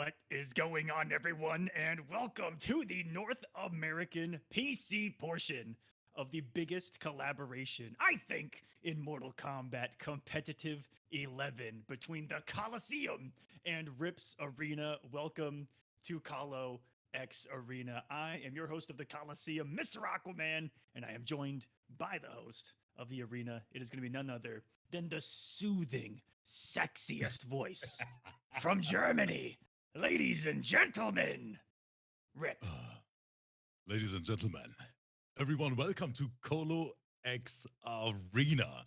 What is going on, everyone, and welcome to the North American PC portion of the biggest collaboration, I think, in Mortal Kombat Competitive 11 between the Kolosseum and Rip's Arena. Welcome to Kolo X Arena. I am your host of the Kolosseum, Mr. Aquaman, and I am joined by the host of the arena. It is going to be none other than the soothing, sexiest voice from Germany. Ladies and gentlemen, Rip. Ladies and gentlemen, everyone, welcome to Kolo X Arena.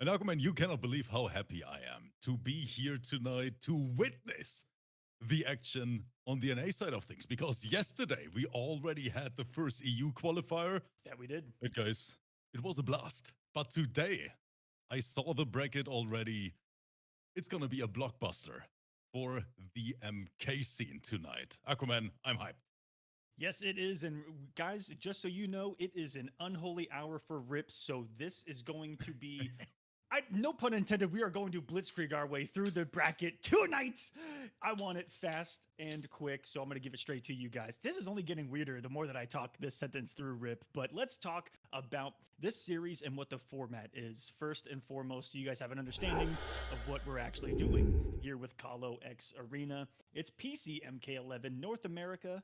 And Aquaman, you cannot believe how happy I am to be here tonight to witness the action on the NA side of things. Because yesterday we already had the first EU qualifier. That we did. And guys, it was a blast. But today, I saw the bracket already. It's gonna be a blockbuster for the MK scene tonight. Aquaman, I'm hyped. Yes, it is. And guys, just so you know, it is an unholy hour for Rip. So this is going to be, no pun intended, we are going to blitzkrieg our way through the bracket tonight. I want it fast and quick, so I'm going to give it straight to you guys. This is only getting weirder the more that I talk this sentence through, Rip. But let's talk about this series and what the format is. First and foremost, so you guys have an understanding of what we're actually doing here with Kolo X Arena. It's PC MK11 North America.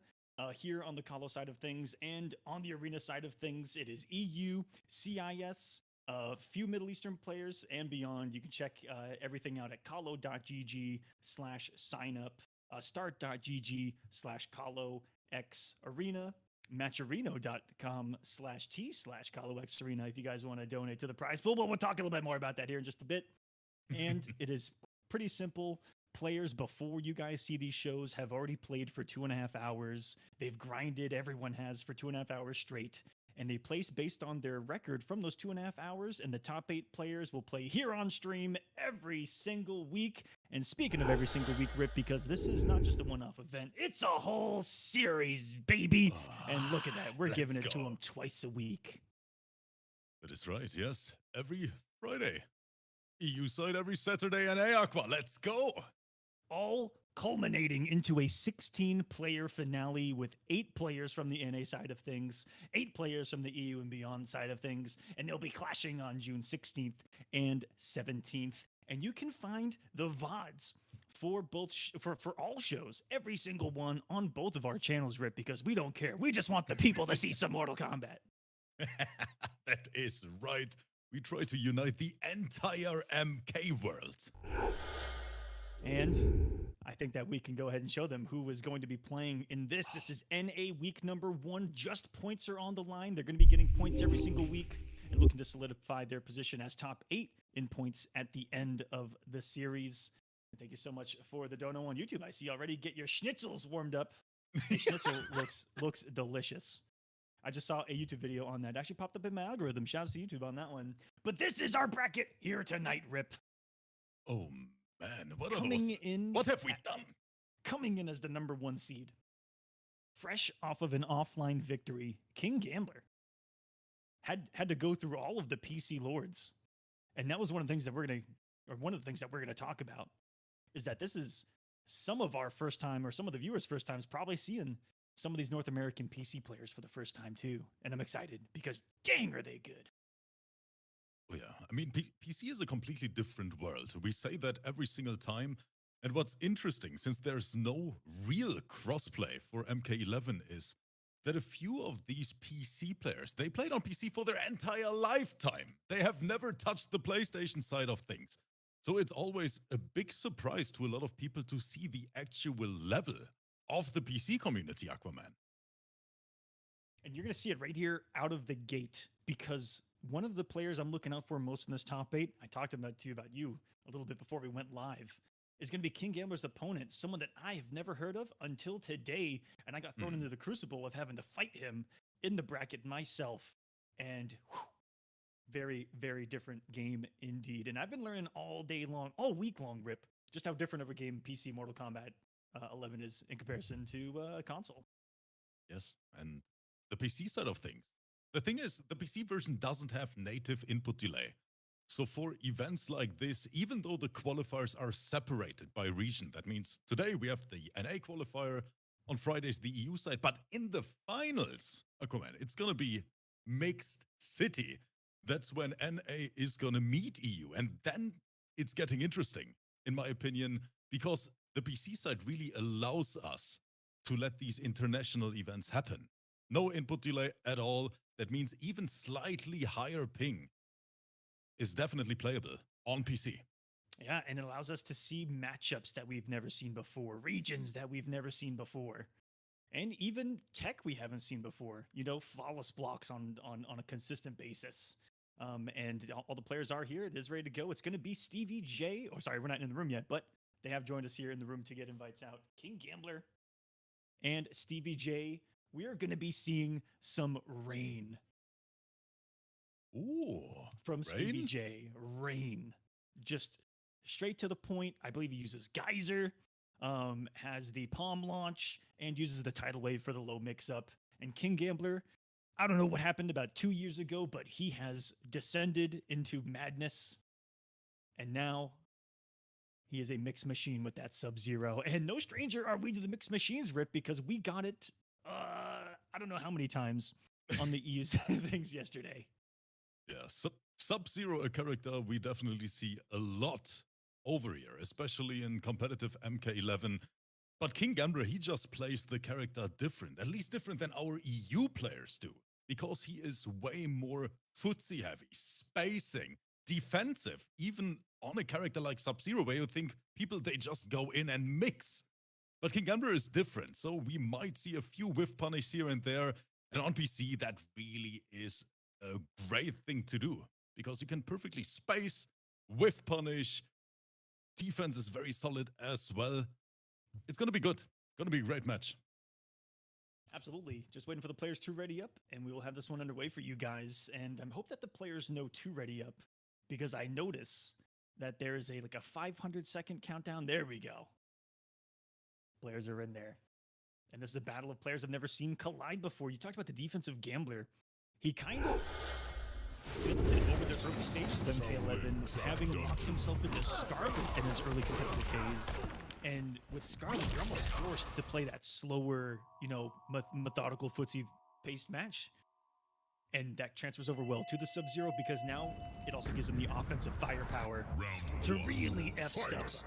Here on the Kolo side of things, and on the arena side of things, it is EU, CIS, a few Middle Eastern players and beyond. You can check everything out at kolo.gg/signup, start.gg/KoloXarena, matcherino.com/t/KoloXarena if you guys want to donate to the prize pool. But we'll talk a little bit more about that here in just a bit. And it is pretty simple. Players before you guys see these shows have already played for 2.5 hours. They've grinded, everyone has, for 2.5 hours straight. And they place based on their record from those 2.5 hours. And the top 8 players will play here on stream every single week. And speaking of every single week, Rip, because this is not just a one-off event, it's a whole series, baby. And look at that, we're giving it to them twice a week. That is right, yes. Every Friday. EU side every Saturday, and hey, Aqua, let's go! All culminating into a 16-player finale with 8 players from the NA side of things, 8 players from the EU and beyond side of things, and they'll be clashing on June 16th and 17th. And you can find the VODs for both for all shows, every single one on both of our channels, Rip, because we don't care. We just want the people to see some Mortal Kombat. That is right. We try to unite the entire MK world. And I think that we can go ahead and show them who is going to be playing in this. This is NA week number 1. Just points are on the line. They're going to be getting points every single week and looking to solidify their position as top 8 in points at the end of the series. Thank you so much for the dono on YouTube. I see already. Get your schnitzels warmed up. The schnitzel looks delicious. I just saw a YouTube video on that. It actually popped up in my algorithm. Shout out to YouTube on that one. But this is our bracket here tonight, Rip. Oh man, what have we done? Coming in as the number 1 seed, fresh off of an offline victory, King Gambler had to go through all of the PC lords, and that was one of the things that we're gonna talk about. Is that this is some of our first time, or some of the viewers' first times, probably seeing some of these North American PC players for the first time too, and I'm excited because dang, are they good. Oh yeah, I mean, PC is a completely different world. We say that every single time. And what's interesting, since there's no real crossplay for MK11, is that a few of these PC players, they played on PC for their entire lifetime. They have never touched the PlayStation side of things. So it's always a big surprise to a lot of people to see the actual level of the PC community, Aquaman. And you're going to see it right here out of the gate, because one of the players I'm looking out for most in this top 8, I talked about to you a little bit before we went live, is going to be King Gambler's opponent, someone that I have never heard of until today, and I got thrown into the crucible of having to fight him in the bracket myself, and very, very different game indeed. And I've been learning all week long, Rip, just how different of a game PC Mortal Kombat 11 is in comparison to console. Yes, and the PC side of things. The thing is, the PC version doesn't have native input delay. So for events like this, even though the qualifiers are separated by region, that means today we have the NA qualifier, on Fridays the EU side, but in the finals, Aquaman, it's gonna be mixed city. That's when NA is gonna meet EU, and then it's getting interesting, in my opinion, because the PC side really allows us to let these international events happen. No input delay at all. That means even slightly higher ping is definitely playable on PC. Yeah, and it allows us to see matchups that we've never seen before, regions that we've never seen before, and even tech we haven't seen before. You know, flawless blocks on a consistent basis. And all the players are here. It is ready to go. It's going to be Stevie J. Oh, sorry, we're not in the room yet, but they have joined us here in the room to get invites out. King Gambler and Stevie J. We are going to be seeing some rain. Ooh, from rain? Stevie J. Rain. Just straight to the point. I believe he uses Geyser, has the palm launch, and uses the tidal wave for the low mix-up. And King Gambler, I don't know what happened about 2 years ago, but he has descended into madness. And now he is a mixed machine with that Sub-Zero. And no stranger are we to the mixed machines, Rip, because we got it, I don't know how many times on the EU's things yesterday. Yeah, Sub-Zero, a character we definitely see a lot over here, especially in competitive MK11. But King Gambler, he just plays the character different, at least different than our EU players do, because he is way more footsie heavy, spacing, defensive, even on a character like Sub-Zero, where you think people, they just go in and mix. But King Gambler is different, so we might see a few whiff punish here and there, and on PC, that really is a great thing to do, because you can perfectly space, whiff punish, defense is very solid as well. It's going to be good. Going to be a great match. Absolutely. Just waiting for the players to ready up, and we will have this one underway for you guys. And I hope that the players know to ready up, because I notice that there is a 500-second countdown. There we go. Players are in there. And this is a battle of players I've never seen collide before. You talked about the defensive Gambler. He kind of built it over the early stages of MK11, having locked himself into Scarlet in his early competitive days. And with Scarlet, you're almost forced to play that slower, methodical footsie-paced match. And that transfers over well to the Sub-Zero, because now it also gives him the offensive firepower to really F stuff.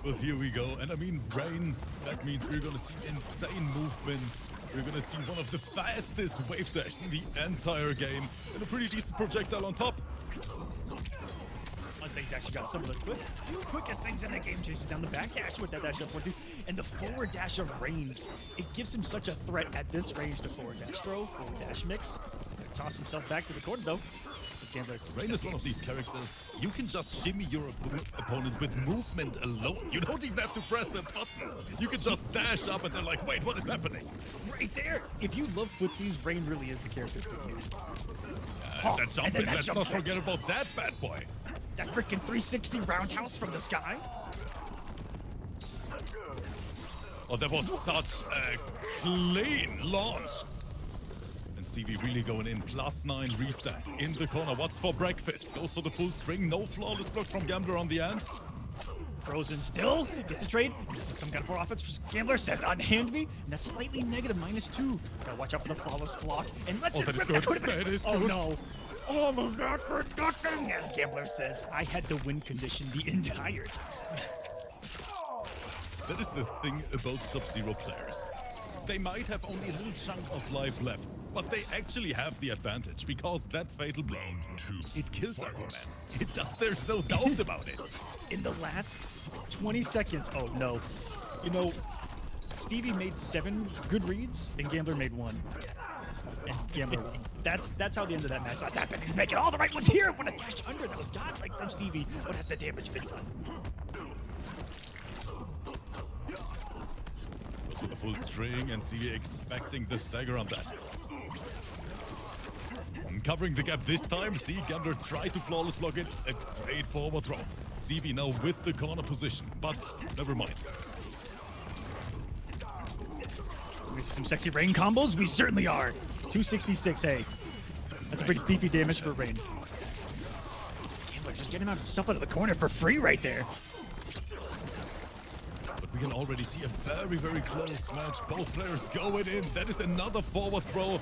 Well, here we go. And I mean, rain, that means we're going to see insane movement. We're going to see one of the fastest wave dash in the entire game, and a pretty decent projectile on top. I'd say he's actually got some of the quickest things in the game. Chases down the back dash with that dash up 1-2, and the forward dash of Reigns. It gives him such a threat at this range to forward dash throw, forward dash mix. Toss himself back to the corner though. Rain is one of these characters. You can just shimmy your opponent with movement alone. You don't even have to press a button. You can just dash up and they're like, wait, what is happening? Right there. If you love footsies, Rain really is the character for you. That jumping, let's not forget about that bad boy. That freaking 360 roundhouse from the sky. Oh, that was such a clean launch. And Stevie really going in, +9 reset in the corner. What's for breakfast? Goes for the full string. No flawless block from Gambler on the end. Frozen still. Gets the trade. This is some kind of offense for Gambler. Says unhand me. And that's slightly negative, -2. Gotta watch out for the flawless block. And let's that is good. That is good. Oh no. Almost not for nothing, as Gambler says. I had the win condition the entire time. That is the thing about Sub-Zero players. They might have only a little chunk of life left, but they actually have the advantage, because that fatal blow, it kills Aquaman. It does, there's no doubt about it. In the last 20 seconds, oh no. Stevie made 7 good reads, and Gambler made 1. And Gambler won. That's how the end of that match happened. He's making all the right ones here. What a dash under. That was godlike from Stevie. What has the damage been done? Goes for the full string, and Stevie expecting the stagger on that. Covering the gap this time. See, Gambler tried to flawless block it. A great forward throw. Stevie now with the corner position, but never mind. We see some sexy Rain combos. We certainly are. 266, hey. That's a pretty beefy damage for Rain. Get him himself out of the corner for free right there. But we can already see a very, very close match. Both players going in. That is another forward throw.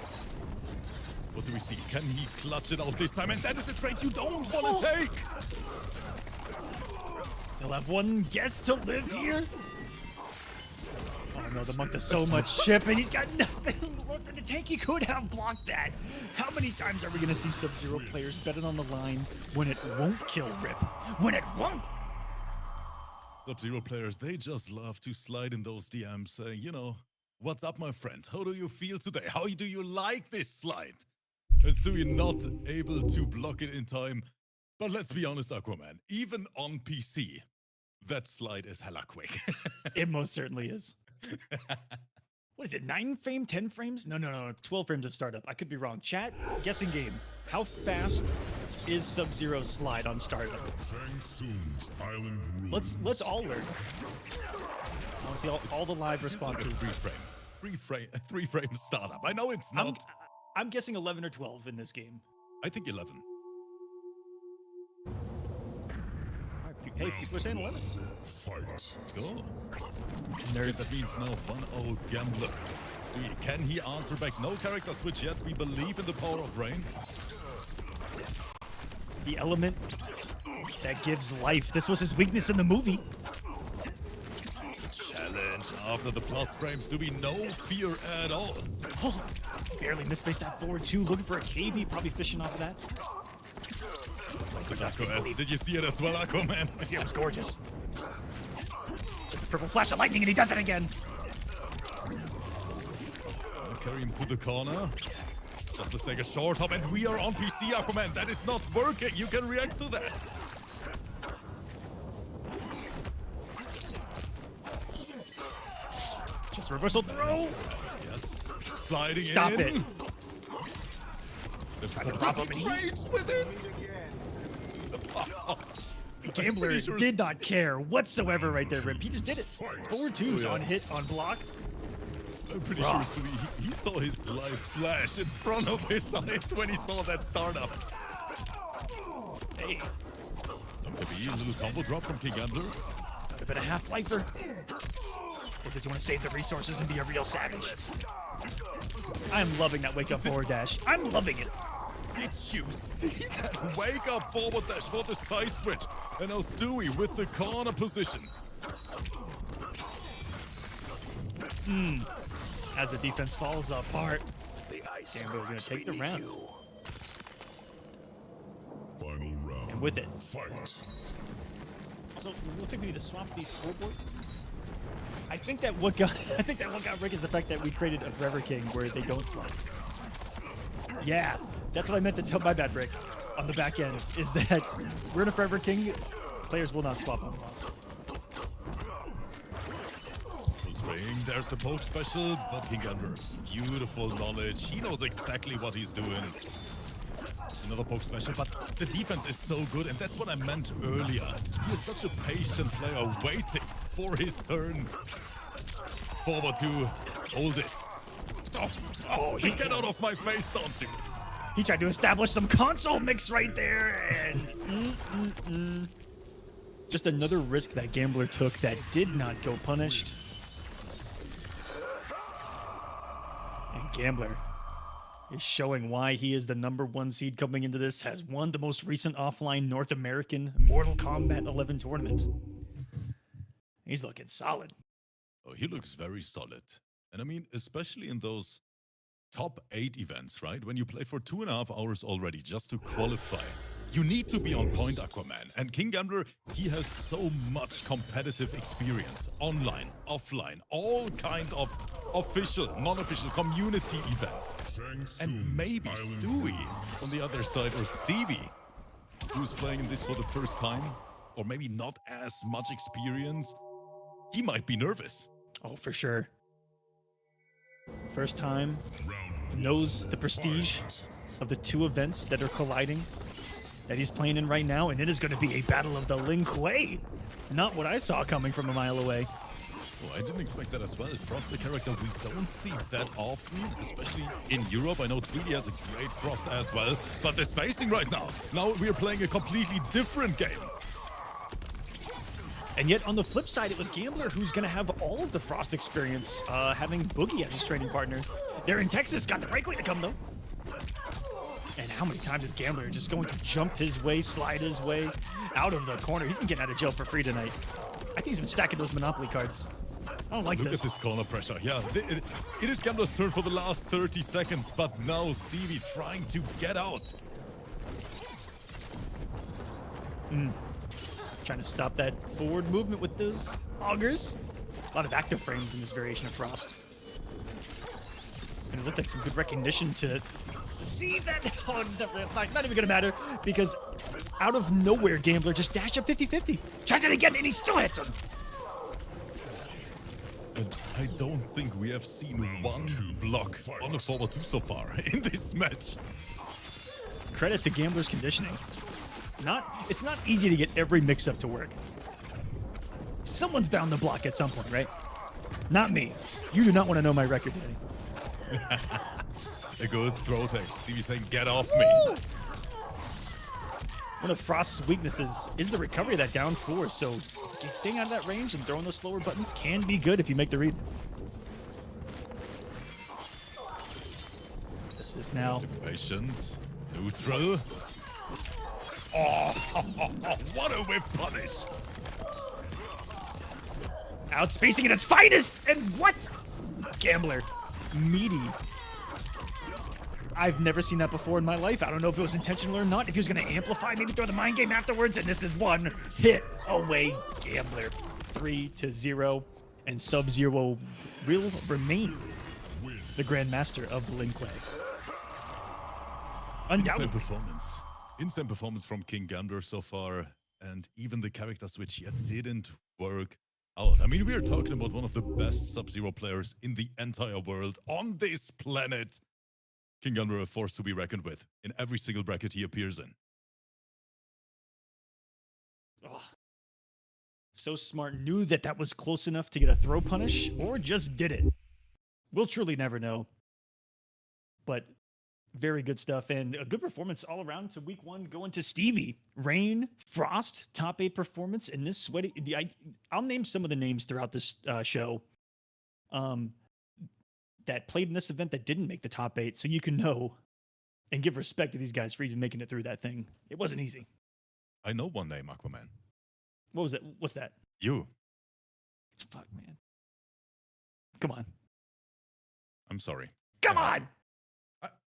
What do we see? Can he clutch it out this time? And that is a trade you don't want to take. He'll have one guess to live here. Oh no, the monk does so much chip and he's got nothing left in the tank. He could have blocked that. How many times are we going to see Sub-Zero players bet it on the line when it won't kill Rip? When it won't! Sub-Zero players, they just love to slide in those DMs saying, you know, what's up, my friend? How do you feel today? How do you like this slide? As to you not able to block it in time. But let's be honest, Aquaman, even on PC, that slide is hella quick. It most certainly is. What is it, 9 frame, 10 frames? No, 12 frames of startup. I could be wrong. Chat, guessing game. How fast is Sub-Zero's slide on startup? Shang Tsung's Island Ruins. Let's all learn. I want to see all the live responses. Three frame startup. I know it's not. I'm guessing 11 or 12 in this game. I think 11. Hey, people are saying 11. Fight. Let's go. Nerds. That means now 1-0 Gambler. Can he answer back? No character switch yet. We believe in the power of rain. The element that gives life. This was his weakness in the movie. Challenge after the plus frames. Do we no fear at all? Oh, barely misspaced that forward two. Looking for a KB. Probably fishing off of that. Did you see it as well, Aquaman? It was gorgeous. Just a purple flash of lightning and he does it again. Carry him to the corner. Just let's take a short hop and we are on PC, Aquaman. That is not working. You can react to that. Just a reversal throw. Yes. Sliding Stop in. it. There's drop him and he- trades with it. Gambler did not care whatsoever right there, Rip. He just did it. 4-2s on hit, on block. I'm pretty sure he saw his life flash in front of his eyes when he saw that startup. Hey, WB, a little combo drop from King Gambler. could have been a half-lifer. Or did you want to save the resources and be a real savage? I am loving that wake-up forward dash. I'm loving it. Did you see that wake up forward dash for the side switch? And now Stewie with the corner position. As the defense falls apart, Gambler's going to take the round. Final round. And with it. Fight. Also, it looks like we need to swap these scoreboards. I think that what got Rick is the fact that we created a Forever King where they don't swap. Yeah, that's what I meant to tell. My bad, Rick. On the back end, is that we're in a Forever King. Players will not swap on the boss. There's the poke special, but King Gambler, beautiful knowledge. He knows exactly what he's doing. Another poke special, but the defense is so good, and that's what I meant earlier. He is such a patient player, waiting for his turn. Forward to hold it. Oh, he get out of my face, don't you? He tried to establish some console mix right there, and just another risk that Gambler took that did not go punished. And Gambler is showing why he is the #1 seed coming into this, has won the most recent offline North American Mortal Kombat 11 tournament. He's looking solid. Oh, he looks very solid. And I mean, especially in those top 8 events, right? When you play for 2.5 hours already just to qualify. You need to be on point, Aquaman. And King Gambler, he has so much competitive experience. Online, offline, all kind of official, non-official community events. And maybe Stewie on the other side, or Stevie, who's playing in this for the first time, or maybe not as much experience, he might be nervous. Oh, for sure. First time, knows the prestige of the 2 events that are colliding that he's playing in right now, and it is going to be a battle of the Lin Kuei. Not what I saw coming from a mile away. Oh, I didn't expect that as well. Frost, a character we don't see that often, especially in Europe. I know 3D has a great Frost as well, but the spacing right now. Now we are playing a completely different game. And yet, on the flip side, it was Gambler who's going to have all of the Frost experience, having Boogie as his training partner. They're in Texas, got the breakaway to come, though. And how many times is Gambler just going to jump his way, slide his way out of the corner? He's been getting out of jail for free tonight. I think he's been stacking those Monopoly cards. I don't like this. Look at this corner pressure. Yeah, it is Gambler's turn for the last 30 seconds, but now Stevie trying to get out. Trying to stop that forward movement with those augers. A lot of active frames in this variation of Frost. And it looked like some good recognition to see that. Oh, not even gonna matter, because out of nowhere, Gambler just dashed up 50-50. Tries it again, and he still hits him. And I don't think we have seen one block on a forward two so far in this match. Credit to Gambler's conditioning. It's not easy to get every mix-up to work. Someone's bound to block at some point, right? Not me. You do not want to know my record today. A good throw tech. Stevie saying, get off me. One of Frost's weaknesses is the recovery of that down four, so staying out of that range and throwing those slower buttons can be good if you make the read. This is now... Patient. Neutral. Oh, what a whip punish. Outspacing at its finest! And what? Gambler. Meaty. I've never seen that before in my life. I don't know if it was intentional or not. If he was going to amplify, maybe throw the mind game afterwards. And this is one hit away. Gambler. 3-0. And Sub-Zero will remain the Grandmaster of the Lin Kuei. Undoubtedly. Insane performance from King Gambler so far. And even the character switch here didn't work out. I mean, we are talking about one of the best Sub-Zero players in the entire world on this planet. King Gambler, a force to be reckoned with in every single bracket he appears in. Oh. So smart. Knew that that was close enough to get a throw punish, or just did it. We'll truly never know. But very good stuff, and a good performance all around to week one going to Stevie. Rain, Frost, top 8 performance in this sweaty... I'll name some of the names throughout this show that played in this event that didn't make the top 8, so you can know and give respect to these guys for even making it through that thing. It wasn't easy. I know one name, Aquaman. What was it? What's that? You. Fuck, man. Come on. I'm sorry. Come on!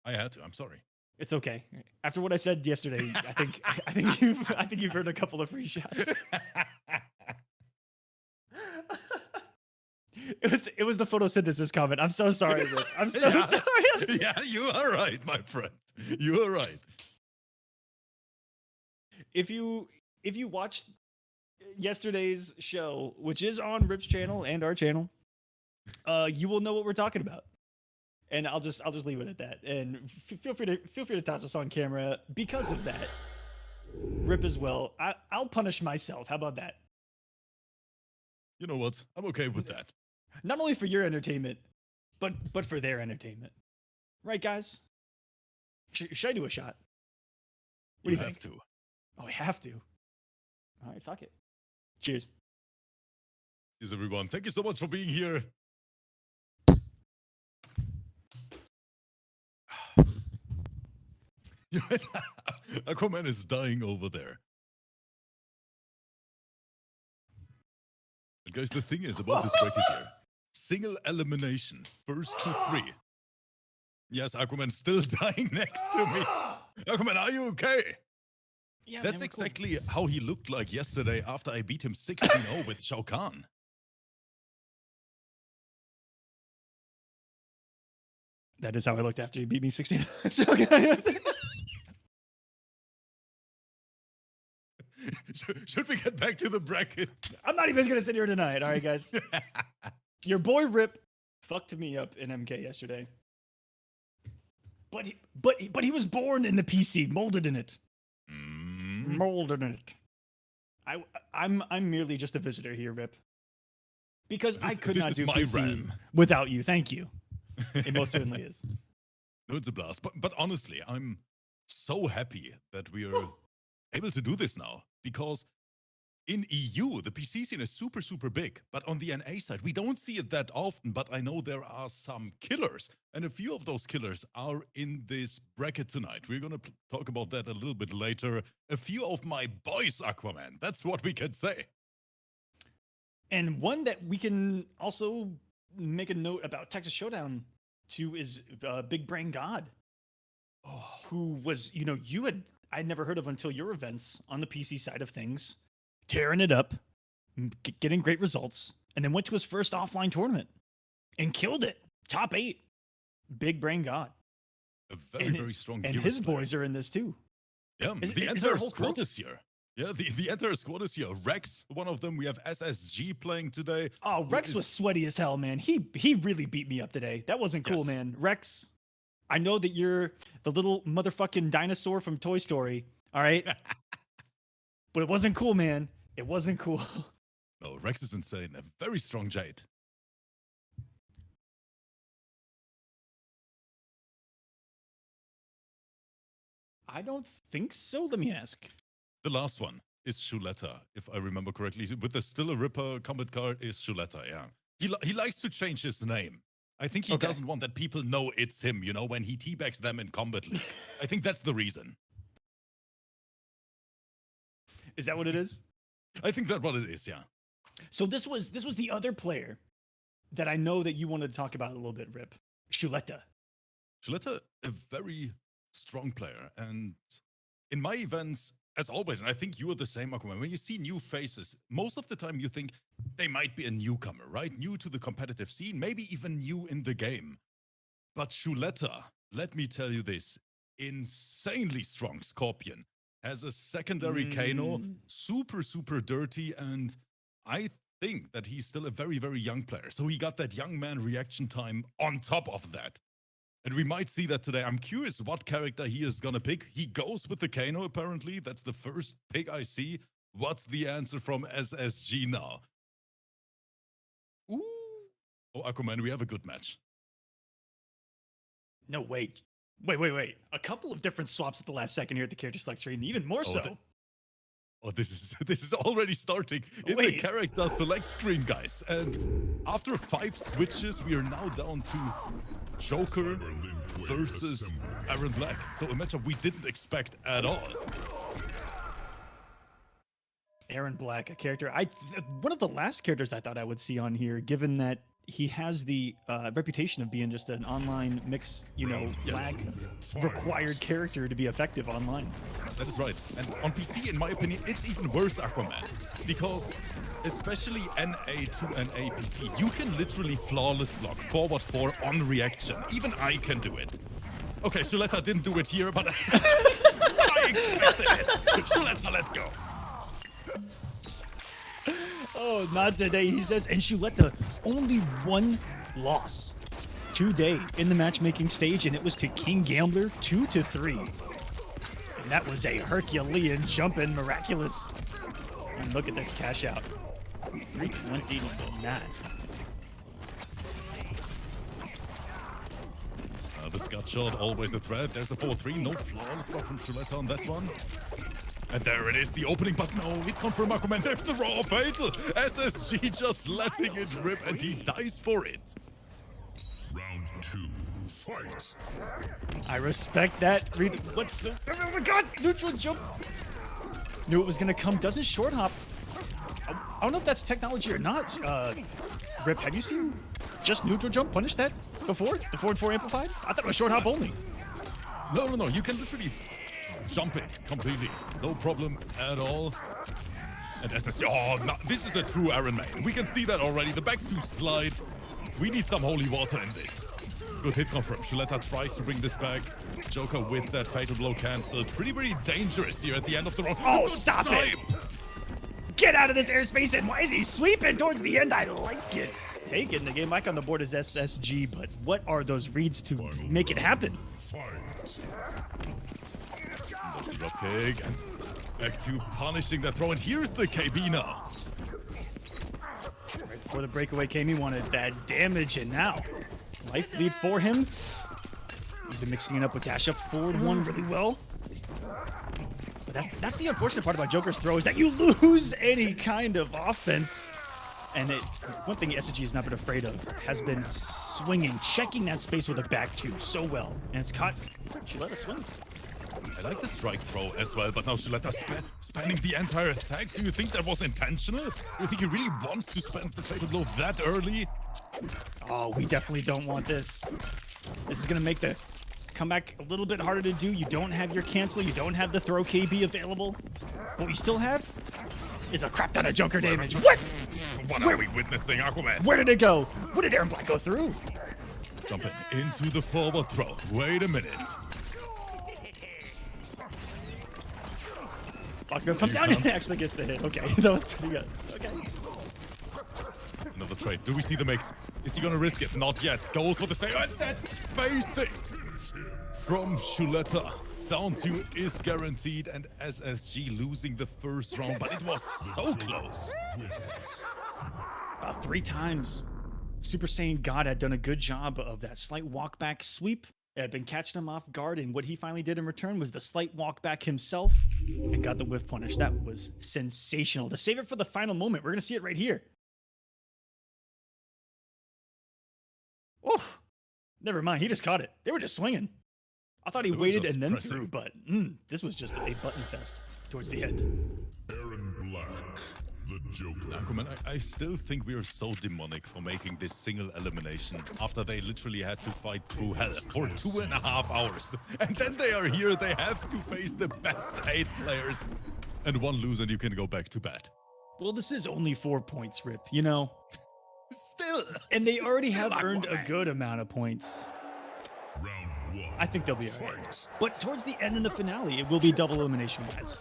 I had to. I'm sorry. It's okay. After what I said yesterday, I think you've earned a couple of free shots. It was the photosynthesis comment. I'm so sorry, Rick. I'm so sorry. Yeah, you are right, my friend. You are right. If you watched yesterday's show, which is on Rip's channel and our channel, you will know what we're talking about. And I'll just leave it at that. And feel free to toss us on camera because of that. Rip as well. I'll punish myself. How about that? You know what? I'm okay with that. Not only for your entertainment, but for their entertainment. Right, guys? Should I do a shot? What do you think? Have to. Oh, I have to. All right, fuck it. Cheers. Cheers, everyone. Thank you so much for being here. Aquaman is dying over there. But guys, the thing is about this bracket here. Single elimination. First to 3. Yes, Aquaman's still dying next to me. Aquaman, are you okay? Yeah, That's man, exactly how he looked like yesterday after I beat him 16-0 with Shao Kahn. That is how I looked after you beat me 16. Should we get back to the bracket? I'm not even gonna sit here tonight. All right, guys. Your boy Rip fucked me up in MK yesterday. But he was born in the PC, molded in it. Molded in it. I'm merely just a visitor here, Rip. Because I could this not is do my PC RAM. without you. Thank you. It most certainly is. No, it's a blast. But honestly, I'm so happy that we are able to do this now because in EU, the PC scene is super, super big. But on the NA side, we don't see it that often. But I know there are some killers. And a few of those killers are in this bracket tonight. We're going to talk about that a little bit later. A few of my boys, Aquaman. That's what we can say. And one that we can also make a note about Texas Showdown too is Big Brain God, who was, I'd never heard of until your events on the PC side of things, tearing it up, getting great results, and then went to his first offline tournament and killed it. Top 8. Big Brain God. A very, very strong And Gears his player. boys are in this too. Yeah, Is the there a entire whole squad crew? is here. Yeah, the entire squad is here. Rex, one of them. We have SSG playing today. Oh, Rex was sweaty as hell, man. He really beat me up today. That wasn't cool, Yes. man. Rex, I know that you're the little motherfucking dinosaur from Toy Story, all right? But it wasn't cool, man. It wasn't cool. No, Rex is insane. A very strong Jade. I don't think so. Let me ask. The last one is Shuletta, if I remember correctly. With the Still a Ripper combat card is Shuletta, yeah. He likes to change his name. I think he Okay. doesn't want that people know it's him, when he teabags them in Combat League. I think that's the reason. Is that what it is? I think that's what it is, yeah. So this was the other player that I know that you wanted to talk about a little bit, Rip. Shuletta. Shuletta, a very strong player. And in my events, as always, and I think you are the same, Aquaman, when you see new faces, most of the time you think they might be a newcomer, right? New to the competitive scene, maybe even new in the game. But Shuletta, let me tell you this, insanely strong Scorpion, has a secondary Kano, super, super dirty, and I think that he's still a very, very young player. So he got that young man reaction time on top of that. And we might see that today. I'm curious what character he is going to pick. He goes with the Kano, apparently. That's the first pick I see. What's the answer from SSG now? Ooh. Oh, Aquaman, we have a good match. No, wait. Wait. A couple of different swaps at the last second here at the character select screen, even more so. This is already starting in the character select screen, guys. And after 5 switches, we are now down to Joker versus Aaron Black. So a matchup we didn't expect at all. Aaron Black, a character one of the last characters I thought I would see on here, given that he has the reputation of being just an online mix, lag required character to be effective online. That is right. And on PC, in my opinion, it's even worse, Aquaman. Because especially NA to NA PC, you can literally flawless block forward 4 on reaction. Even I can do it. Okay, Shuletta didn't do it here, but I expected it. Shuletta, let's go. Oh, not today, he says. And Shuletta, only one loss today in the matchmaking stage, and it was to King Gambler 2-3. And that was a Herculean jumping miraculous. And look at this cash out. 329. The Scott shot, always a threat. There's the 4-3. No flawless block from Shuletta on this one. And there it is, the opening, but no hit confirm Aquaman. There's the raw fatal. SSG just letting it rip, and he dies for it. Round 2, fight. I respect that. What's oh my god, neutral jump. Knew it was gonna come. Doesn't short hop. I don't know if that's technology or not. Rip, have you seen just neutral jump punish that before? The forward 4 amplified? I thought it was short hop only. No. You can literally jump it completely. No problem at all. And SSG, no, this is a true Iron Man. We can see that already. The back 2 slide. We need some holy water in this. Good hit confirm. Shuletta tries to bring this back. Joker with that fatal blow cancelled. Pretty dangerous here at the end of the round. Oh, Good stop snipe. it! Get out of this airspace, and why is he sweeping towards the end? I like it. Taking the game back on the board is SSG, but what are those reads to make it happen? Fight. There's the drop kick. And back to punishing that throw. And here's the KB now. Right before the breakaway came, he wanted that damage, and now life lead for him. He's been mixing it up with dash up forward one really well. But that's the unfortunate part about Joker's throw is that you lose any kind of offense. And one thing SSG has not been afraid of has been swinging, checking that space with a back two so well. And it's caught. She let us swing. I like the strike throw as well, but now Shuleta spanning the entire attack. Do you think that was intentional? Do you think he really wants to spend the fatal blow that early? Oh, we definitely don't want this. This is going to make the comeback a little bit harder to do. You don't have your cancel. You don't have the throw KB available. What we still have is a crap ton of Joker damage. What? What are we witnessing, Aquaman? Where did it go? What did Aaron Black go through? Jumping into the forward throw. Wait a minute. Fox gonna come down and actually gets the hit. Okay, that was pretty good. Okay. Another trade. Do we see the mix? Is he gonna risk it? Not yet. Goes for the save. And that spacing from Shuleta down to is guaranteed, and SSG losing the first round, but it was so close. About 3 times. Super Saiyan God had done a good job of that slight walk back sweep. It had been catching him off guard, and what he finally did in return was the slight walk back himself and got the whiff punish. That was sensational. To save it for the final moment, we're going to see it right here. Oh, never mind. He just caught it. They were just swinging. I thought he waited and then threw, but this was just a button fest towards the end. Aaron Black, the Joker. Aquaman, I still think we are so demonic for making this single elimination after they literally had to fight through hell for 2.5 hours. And then they are here, they have to face the best 8 players. And one lose and you can go back to bed. Well, this is only 4 points, Rip, you know? Still. And they already have earned a good amount of points. Round 1. I think they'll be all right. But towards the end in the finale, it will be double elimination, guys.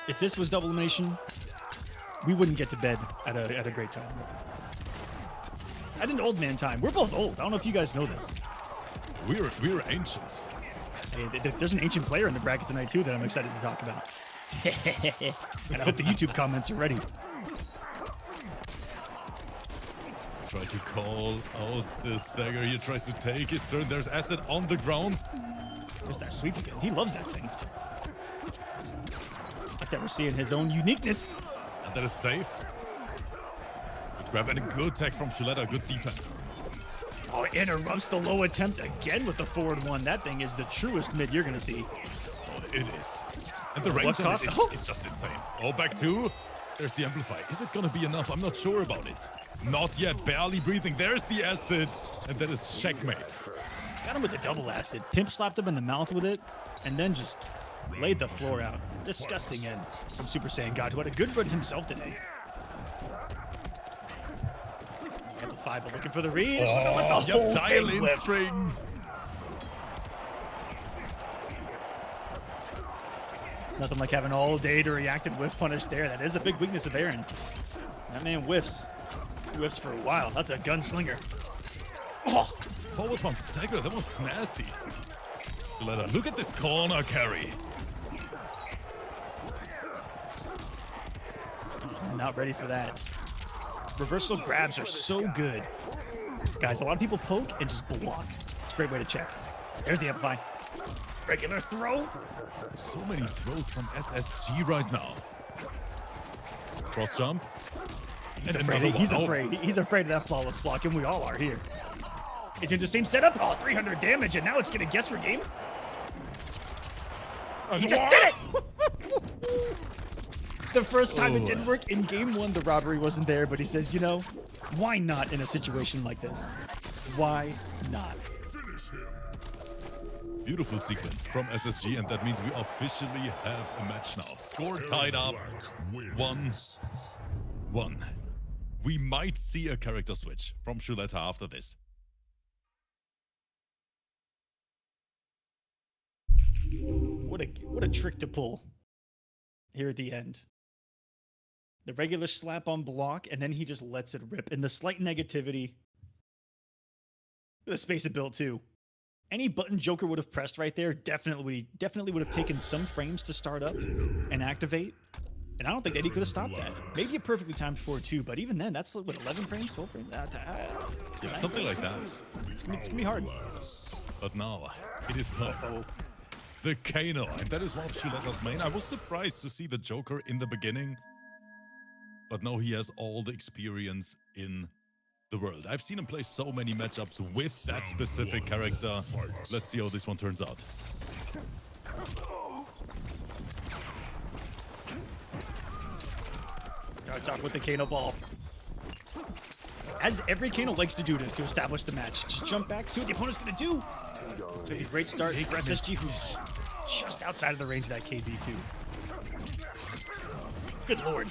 If this was double elimination, we wouldn't get to bed at a great time. At an old man time. We're both old. I don't know if you guys know this. We're ancient. Hey, there's an ancient player in the bracket tonight, too, that I'm excited to talk about. And I hope the YouTube comments are ready. Try to call out the stagger. He tries to take his turn. There's Acid on the ground. There's that sweep again. He loves that thing. Like that we're seeing his own uniqueness. And that is safe. Good grab and a good tech from Shuleta. Good defense. Oh, interrupts the low attempt again with the forward one. That thing is the truest mid you're going to see. Oh, it is. And the range on it is just insane. Oh, back 2. There's the Amplify. Is it going to be enough? I'm not sure about it. Not yet. Barely breathing. There's the Acid. And that is checkmate. Got him with the double Acid. Pimp slapped him in the mouth with it. And then just laid the floor out. Disgusting end from Super Saiyan God, who had a good run himself today. Amplify, but looking for the read. Oh, yep, dial-in string. Nothing like having all day to react and whiff punish there. That is a big weakness of Aaron. That man whiffs. He whiffs for a while. That's a gunslinger. Oh, forward one stagger. That was nasty. Look at this corner carry. Not ready for that. Reversal grabs are so good. Guys, a lot of people poke and just block. It's a great way to check. There's the Amplify. Regular throw. So many throws from SSG right now. Cross jump. He's afraid. He's afraid of that flawless block, and we all are here. It's in the same setup. Oh, 300 damage, and now it's going to guess for game. He just did it! The first time it didn't work. In game 1, the robbery wasn't there, but he says, you know, why not in a situation like this? Why not? Beautiful sequence from SSG, and that means we officially have a match now. Score tied up. 1-1. We might see a character switch from Shuleta after this. What a trick to pull here at the end. The regular slap on block, and then he just lets it rip. And the slight negativity. The space it built too. Any button Joker would have pressed right there definitely would have taken some frames to start up and activate. And I don't think Eddie could have stopped that. Maybe a perfectly timed 4-2, but even then, that's what, 11 frames, 12 frames? Yeah, something like that. It's gonna be hard. But now, it is time. Oh, The Kano, and that is one of Shuletta's main. I was surprised to see the Joker in the beginning, but now he has all the experience in the world. I've seen him play so many matchups with that specific character. Let's see how this one turns out. starts off with the Kano ball. As every Kano likes to do this to establish the match. Just jump back, see what the opponent's gonna do. It's gonna be a great start for SSG, who's just outside of the range of that KB too. Good lord.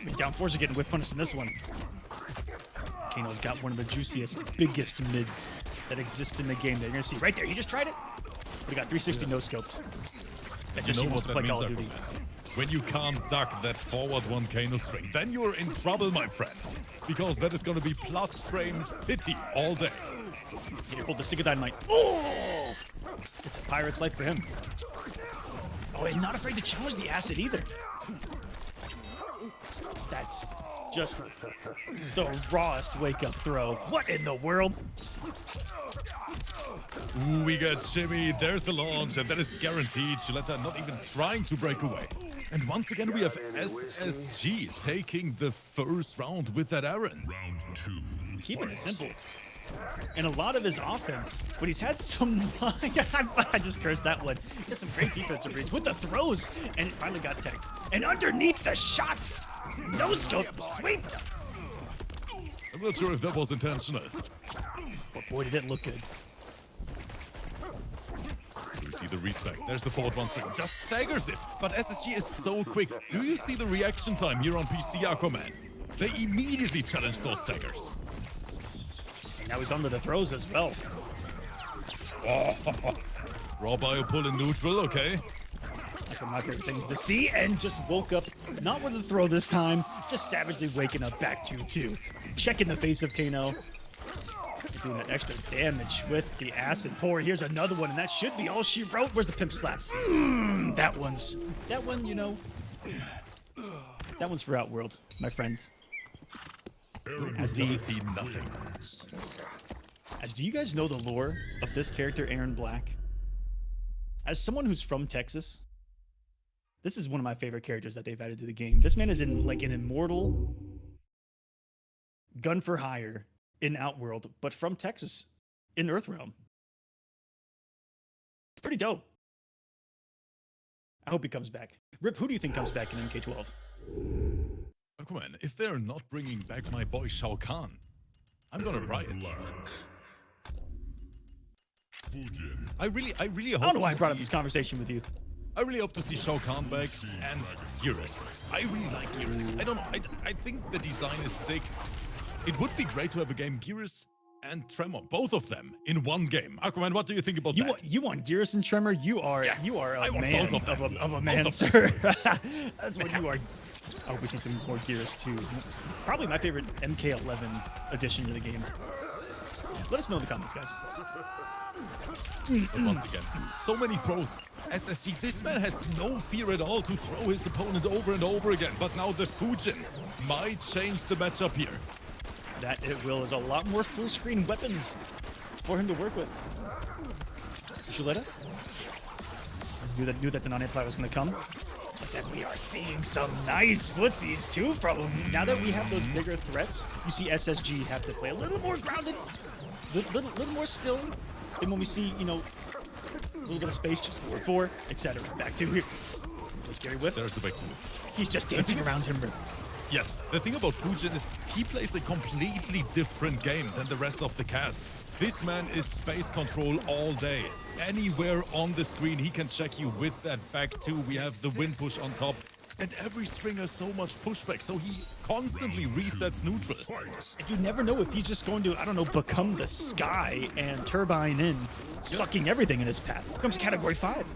I mean, down fours are getting whip punished in this one. Kano's got one of the juiciest, biggest mids that exists in the game. They're gonna see right there. He just tried it. But he got 360 no scoped. SSG wants to play Call of Duty. When you can't duck that forward one Kano string, then you're in trouble, my friend. Because that is going to be plus frame city all day. He pulled the stick of dynamite. Oh! It's a pirate's life for him. Oh, and not afraid to challenge the acid either. That's just the rawest wake-up throw. What in the world? Ooh, we got Shimmy. There's the launch, and that is guaranteed. Shuletta not even trying to break away. And once again, we have SSG taking the first round with that Aaron. Round 2. Keeping it simple. And a lot of his offense, but he's had some... I just cursed that one. He has some great defensive reads with the throws, and it finally got tagged. And underneath the shot, no scope, sweep. I'm not sure if that was intentional. But boy, did it look good. You see the respect. There's the forward one string. Just staggers it. But SSG is so quick. Do you see the reaction time here on PC Aquaman? They immediately challenge those staggers. And now he's under the throws as well. Oh, raw bio pull in neutral, okay. That's one of my favorite things to see. And just woke up, not with the throw this time, just savagely waking up back 2-2. Checking the face of Kano. Doing that extra damage with the acid pour. Here's another one, and that should be all she wrote. Where's the pimp slaps? That one, you know, that one's for Outworld, my friend. As do you guys know the lore of this character, Aaron Black? As someone who's from Texas, this is one of my favorite characters that they've added to the game. This man is in like an immortal gun for hire in Outworld, but from Texas in Earthrealm. It's pretty dope. I hope he comes back. Rip, who do you think comes back in MK12? Oh, come on, if they're not bringing back my boy Shao Kahn, I'm gonna riot. I really hope. I don't know why I brought up this conversation with you. I really hope to see Shao Kahn back and Geras. I really like Geras. I don't know. I think the design is sick. It would be great to have a game Geras and Tremor, both of them in one game. Aquaman, what do you think about that? You want Geras and Tremor? You are a man of a man, Both sir. That's what you are. I hope we see some more Geras too. Probably my favorite MK11 addition to the game. Let us know in the comments, guys. But once again, so many throws. SSG, this man has no fear at all to throw his opponent over and over again. But now the Fujin might change the matchup here. That it will. There's a lot more full screen weapons for him to work with. Shuletta? Knew that the non-apply was going to come. But then we are seeing some nice footsies too from him. Now that we have those bigger threats, you see SSG have to play a little more grounded, little more still than when we see, you know, a little bit of space, just 4-4, etc. Back to here. Scary whip. There's the back two. He's just dancing around him. Yes, the thing about Fujin is he plays a completely different game than the rest of the cast. This man is space control all day. Anywhere on the screen, he can check you with that back two. We have the wind push on top. And every string has so much pushback, so he constantly resets neutral. And you never know if he's just going to, I don't know, become the sky and turbine in, sucking everything in his path. Becomes category 5.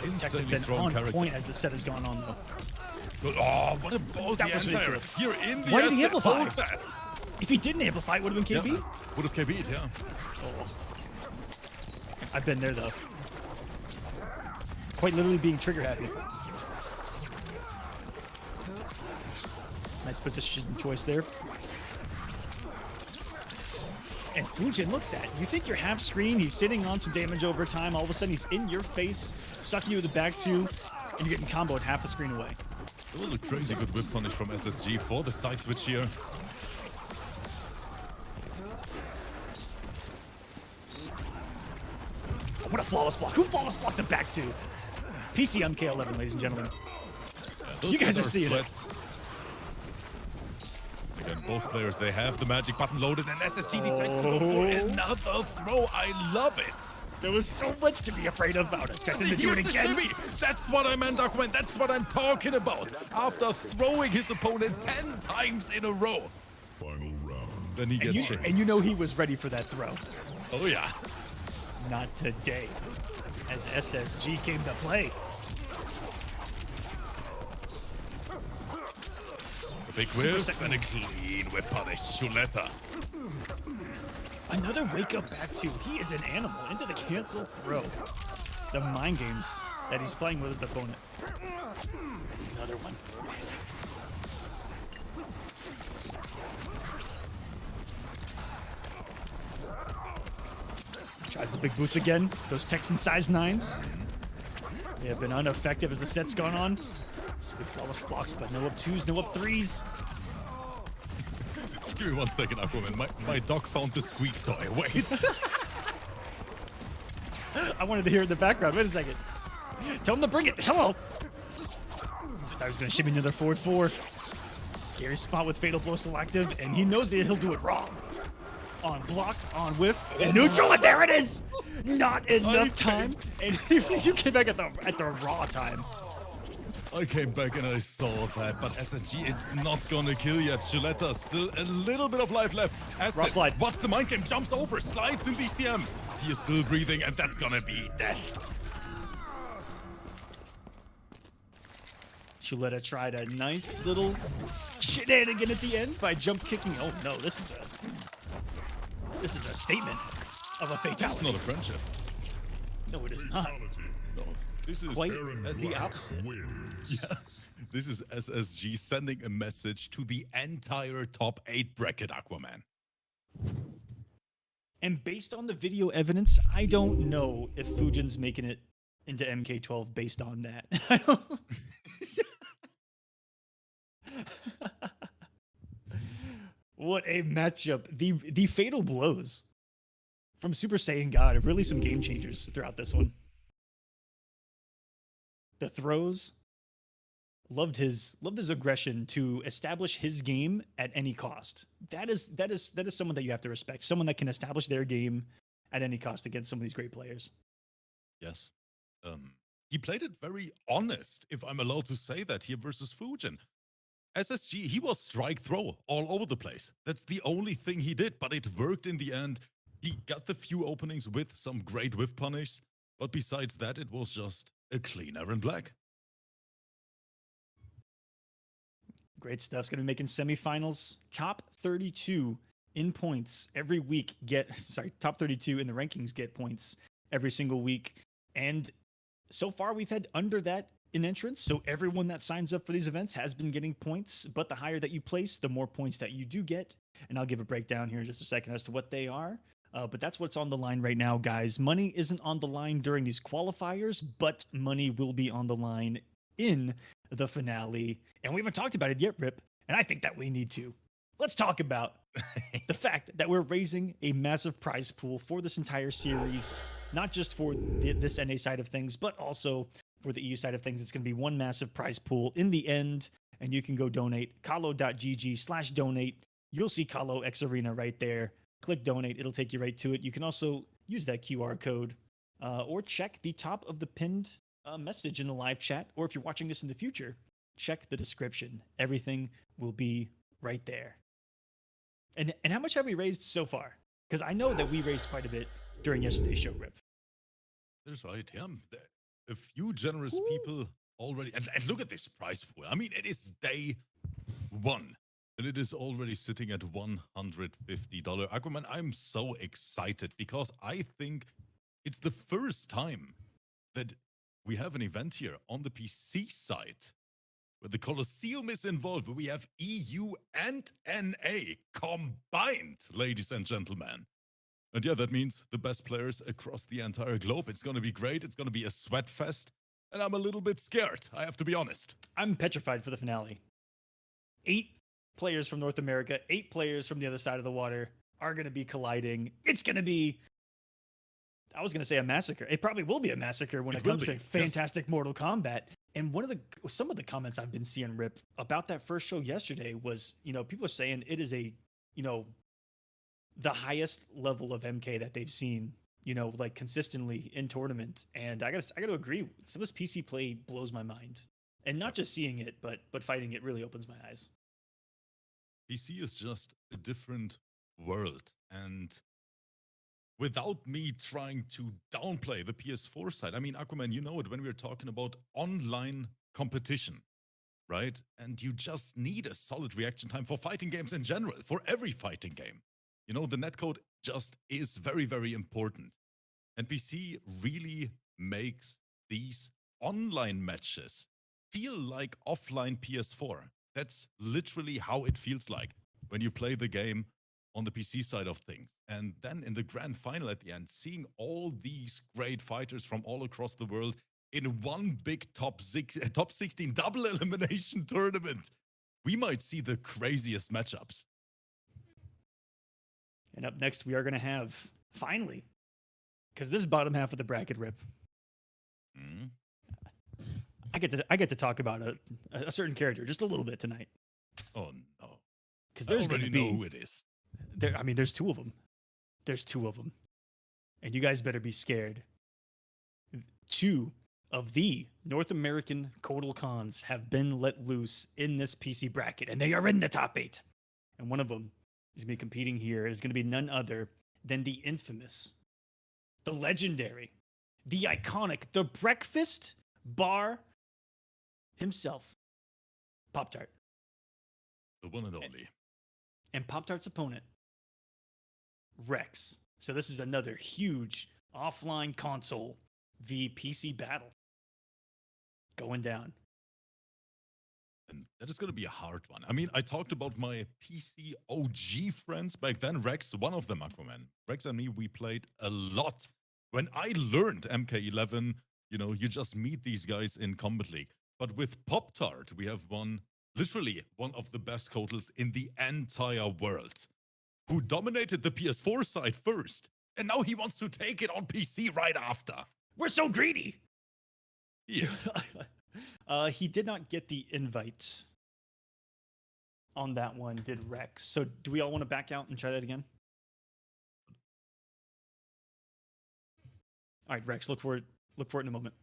His techs have been on point as the set has gone on, though. Oh, what a ballsy anti-air. You're in the Why did he asset. amplify? Hold that. If he didn't amplify, it would have been KB? Yeah, would have KB'd, yeah. Oh. I've been there, though. Quite literally being trigger happy. Nice position choice there. And Fujin, look at that. You think you're half screen, he's sitting on some damage over time, all of a sudden he's in your face, sucking you in the back too, and you're getting comboed half a screen away. It was a crazy good whip punish from SSG for the side switch here. What a flawless block. Who flawless blocks it back to? PC MK11, ladies and gentlemen. Yeah, You guys are seeing it. Again, both players, they have the magic button loaded, and SSG decides to go for another throw. I love it. There was so much to be afraid of. I was expecting to do it Here's the again. shimmy. That's what I meant, Aquaman. That's what I'm talking about. After throwing his opponent 10 times in a row. Final round. Then he gets shimmy. And you know he was ready for that throw. Oh, yeah. Not today, as SSG came to play. A big whiff and a clean whiff punish. Chuleta. Another wake up back two. He is an animal into the cancel throw. The mind games that he's playing with his opponent. Another one. Tries the big boots again. Those Texan size 9s. They have been ineffective as the set's gone on. Sweet flawless blocks, but no up 2s, no up 3s. Give me 1 second, Aquaman. My dog found the squeak toy. Wait. I wanted to hear it in the background. Wait a second. Tell him to bring it. Hello. I thought he was going to shimmy another forward 4. Scary spot with Fatal Blow still active, and he knows that he'll do it wrong. On block, on whiff, and neutral, and there it is! Not enough time, and you came back at the raw time. I came back and I saw that, but SSG, it's not gonna kill yet. Chuleta, still a little bit of life left. Raw slide. What's the mind game? Jumps over, slides in these TMs. He is still breathing, and that's gonna be death. Chuleta tried a nice little shenanigan at the end by jump kicking. Oh no, this is a statement of a fatality. It's not a friendship. No, it is not. No, this is Quite as the opposite. Wins. Yeah, this is SSG sending a message to the entire top 8 bracket, Aquaman. And based on the video evidence, I don't know if Fujin's making it into MK12 based on that. I don't... What a matchup. The fatal blows from Super Saiyan God are really some game changers throughout this one. The throws, loved his aggression to establish his game at any cost. That is someone that you have to respect. Someone that can establish their game at any cost against some of these great players. Yes. He played it very honest, if I'm allowed to say that here versus Fujin. SSG, he was strike throw all over the place. That's the only thing he did, but it worked in the end. He got the few openings with some great whiff punish, but besides that, it was just a clean Iron Black. Great stuff. It's going to be making semifinals. Top 32 in points every week top 32 in the rankings get points every single week. And so far, we've had under that in entrance. So everyone that signs up for these events has been getting points, but the higher that you place, the more points that you do get. And I'll give a breakdown here in just a second as to what they are. But that's what's on the line right now, guys. Money isn't on the line during these qualifiers, but money will be on the line in the finale. And we haven't talked about it yet, Rip. And I think that we need to. Let's talk about the fact that we're raising a massive prize pool for this entire series, not just for this NA side of things, but also for the EU side of things. It's going to be one massive prize pool in the end, and you can go donate. Kolo.gg/donate. You'll see Kolo X Arena right there. Click donate. It'll take you right to it. You can also use that QR code or check the top of the pinned message in the live chat. Or if you're watching this in the future, check the description. Everything will be right there. And how much have we raised so far? Because I know that we raised quite a bit during yesterday's show, Rip. That's right, yeah. A few generous people already. And look at this prize pool. I mean, it is day 1. And it is already sitting at $150. Aquaman, I'm so excited because I think it's the first time that we have an event here on the PC side where the Kolosseum is involved, where we have EU and NA combined, ladies and gentlemen. And yeah, that means the best players across the entire globe. It's going to be great. It's going to be a sweat fest. And I'm a little bit scared, I have to be honest. I'm petrified for the finale. 8 players from North America, 8 players from the other side of the water are going to be colliding. It's going to be, I was going to say a massacre. It probably will be a massacre when it comes to fantastic Mortal Kombat. And some of the comments I've been seeing, Rip, about that first show yesterday was, people are saying it is a, the highest level of MK that they've seen, like consistently in tournament. And I got to agree, some of this PC play blows my mind. And not just seeing it, but fighting it really opens my eyes. PC is just a different world. And without me trying to downplay the PS4 side, I mean, Aquaman, you know it when we're talking about online competition, right? And you just need a solid reaction time for fighting games in general, for every fighting game. The netcode just is very, very important. And PC really makes these online matches feel like offline PS4. That's literally how it feels like when you play the game on the PC side of things. And then in the grand final at the end, seeing all these great fighters from all across the world in one big top 16 double elimination tournament, we might see the craziest matchups. And up next, we are going to have, finally, because this is bottom half of the bracket, Rip. Mm. I get to talk about a certain character just a little bit tonight. Oh no! Because there's going to be, know who it is. There's 2 of them. There's 2 of them, and you guys better be scared. 2 of the North American Kotal Khans have been let loose in this PC bracket, and they are in the top 8. And one of them is going to be competing here. Is going to be none other than the infamous, the legendary, the iconic, the breakfast bar himself, Pop-Tart. The one and only. And Pop-Tart's opponent, Rex. So this is another huge offline console v PC battle going down. And that is going to be a hard one. I mean, I talked about my PC OG friends back then. Rex, one of them, Aquaman. Rex and me, we played a lot. When I learned MK11, you just meet these guys in Combat League. But with Pop-Tart, we have literally one of the best Kotals in the entire world, who dominated the PS4 side first. And now he wants to take it on PC right after. We're so greedy. Yes. He did not get the invite on that one, did Rex. So do we all want to back out and try that again? All right, Rex, look for it in a moment.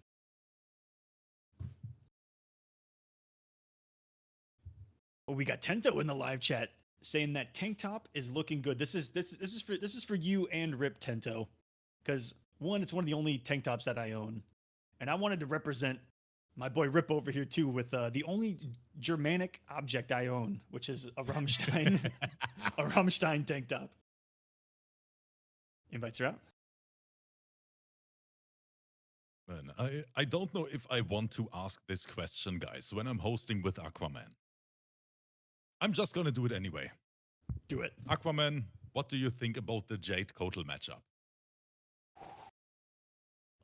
Oh, we got Tento in the live chat saying that tank top is looking good. This is for you and Rip Tento, because one, it's one of the only tank tops that I own, and I wanted to represent my boy Rip over here too with the only Germanic object I own, which is a Rammstein a Rammstein tank top. Invites are out. Man, I don't know if I want to ask this question, guys, when I'm hosting with Aquaman. I'm just gonna do it anyway. Do it. Aquaman, what do you think about the Jade Kotal matchup?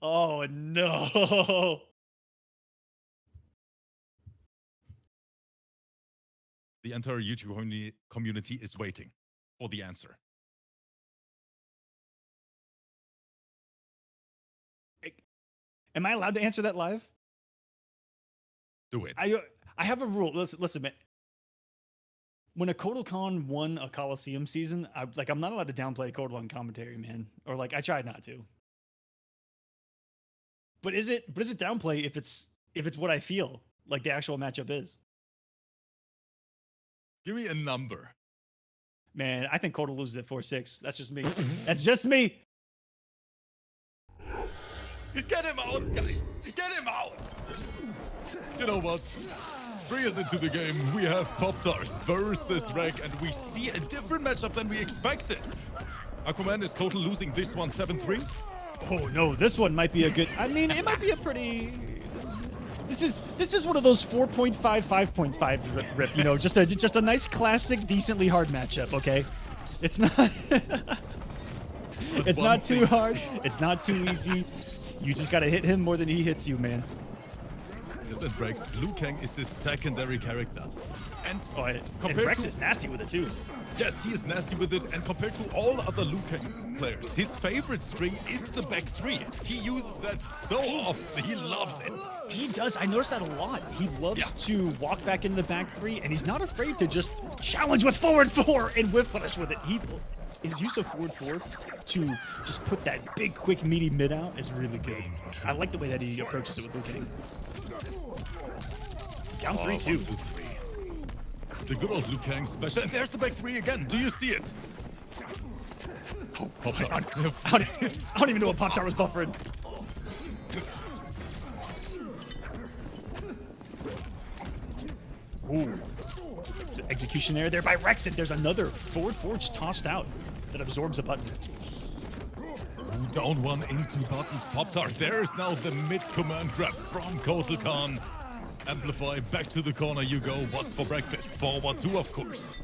Oh no. The entire YouTube community is waiting for the answer. Am I allowed to answer that live? Do it. I have a rule. Listen, man. When a Kotal Khan won a Kolosseum season, I'm not allowed to downplay Kotal on commentary, man. Or I tried not to. But is it downplay if it's what I feel like the actual matchup is? Give me a number. Man, I think Kotal loses at 4-6. That's just me. That's just me. Get him out, guys! Get him out! You know what? Bring us into the game. We have Pop-Tart versus Reg, and we see a different matchup than we expected. Aquaman, is Kotal losing this one 7-3? Oh no, this one might be a good. I mean, it might be a pretty. This is one of those 4.5, 5.5 rip. You know, just a nice classic, decently hard matchup. Okay, it's not. It's not too hard. It's not too easy. You just gotta hit him more than he hits you, man. Yes, and Rex, Liu Kang is his secondary character. And and Rex is nasty with it too. Yes, he is nasty with it, and compared to all other Liu Kang players, his favorite string is the back three. He uses that so often. He loves it. He does. I noticed that a lot. He loves to walk back into the back three, and he's not afraid to just challenge with forward four and whiff punish with it. His use of forward four to just put that big, quick, meaty mid out is really good. I like the way that he approaches it with Liu Kang. Down 3-2. 1, 2, 3. The good old Liu Kang special. And there's the back three again. Do you see it? I don't even know what Pop-Tart was buffering. Ooh. Execution there by Rex, and there's another forward four just tossed out that absorbs a button. Ooh, down one into buttons. Pop-Tart. There's now the mid command grab from Kotal Khan. Amplify, back to the corner you go. What's for breakfast? Forward two, of course.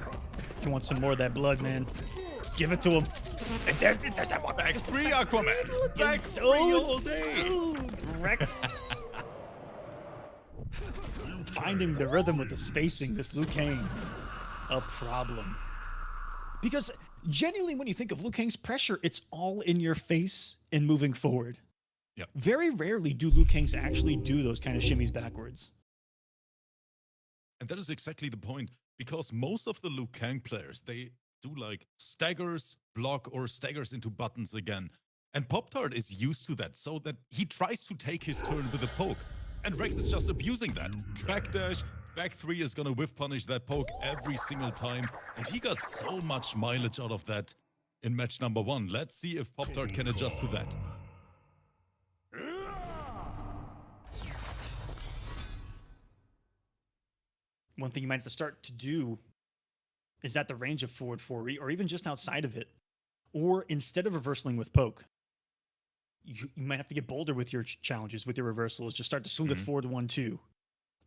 You want some more of that blood, man. Give it to him. And there's that one. Back three, Aquaman. Back three all day. Rex. Finding the rhythm with the spacing, this Liu Kang, a problem. Because genuinely, when you think of Liu Kang's pressure, it's all in your face and moving forward. Yep. Very rarely do Liu Kangs actually do those kind of shimmies backwards. And that is exactly the point, because most of the Liu Kang players, they do like staggers, block, or staggers into buttons again. And Pop-Tart is used to that, so that he tries to take his turn with a poke. And Rex is just abusing that. Backdash, back three is gonna whiff punish that poke every single time. And he got so much mileage out of that in match number 1. Let's see if Pop-Tart can adjust to that. One thing you might have to start to do is at the range of forward 4 or even just outside of it, or instead of reversing with poke, you might have to get bolder with your challenges, with your reversals. Just start to swing with forward 1-2.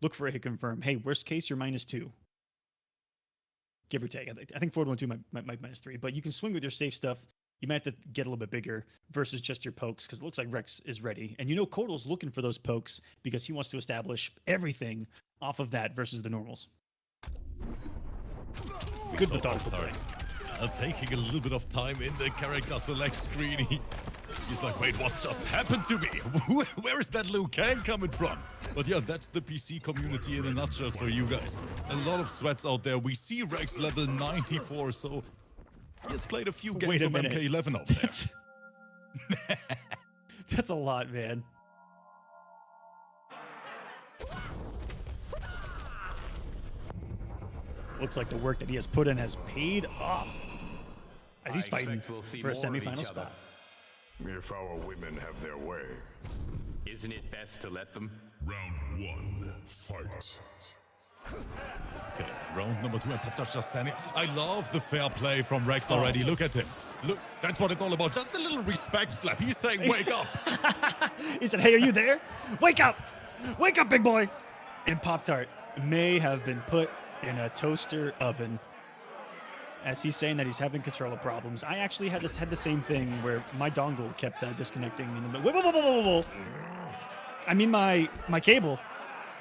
Look for a hit confirm. Hey, worst case, you're -2. Give or take. I think forward 1-2 might -3, but you can swing with your safe stuff. You might have to get a little bit bigger versus just your pokes, because it looks like Rex is ready. And you know Kolo's looking for those pokes because he wants to establish everything off of that versus the normals. Good methodical play. Taking a little bit of time in the character select screen. He's like, wait, what just happened to me? Where is that Liu Kang coming from? But yeah, that's the PC community in a nutshell for you guys. A lot of sweats out there. We see Rex level 94, so he has played a few games of MK11 out there. That's a lot, man. Looks like the work that he has put in has paid off. As he's fighting for a semifinal spot. If our women have their way. Isn't it best to let them? Round 1, fight. Okay, round number 2, and Pop-Tart just standing. I love the fair play from Rex already. Look at him. Look, that's what it's all about. Just a little respect slap. He's saying, wake up. He said, hey, are you there? Wake up. Wake up, big boy. And Pop-Tart may have been put in a toaster oven, as he's saying that he's having controller problems. I actually had the same thing where my dongle kept disconnecting in the middle. Whoa. I mean, my cable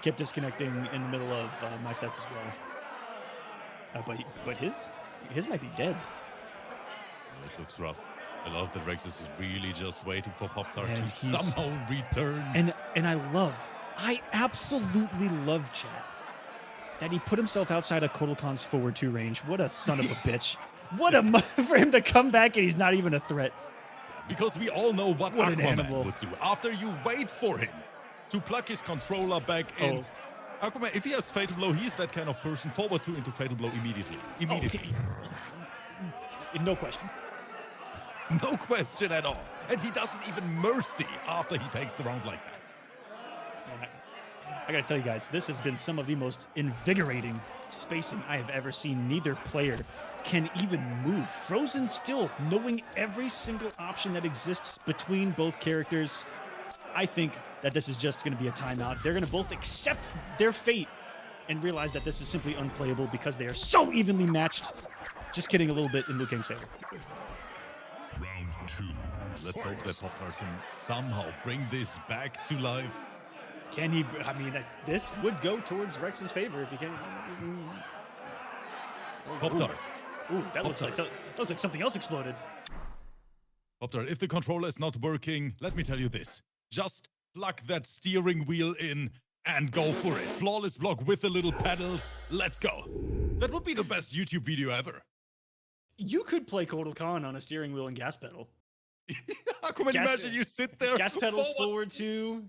kept disconnecting in the middle of my sets as well. But his might be dead. It looks rough. I love that Rex is really just waiting for Pop-Tart to somehow return. And I absolutely love chat that he put himself outside of Kotal Khan's forward 2 range. What a son of a bitch. What a for him to come back and he's not even a threat. Because we all know what Aquaman would do. After you wait for him to plug his controller back in. Aquaman, if he has Fatal Blow, he's that kind of person. Forward 2 into Fatal Blow immediately. No question. No question at all. And he doesn't even mercy after he takes the round like that. I gotta tell you guys, this has been some of the most invigorating spacing I have ever seen. Neither player can even move. Frozen still, knowing every single option that exists between both characters. I think that this is just going to be a timeout. They're going to both accept their fate and realize that this is simply unplayable because they are so evenly matched. Just kidding, a little bit in Liu Kang's favor. Round 2. Let's hope that Pop-Tart can somehow bring this back to life. Can he? I mean, this would go towards Rex's favor if he can. Pop-Tart. Ooh, that looks like something else exploded. Pop-Tart, if the controller is not working, let me tell you this. Just plug that steering wheel in and go for it. Flawless block with the little pedals. Let's go. That would be the best YouTube video ever. You could play Kotal Khan on a steering wheel and gas pedal. Come on, imagine you sit there. Gas pedals forward 2.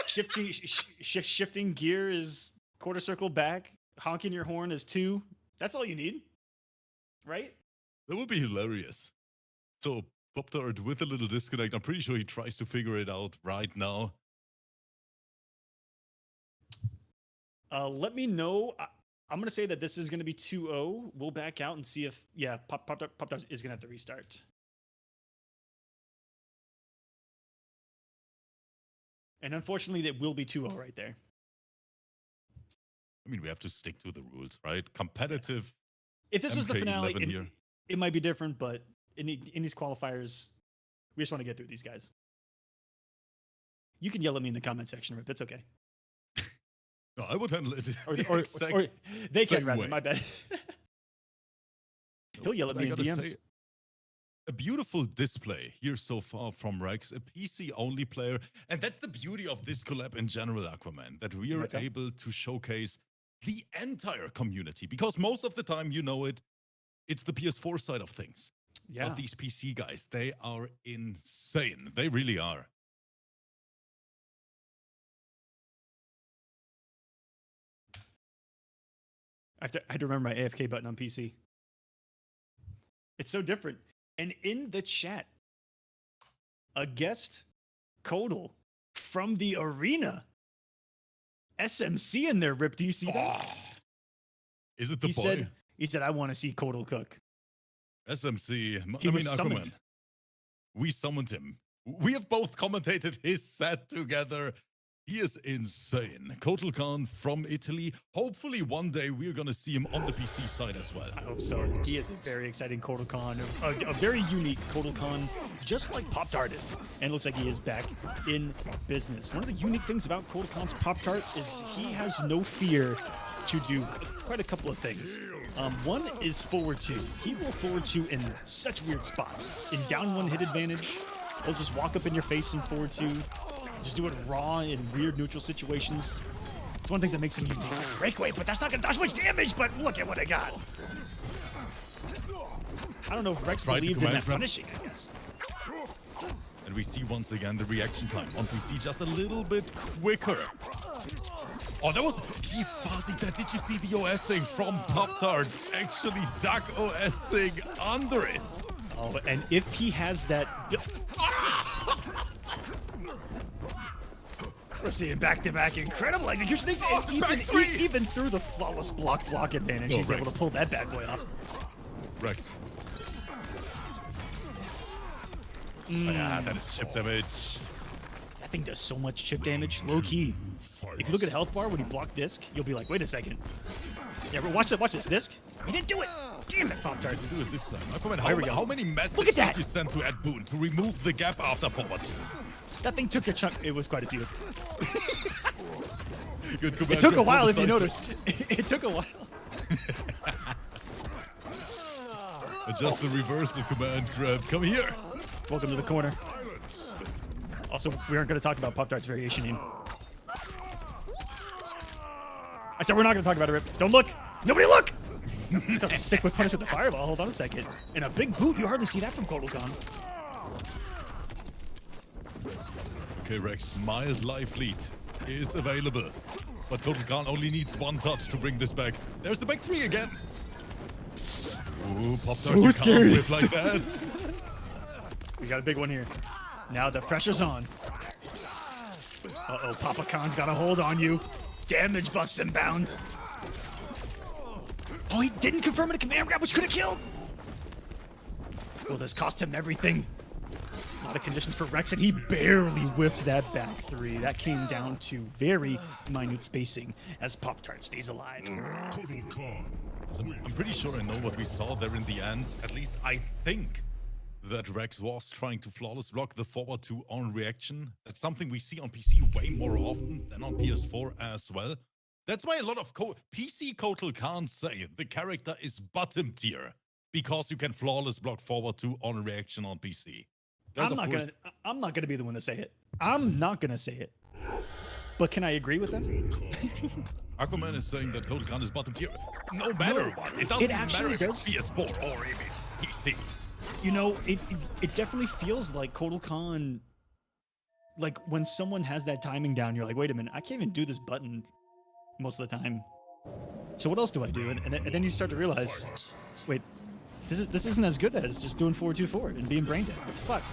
Shifting gear is quarter circle back. Honking your horn is 2. That's all you need, right? That would be hilarious. So Pop-Tart with a little disconnect. I'm pretty sure he tries to figure it out right now. Let me know. I'm going to say that this is going to be 2-0. We'll back out and see if, yeah, Pop-Tart is going to have to restart. And unfortunately, it will be 2-0 right there. I mean, we have to stick to the rules, right? Competitive. If this was the finale, here. It might be different, but in these qualifiers, we just want to get through these guys. You can yell at me in the comment section, Rip. It's okay. No, I would handle it. Or they can, rather. My bad. He'll yell at me in DMs. Say, a beautiful display here so far from Rex, a PC-only player. And that's the beauty of this collab in general, Aquaman, that we are able to showcase the entire community. Because most of the time, you know it, it's the PS4 side of things. Yeah. But these PC guys, they are insane. They really are. I had to remember my AFK button on PC. It's so different. And in the chat, a guest, Kodal, from the arena. SMC in there, Rip. Do you see that? Oh, is it the boy? He said, I want to see Kodal cook. SMC. He was summoned. Aquaman. We summoned him. We have both commentated his set together. He is insane. Kotal Khan from Italy. Hopefully one day we're going to see him on the PC side as well. I hope so. He is a very exciting Kotal Khan. A very unique Kotal Khan, just like Pop-Tart is. And it looks like he is back in business. One of the unique things about Kotal Khan's Pop-Tart is he has no fear to do quite a couple of things. One is forward 2. He will forward 2 in such weird spots. In down 1 hit advantage, he'll just walk up in your face in forward 2. Just do it raw in weird neutral situations. It's one of the things that makes him unique. Breakaway, but that's not going to do much damage, but look at what I got. I don't know if Rex believed in that punishing, I guess. And we see once again the reaction time on PC just a little bit quicker. Oh, that was... He fuzzed that. Did you see the OSing from Pop-Tart? Actually duck OSing under it. Oh, and if he has that... We're seeing back-to-back incredible execution. Even through the flawless block advantage, he's able to pull that bad boy off. Rex. Yeah, that is chip damage. That thing does so much chip damage. Low key. If you look at health bar when you block disc, you'll be like, wait a second. Yeah, but watch this disc. He didn't do it. Damn it, Pop-Tart. Do it this time. How many messages did you send to Ed Boon to remove the gap after forward 2? That thing took a chunk. It was quite a few. Good it took a while, if you noticed. It took a while. Adjust the reversal command grab. Come here. Welcome to the corner. Also, we aren't going to talk about Pop-Tart's variation name. I said we're not going to talk about it, Rip. Don't look. Nobody look. Doesn't stick with punish with the fireball. Hold on a second. And a big boot. You hardly see that from Kotal Khan. Okay, Rex, mild life lead is available. But Kotal Khan only needs one touch to bring this back. There's the back 3 again. Ooh, Pop-Tart, you can't whip like that. We got a big one here. Now the pressure's on. Uh-oh, Papa Khan's got a hold on you. Damage buffs inbound. Oh, he didn't confirm it a command grab, which could have killed. Will this cost him everything? A lot of conditions for Rex, and he barely whiffed that back three. That came down to very minute spacing as Pop-Tart stays alive. So I'm pretty sure I know what we saw there in the end. At least I think that Rex was trying to flawless block the forward 2 on reaction. That's something we see on PC way more often than on PS4 as well. That's why a lot of PC Kotal can't say the character is bottom tier because you can flawless block forward 2 on reaction on PC. I'm not gonna be the one to say it. I'm not gonna say it. But can I agree with that? Aquaman is saying that Kotal Khan is bottom tier no matter what. It doesn't even matter if it's PS4 or if it's PC. You know, it definitely feels like Kotal Khan, like when someone has that timing down, you're like, wait a minute, I can't even do this button most of the time. So what else do I do? And then you start to realize, wait, this isn't as good as just doing 4-2 forward and being brain dead. What the fuck?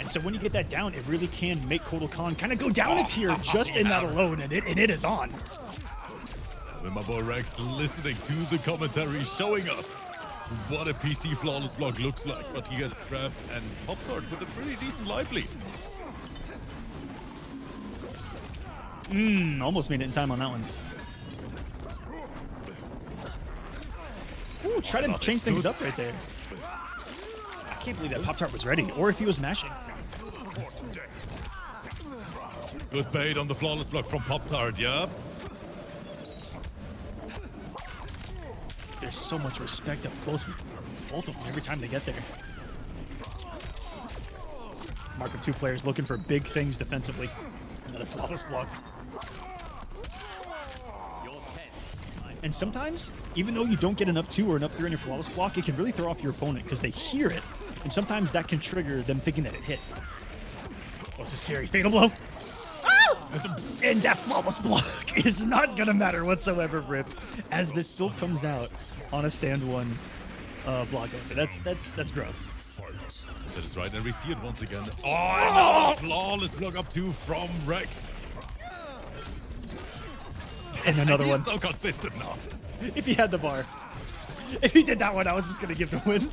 And so when you get that down, it really can make Kotal Khan kind of go down a tier just in that alone, and it is on. And my boy Rex listening to the commentary showing us what a PC flawless block looks like, but he gets grabbed and Pop-Tart with a pretty decent life lead. Almost made it in time on that one. Ooh, try to change things up right there. I can't believe that Pop-Tart was ready, or if he was mashing. Good bait on the flawless block from Pop-Tart, yeah. There's so much respect up close with both of them every time they get there. Mark of 2 players looking for big things defensively. Another flawless block. And sometimes, even though you don't get an up 2 or an up 3 on your flawless block, it can really throw off your opponent because they hear it. And sometimes that can trigger them thinking that it hit. Oh, it's a scary fatal blow. And that flawless block is not gonna matter whatsoever, Rip, as this still comes out on a stand 1 block. That's gross. That is right, and we see it once again. Oh, another flawless block up 2 from Rex. And another one. He's so consistent now. If he had the bar. If he did that one, I was just gonna give the win.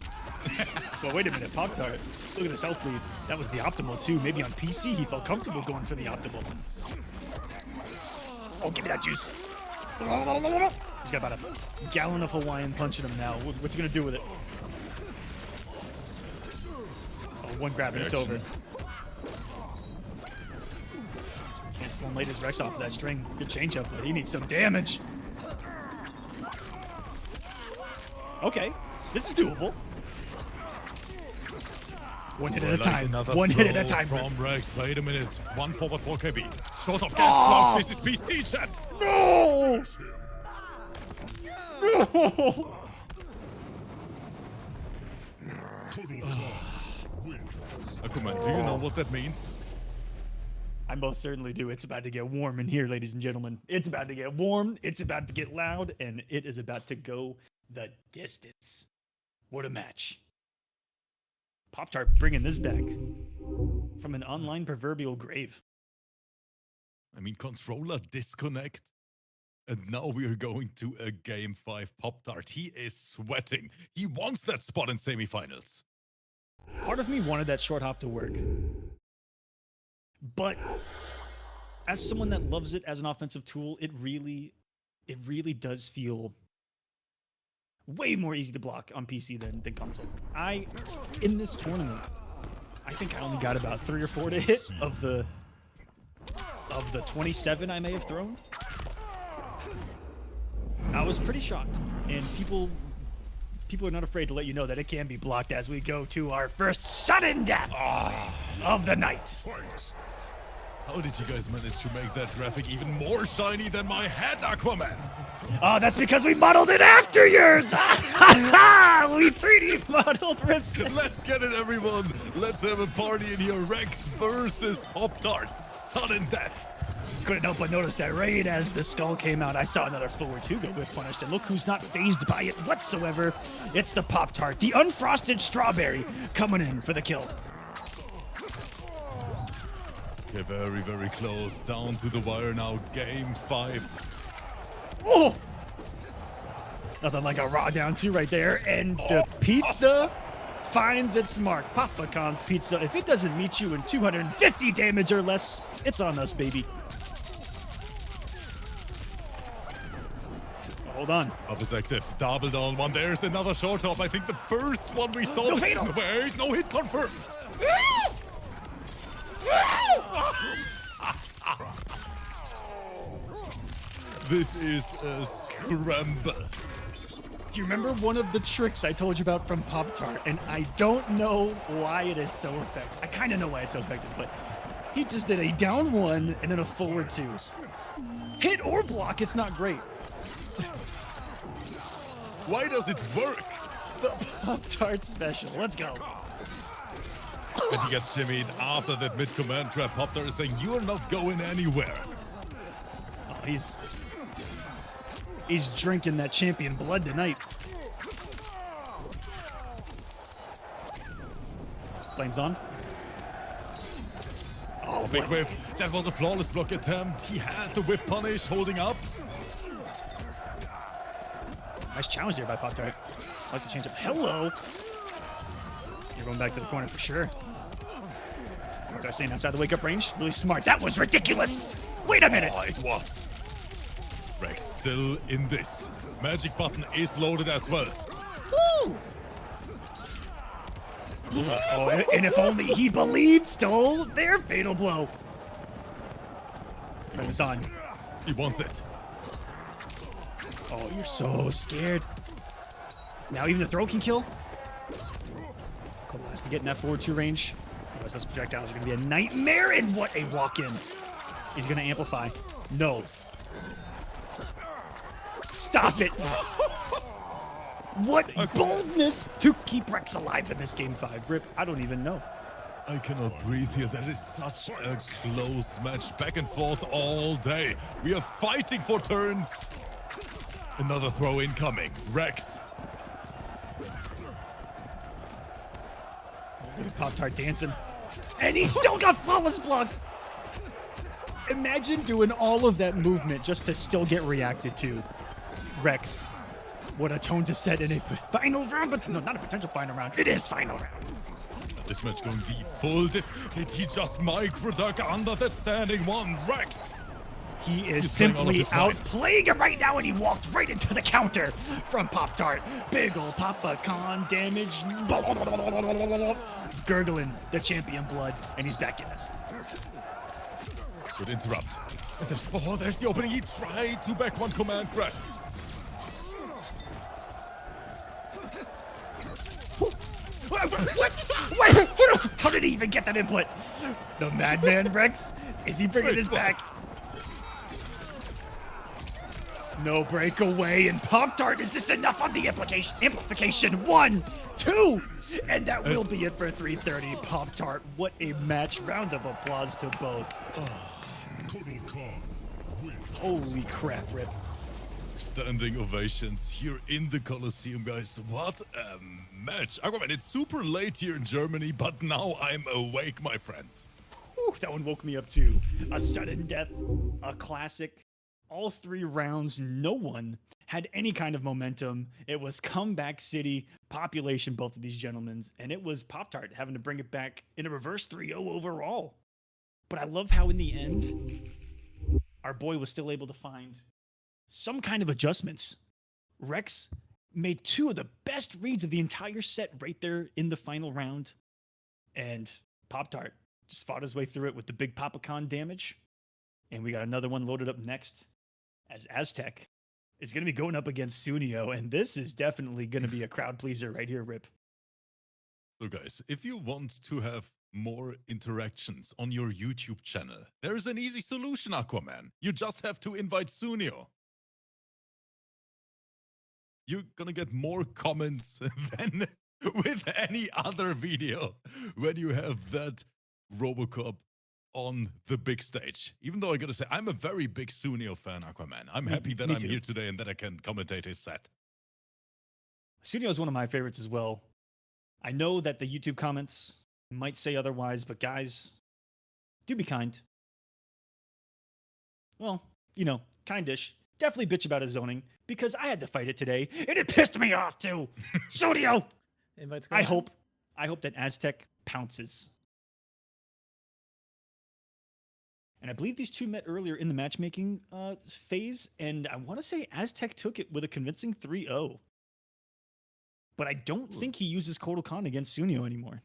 But wait a minute, Pop-Tart. Look at the self lead. That was the optimal too. Maybe on PC he felt comfortable going for the optimal. Oh, give me that juice. He's got about a gallon of Hawaiian punching him now. What's he gonna do with it? Oh, one grab and it's over. Transform late as Rex off that string. Good change up, but he needs some damage. Okay, this is doable. One hit at a time. One hit at a time. From Rex. Wait a minute. One forward 4 KB. Short of gas block. This is PC chat. No! No! Aquaman, do you know what that means? I most certainly do. It's about to get warm in here, ladies and gentlemen. It's about to get warm. It's about to get loud, and it is about to go the distance. What a match. Pop-Tart bringing this back from an online proverbial grave. I mean, controller disconnect. And now we are going to a game 5 Pop-Tart. He is sweating. He wants that spot in semifinals. Part of me wanted that short hop to work. But as someone that loves it as an offensive tool, it really does feel way more easy to block on PC than console. In this tournament, I think I only got about 3 or 4 to hit of the 27 I may have thrown. I was pretty shocked, and people are not afraid to let you know that it can be blocked as we go to our first sudden death of the night. How did you guys manage to make that graphic even more shiny than my head, Aquaman? Oh, that's because we modeled it after yours! We 3D modeled Rips. Let's get it, everyone. Let's have a party in here. Rex versus Pop-Tart. Sudden death. Couldn't help but notice that right as the skull came out, I saw another forward 2 get whiff punished. And look who's not phased by it whatsoever. It's the Pop-Tart, the unfrosted strawberry, coming in for the kill. Okay, very, very close. Down to the wire now. Game 5. Oh! Nothing like a raw down 2 right there. And the pizza finds its mark. Papa Khan's Pizza. If it doesn't meet you in 250 damage or less, it's on us, baby. Hold on. Up is active. Double down one. There's another short hop. I think the first one we saw. No fatal. Wait, no hit confirmed. This is a scramble. Do you remember one of the tricks I told you about from Pop-Tart? And I don't know why it is so effective. I kind of know why it's so effective, but he just did a down one and then a forward two. Hit or block, it's not great. Why does it work? The Pop-Tart special. Let's go. And he gets shimmied after that mid-command trap. Pop-Tart is saying, you're not going anywhere. Oh, he's drinking that champion blood tonight. Flames on. Oh, big whiff. That was a flawless block attempt. He had the whiff punish holding up. Nice challenge there by Pop-Tart. I like the change up. Hello. You're going back to the corner for sure. Pop-Tart staying outside the wake-up range. Really smart. That was ridiculous. Wait a minute. Oh, it was. Rex still in this. Magic button is loaded as well. Woo! Oh, and if only he believed, stole their fatal blow. Flames on. He wants it. Oh, you're so scared. Now even the throw can kill. Kolo has to get in that forward two range. Otherwise, those projectiles are going to be a nightmare. And what a walk-in. He's going to amplify. No. Stop it. What boldness to keep Rex alive in this game 5. Rip, I don't even know. I cannot breathe here. That is such a close match. Back and forth all day. We are fighting for turns. Another throw incoming. Rex. Look at Pop-Tart dancing. And he still got flawless block. Imagine doing all of that movement just to still get reacted to. Rex. What a tone to set in a final round, but no, not a potential final round. It is final round. This match going to be full. Did he just micro-duck under that standing one? Rex. He is He's playing all of simply his might. outplaying it right now, and he walked right into the counter from Pop-Tart. Big ol' Papa Khan damage. Gurgling the champion blood, and he's back in this. Good interrupt. Oh, there's the opening. He tried to back one command grab. What? What? How did he even get that input? The Madman Rex? Is he bringing his back? No breakaway, and Pop-Tart, is this enough on the amplification? 1, 2, and that will be it for 330. Pop-Tart, what a match. Round of applause to both. Holy crap, Rip. Standing ovations here in the Kolosseum, guys. What a match. Aquaman, it's super late here in Germany, but now I'm awake, my friends. Whew, that one woke me up too. A sudden death, a classic. All 3 rounds, no one had any kind of momentum. It was comeback city, population, both of these gentlemen, and it was Pop-Tart having to bring it back in a reverse 3-0 overall. But I love how in the end, our boy was still able to find some kind of adjustments. Rex made 2 of the best reads of the entire set right there in the final round. And Pop-Tart just fought his way through it with the big Papa Khan damage. And we got another one loaded up next as Aztec is going to be going up against Sunio. And this is definitely going to be a crowd pleaser right here, Rip. So guys, if you want to have more interactions on your YouTube channel, there's an easy solution, Aquaman. You just have to invite Sunio. You're gonna get more comments than with any other video when you have that Robocop on the big stage. Even though I gotta say, I'm a very big Sunio fan, Aquaman. I'm happy that Me I'm too. here today and that I can commentate his set. Sunio is one of my favorites as well. I know that the YouTube comments might say otherwise, but guys, do be kind. Well, you know, kindish. Definitely bitch about his zoning, because I had to fight it today, and it pissed me off too. Sunio! Invites I going. I hope that Aztec pounces. And I believe these two met earlier in the matchmaking phase, and I want to say Aztec took it with a convincing 3-0. But I don't think he uses Kotal Khan against Sunio anymore.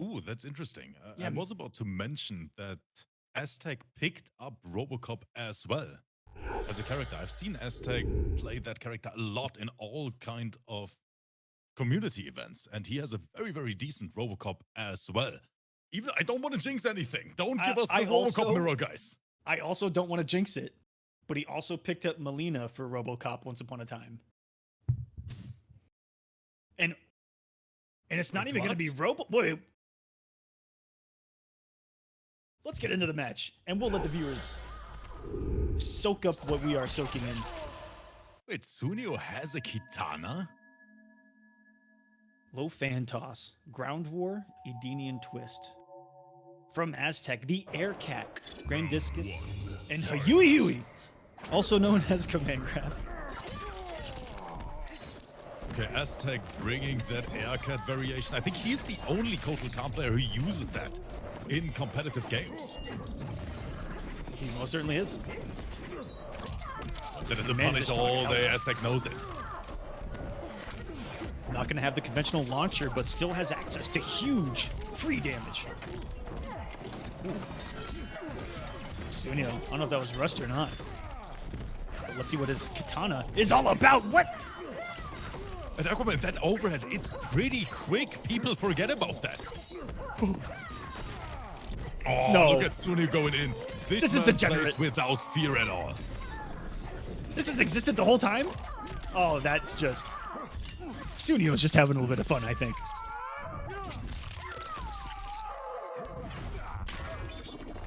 Ooh, that's interesting. Yeah, I was about to mention that Aztec picked up Robocop as well as a character. I've seen Aztec play that character a lot in all kind of community events, and he has a very, very decent Robocop as well. Even I don't want to jinx anything. Don't give us the Robocop mirror, guys. I also don't want to jinx it, but he also picked up Melina for Robocop once upon a time. And it's not even going to be Wait. Let's get into the match, and we'll let the viewers soak up what we are soaking in. Wait, Sunio has a Kitana? Low fan toss, ground war, Edenian twist. From Aztec, the Air Cat, Grand Discus, and Huyui, also known as Command Grab. Okay, Aztec bringing that Air Cat variation. I think he's the only Kotal Khan player who uses that in competitive games. He most certainly is. That is a punish all day. Aztec knows it. Not going to have the conventional launcher, but still has access to huge free damage. Sunio, I don't know if that was Rust or not. But let's see what his katana is all about. What? And Aquaman, that overhead, it's pretty quick. People forget about that. Oh, no. Look at Sunio going in. This is degenerate. plays without fear at all. This has existed the whole time? Oh, that's just... Sunio's just having a little bit of fun, I think.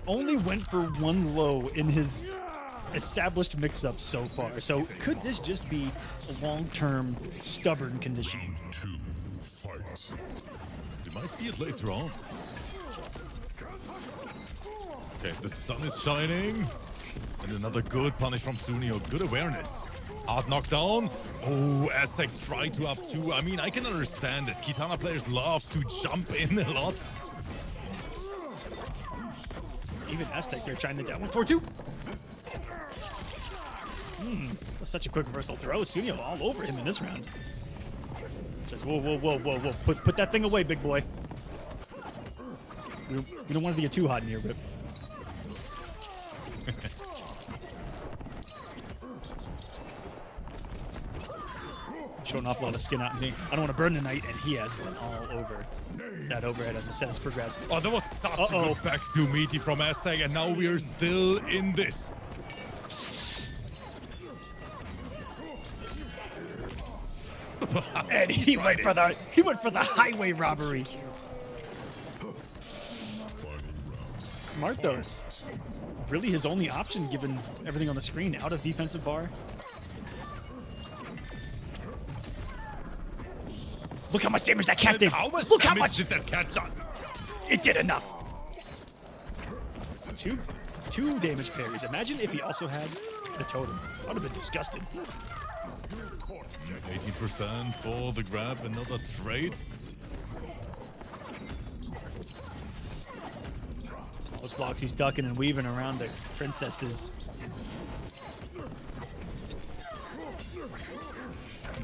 Only went for one low in his established mix-up so far. So could this just be a long-term stubborn condition? Round 2, fight. You might see it later on. Okay, the sun is shining. And another good punish from Sunio. Good awareness. Hard knockdown. Oh, Aztec tried to up two. I mean, I can understand it. Kitana players love to jump in a lot. Even Aztec, they're trying to down 1-4-2. Such a quick reversal throw. Sunio all over him in this round. Says, whoa, whoa, whoa, whoa, whoa. Put that thing away, big boy. We don't want to get too hot in here, but... Showing off a lot of skin out in me. I don't want to burn the night, and he has one all over that overhead as the set has progressed. Oh, that was such a good back to meaty from Aztec, and now we are still in this. And he went for the highway robbery. Smart though. Really his only option given everything on the screen. Out of defensive bar. Look how much damage that cat did. Look how much did that cat done? It did enough. Two damage parries. Imagine if he also had the totem. I would have been disgusted. 18% for the grab, another trade. Those blocks he's ducking and weaving around the princesses.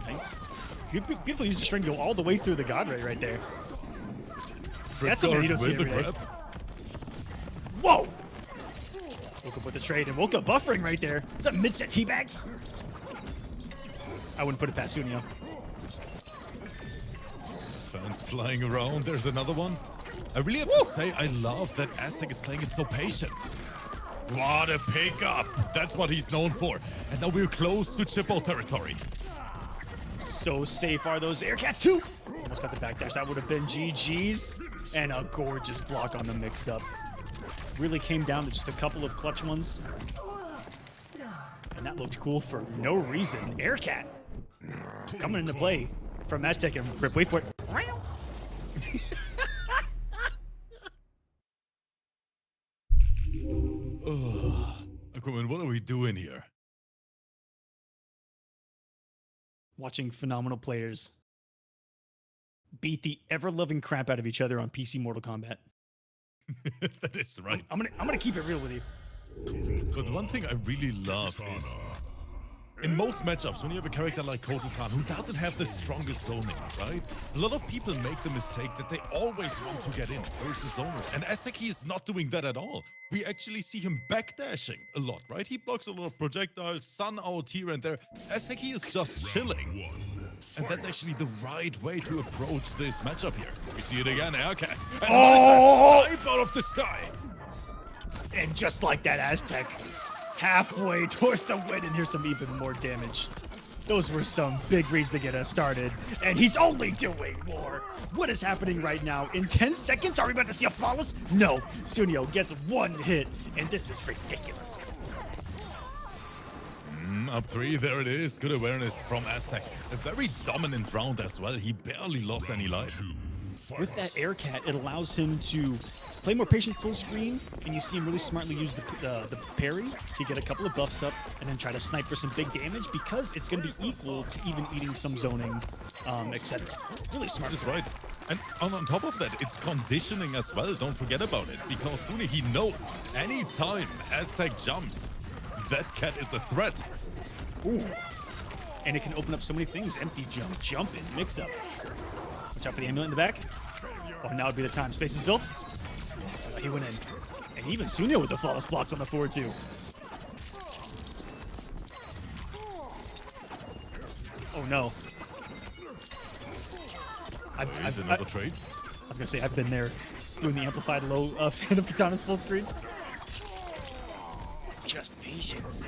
Nice. Beautiful use of string to go all the way through the god ray right there. That's something you don't see every day. Whoa! Woke up with the trade and woke up buffering right there. Is that mid-set teabags? I wouldn't put it past Sunio. Fans flying around. There's another one. I really have to say, I love that Aztec is playing it so patient. What a pickup. That's what he's known for. And now we're close to Chippo territory. So safe are those air cats too. Almost got the back dash. That would have been GG's. And a gorgeous block on the mix-up. Really came down to just a couple of clutch ones. And that looked cool for no reason. Air cat coming into play from Aztec and Rip. Wait for it. Aquaman, what are we doing here? Watching phenomenal players beat the ever-loving crap out of each other on PC Mortal Kombat. That is right. I'm gonna keep it real with you. But one thing I really love is, in most matchups, when you have a character like Kotal Khan who doesn't have the strongest zoning, right? A lot of people make the mistake that they always want to get in versus zoners. And Aztec, he is not doing that at all. We actually see him backdashing a lot, right? He blocks a lot of projectiles, sun out here and there. Aztec, he is just chilling. And that's actually the right way to approach this matchup here. We see it again, Aircat. And what is that? Dive out of the sky! And just like that, Aztec, halfway towards the win, and here's some even more damage. Those were some big reads to get us started, and he's only doing more. What is happening right now? In 10 seconds, are we about to see a flawless? No, Sunio gets one hit, and this is ridiculous. Up 3, there it is. Good awareness from Aztec. A very dominant round as well. He barely lost any life. With that Aircat, it allows him to play more patient full screen, and you see him really smartly use the parry to get a couple of buffs up, and then try to snipe for some big damage because it's going to be equal to even eating some zoning, etc. Really smart. That's right. And on top of that, it's conditioning as well. Don't forget about it, because soon he knows anytime Aztec jumps, that cat is a threat. Ooh. And it can open up so many things. Empty jump, jump in, mix up. Watch out for the amulet in the back. Oh, now would be the time. Space is built. He went in. And even Sunio with the flawless blocks on the forward too. Oh no. Another trade. I was gonna say, I've been there doing the amplified low Phantom Katana's full screen. Just patience.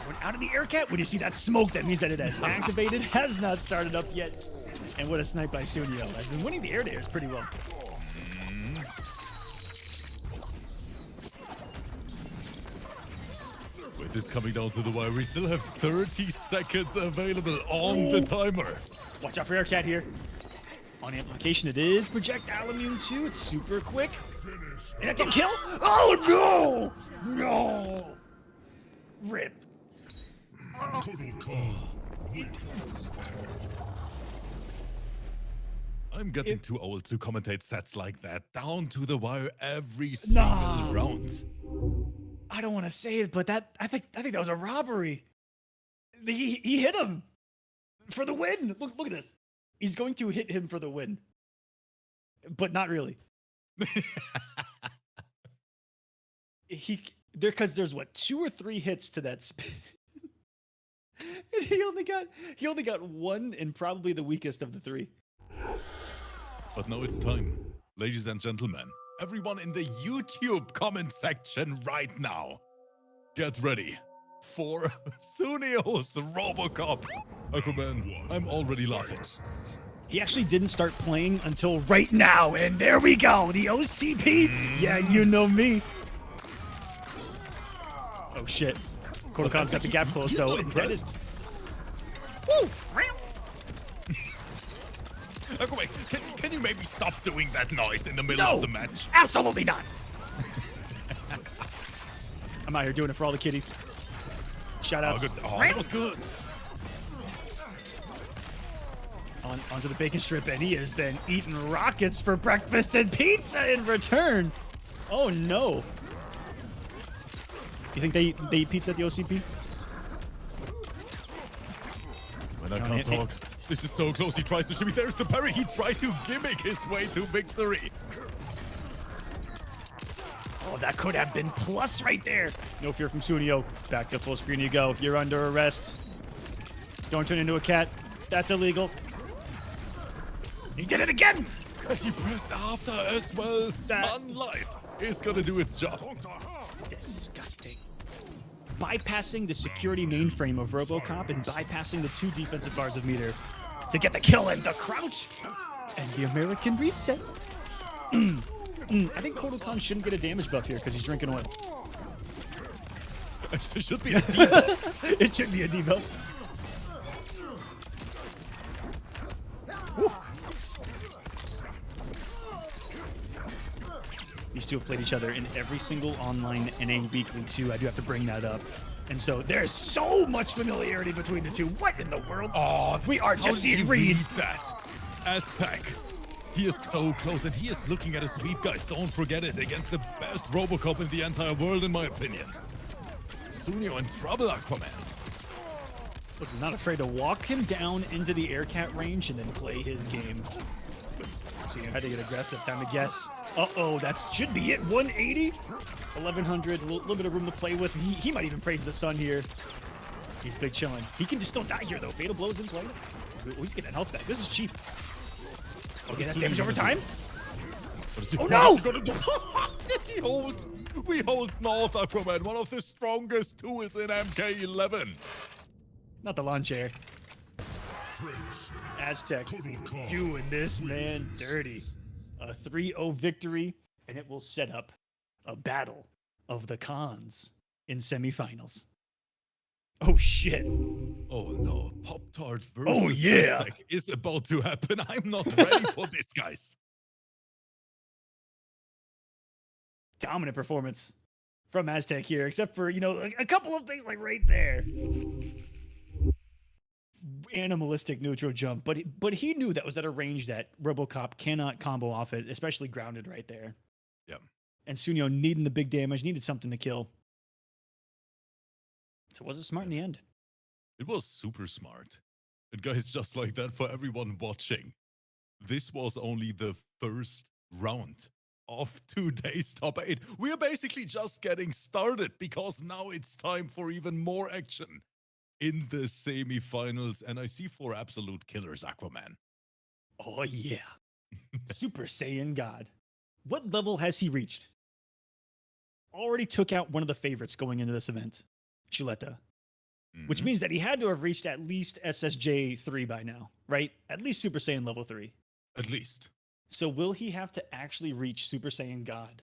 Going out of the Aircat. When you see that smoke, that means that it has activated, has not started up yet. And what a snipe by Sunio. Has been winning the air dares pretty well. With this coming down to the wire, we still have 30 seconds available on the timer. Watch out for Aircat here. On amplification, it is projectile immune too. It's super quick. And it can kill. Oh no! No! Rip. I'm getting too old to commentate sets like that. Down to the wire every single round. I don't want to say it, but I think that was a robbery. He hit him for the win. Look at this. He's going to hit him for the win, but not really. Because there's what, 2 or 3 hits to that spin. And he only got one, and probably the weakest of the 3. But now it's time, ladies and gentlemen. Everyone in the YouTube comment section right now, get ready for Sunio's Robocop. Aquaman, I'm already laughing. He actually didn't start playing until right now, and there we go, the OCP. Yeah, you know me. Oh shit. Kolo Khan's got the gap closed though. Woo! Aquaman, can you maybe stop doing that noise in the middle of the match? Absolutely not. I'm out here doing it for all the kiddies. Shout outs. Oh, that was good. Onto the bacon strip, and he has been eating rockets for breakfast and pizza in return. Oh no. You think they eat pizza at the OCP? When I can't talk. This is so close. He tries to shimmy. There's the parry. He tried to gimmick his way to victory. Oh, that could have been plus right there. No fear from Sunio. Back to full screen you go. You're under arrest. Don't turn into a cat. That's illegal. He did it again. He pressed after as well. Sunlight is gonna do its job. Disgusting. Bypassing the security mainframe of RoboCop and bypassing the 2 defensive bars of meter to get the kill and the crouch and the American reset. I think Kotal Khan shouldn't get a damage buff here because he's drinking oil. It should be a debuff. It should be a debuff. Woo. These two have played each other in every single online NA weekly too. I do have to bring that up. And so there's so much familiarity between the two. What in the world? Oh, We are how just did he seeing read reads. that. Aztec. He is so close, and he is looking at a sweep, guys. Don't forget it. Against the best Robocop in the entire world, in my opinion. Sunio in trouble, Aquaman. Look, I'm not afraid to walk him down into the air cat range and then play his game. So you had to get aggressive. Time to guess. Uh-oh, that should be it. 180, 1100, a little bit of room to play with. He might even praise the sun here. He's big chilling. He can just don't die here, though. Fatal blows in play. Oh, he's getting health back. This is cheap. Okay, that's damage over time. Oh, no! He holds. We hold North, Aquaman, one of the strongest tools in MK11. Not the lawn chair. Aztec doing this man dirty. A 3-0 victory, and it will set up a battle of the cons in semifinals. Oh shit. Oh no, Pop-Tart versus yeah. Aztec is about to happen. I'm not ready for this, guys. Dominant performance from Aztec here, except for, you know, a couple of things like right there. Animalistic neutral jump, but he knew that was at a range that RoboCop cannot combo off it, especially grounded right there. Yeah. And Sunio needing the big damage, needed something to kill. So was it smart in the end? It was super smart. And guys, just like that, for everyone watching, this was only the first round of today's top 8. We are basically just getting started, because now it's time for even more action in the semifinals, and I see 4 absolute killers, Aquaman. Oh yeah. Super Saiyan God. What level has he reached? Already took out one of the favorites going into this event, Chuleta. Which means that he had to have reached at least SSJ 3 by now, right? At least Super Saiyan level 3. At least. So will he have to actually reach Super Saiyan God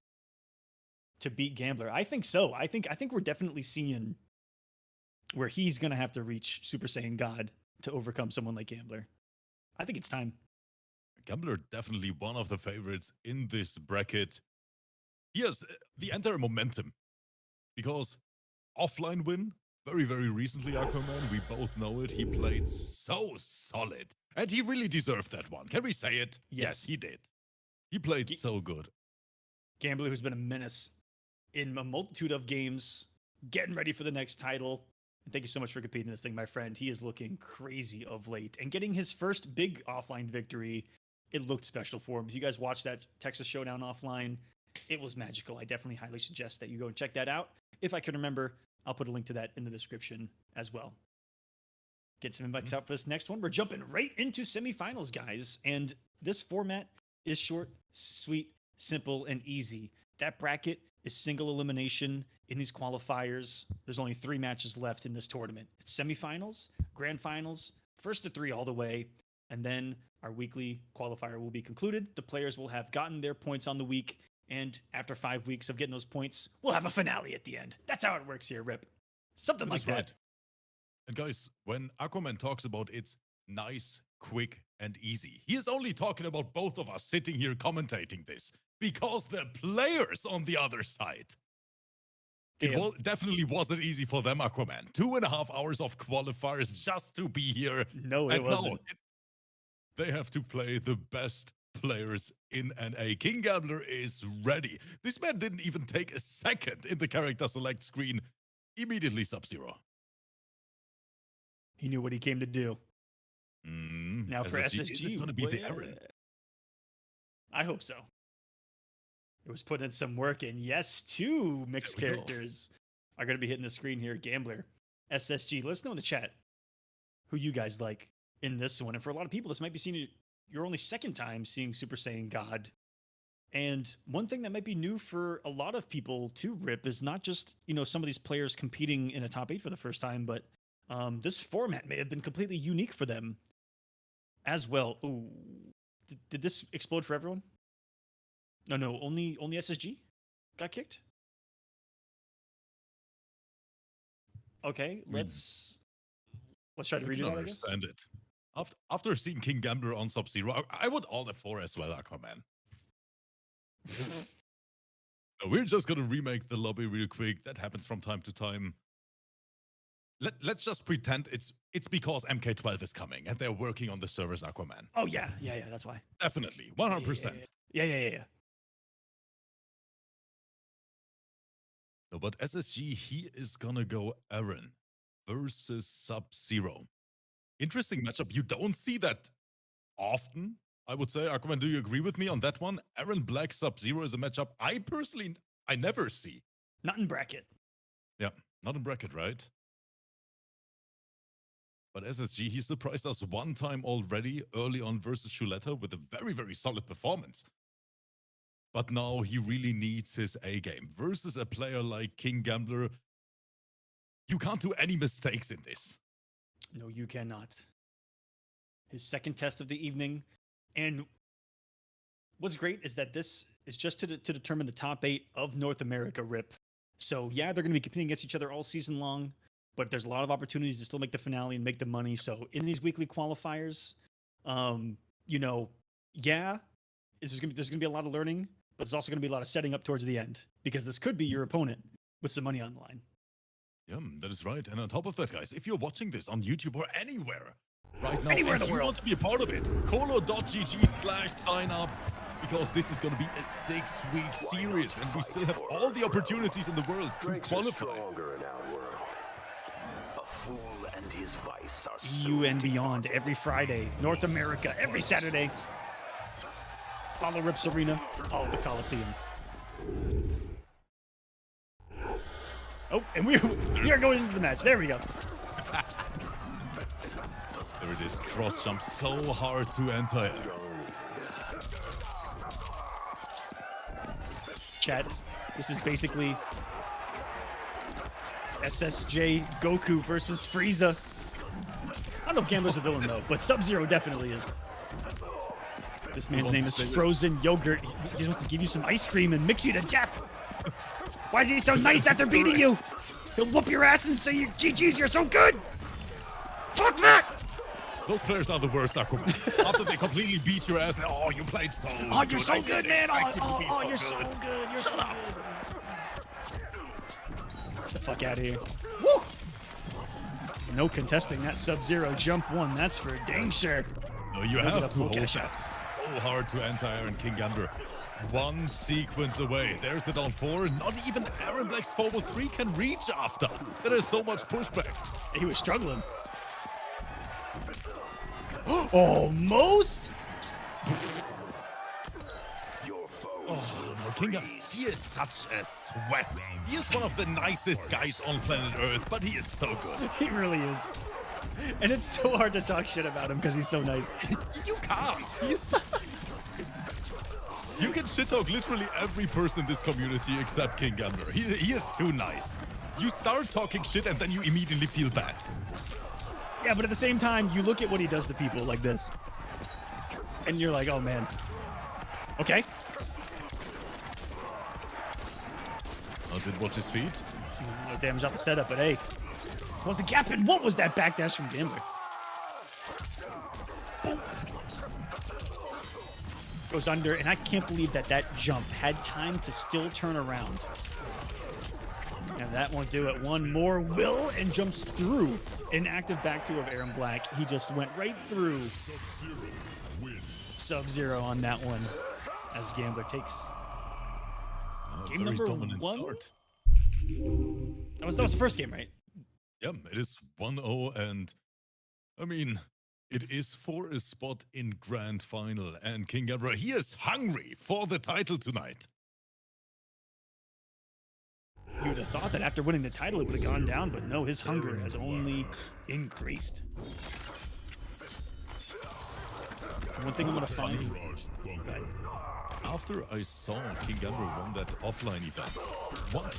to beat Gambler? I think so. I think we're definitely seeing where he's going to have to reach Super Saiyan God to overcome someone like Gambler. I think it's time. Gambler definitely one of the favorites in this bracket. He has the entire momentum, because offline win, very, very recently, Aquaman, we both know it, he played so solid. And he really deserved that one. Can we say it? Yes, he did. He played so good. Gambler, who's been a menace in a multitude of games, getting ready for the next title. And thank you so much for competing in this thing, my friend. He is looking crazy of late. And getting his first big offline victory, it looked special for him. If you guys watched that Texas Showdown offline, it was magical. I definitely highly suggest that you go and check that out. If I can remember, I'll put a link to that in the description as well. Get some invites out for this next one. We're jumping right into semifinals, guys. And this format is short, sweet, simple, and easy. That bracket is single elimination in these qualifiers. There's only 3 matches left in this tournament. It's semifinals, grand finals, first to 3 all the way, and then our weekly qualifier will be concluded. The players will have gotten their points on the week, and after 5 weeks of getting those points, we'll have a finale at the end. That's how it works here, Rip. Something like that. Right. And guys, when Aquaman talks about it's nice, quick, and easy, he is only talking about both of us sitting here commentating this, because the players on the other side, it definitely wasn't easy for them, Aquaman. 2.5 hours of qualifiers just to be here. No, it wasn't. They have to play the best players in NA. King Gambler is ready. This man didn't even take a second in the character select screen. Immediately Sub-Zero. He knew what he came to do. Now for SSG, is it going to be the Aaron? I hope so. It was putting some work in. Yes, 2 mixed characters are going to be hitting the screen here. Gambler, SSG. Let us know in the chat who you guys like in this one. And for a lot of people, this might be seeing your only second time seeing Super Saiyan God. And one thing that might be new for a lot of people too, Rip, is not just, you know, some of these players competing in a top 8 for the first time, but this format may have been completely unique for them as well. Ooh, did this explode for everyone? No, only SSG got kicked. Okay, let's try to redo that. I understand it. After seeing King Gambler on Sub-Zero, I would order 4 as well, Aquaman. We're just gonna remake the lobby real quick. That happens from time to time. let's just pretend it's because MK12 is coming and they're working on the servers, Aquaman. Oh yeah, that's why. Definitely, 100%. Yeah. No, but SSG, he is gonna go Aaron versus Sub-Zero. Interesting matchup. You don't see that often, I would say. Aquaman, do you agree with me on that one? Aaron Black Sub-Zero is a matchup I never see. Not in bracket. Yeah, not in bracket, right? But SSG, he surprised us one time already early on versus Shuletta with a very, very solid performance. But now he really needs his A game. Versus a player like King Gambler, you can't do any mistakes in this. No, you cannot. His second test of the evening. And what's great is that this is just to determine the top 8 of North America RIP. So yeah, they're going to be competing against each other all season long, but there's a lot of opportunities to still make the finale and make the money. So in these weekly qualifiers, yeah, there's going to be a lot of learning, but there's also going to be a lot of setting up towards the end because this could be your opponent with some money on the line. Yeah, that is right. And on top of that, guys, if you're watching this on YouTube or anywhere right now, Anywhere in the you world, want to be a part of it, Kolo.gg/sign up, because this is going to be a 6-week series, and we still have all the opportunities in the world to qualify. EU and beyond every Friday, North America every Saturday. Follow Rips Arena, follow the Kolosseum. Oh, and we are going into the match. There we go. There it is. Cross jump so hard to enter. Chat, this is basically SSJ Goku versus Frieza. I don't know if Gambler's a villain though, but Sub-Zero definitely is. This man's name is Frozen Yogurt. He just wants to give you some ice cream and mix you to death. Why is he so nice after beating you? He'll whoop your ass and say, GG's, you're so good. Fuck that! Those players are the worst, Aquaman. After they completely beat your ass, oh, you played so good. Oh, you're so good, man. Oh, you're so good. You're so good. Get the fuck out of here. Woo! No contesting that Sub-Zero jump one. That's for dang sure. No, you have to hold that so hard to enter Aaron King Gambler. One sequence away. There's the down 4. Not even Aaron Black's forward 3 can reach after. There is so much pushback. He was struggling. Almost. Oh, no, King Gambler, he is such a sweat. He is one of the nicest guys on planet Earth, but he is so good. He really is. And it's so hard to talk shit about him because he's so nice. You can't. You can shit talk literally every person in this community except King Gambler. He is too nice. You start talking shit and then you immediately feel bad. Yeah, but at the same time, you look at what he does to people like this. And you're like, oh man. Okay. I did watch his feet. No damage off the setup, but hey. Was the gap in? What was that backdash from Gambler? Goes under, and I can't believe that jump had time to still turn around. And that won't do it. One more will and jumps through an active back two of Aaron Black. He just went right through Sub-Zero on that one as Gambler takes game number 1. Start. That was the first game, right? Yeah, it is 1-0, and I mean, it is for a spot in Grand Final, and King Gambler, he is hungry for the title tonight. You would have thought that after winning the title, it would have gone down, but no, his hunger has only increased. One thing I'm going to find... After I saw King Gambler won that offline event,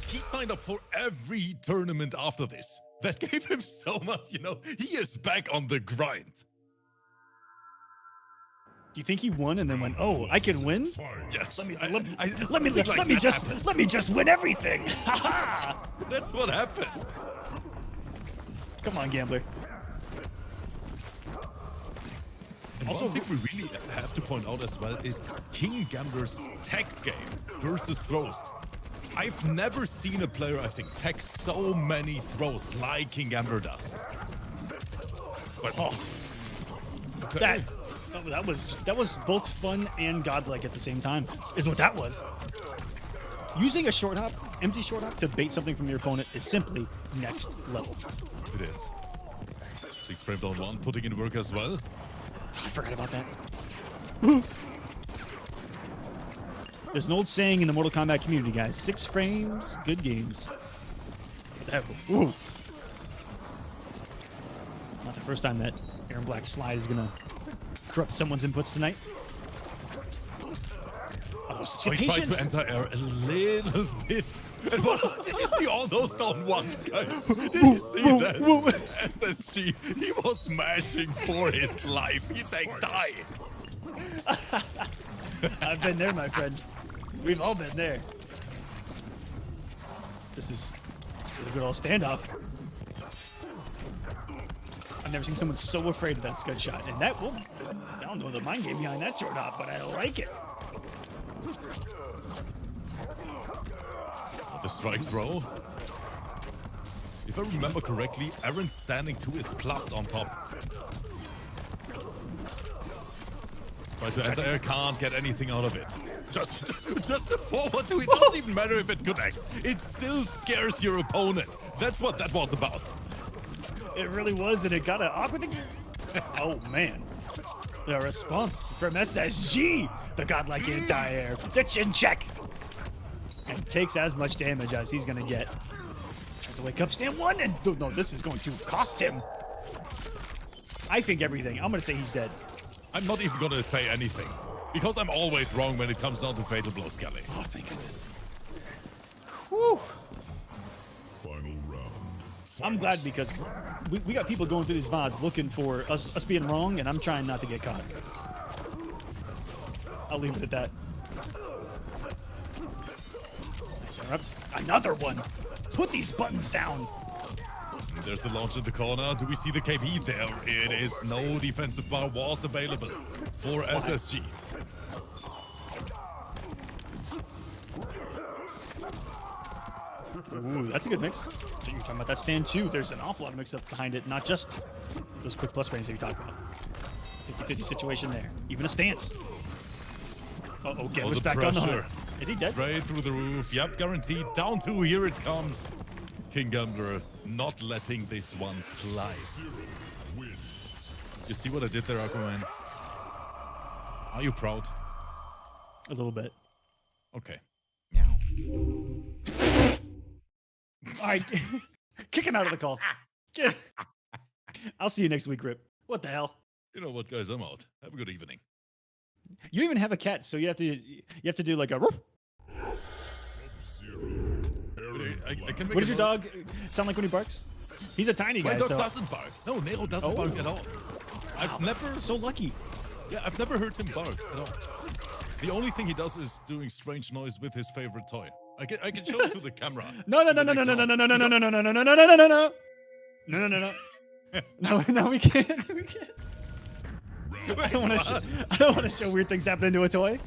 he signed up for every tournament after this. That gave him so much, he is back on the grind. Do you think he won and then went, oh, I can win? Yes. Let me just win everything. That's what happened. Come on, Gambler. And also, one thing we really have to point out as well is King Gambler's tech game versus throws. I've never seen a player, I think, tech so many throws like King Gambler does. But, okay. That was both fun and godlike at the same time, is what that was. Using a short hop, empty short hop, to bait something from your opponent is simply next level. It is. 6 frames on 1, putting in work as well. I forgot about that. There's an old saying in the Mortal Kombat community, guys. 6 frames, good games. Ooh. Not the first time that Aaron Black's slide is gonna corrupt someone's inputs tonight. Oh, I tried to enter air a little bit. And did you see all those down ones, guys? Did you see that? SSG, he was smashing for his life. He's saying, die. I've been there, my friend. We've all been there. This is a good old standoff. I've never seen someone so afraid of that scud shot. And that, well, I don't know the mind game behind that short hop, but I like it. The strike throw. If I remember correctly, Aaron's standing to his plus on top. Try to enter air, can't get anything out of it. Just a forward to it, doesn't even matter if it connects. It still scares your opponent. That's what that was about. It really was, and it got an awkward thing. Oh, man. The response from SSG, the godlike anti-air, the chin check. And takes as much damage as he's gonna get. Tries to wake up, stand one, and no, this is going to cost him. I think everything. I'm gonna say he's dead. I'm not even gonna say anything. Because I'm always wrong when it comes down to Fatal Blow, Skelly. Oh, thank goodness. Whew. Final round. I'm glad because we got people going through these VODs looking for us being wrong, and I'm trying not to get caught. I'll leave it at that. Nice interrupt. Another one. Put these buttons down. There's the launch in the corner. Do we see the KB there? It is. No defensive bar was available for SSG. Ooh, that's a good mix. So you're talking about that stand too. There's an awful lot of mix up behind it, not just those quick plus frames that you talked about. 50-50 situation there. Even a stance. Uh-oh, Gambler's back on the hunt. Is he dead? Straight through the roof. Yep, guaranteed. Down 2, here it comes. King Gambler not letting this one slide. You see what I did there, Aquaman? Are you proud? A little bit. Okay. All right. Kick him out of the call. I'll see you next week, Rip. What the hell? You know what, guys? I'm out. Have a good evening. You don't even have a cat, so you have to do like a. I can make What does your dog sound like when he barks? He's a tiny guy. My dog so. doesn't bark. No, Nero doesn't bark at all. I've never. So lucky. Yeah, I've never heard him bark at all. The only thing he does is doing strange noise with his favorite toy. I can show it to the camera. No, we can't. We can't. I don't want to show weird things happening to a toy.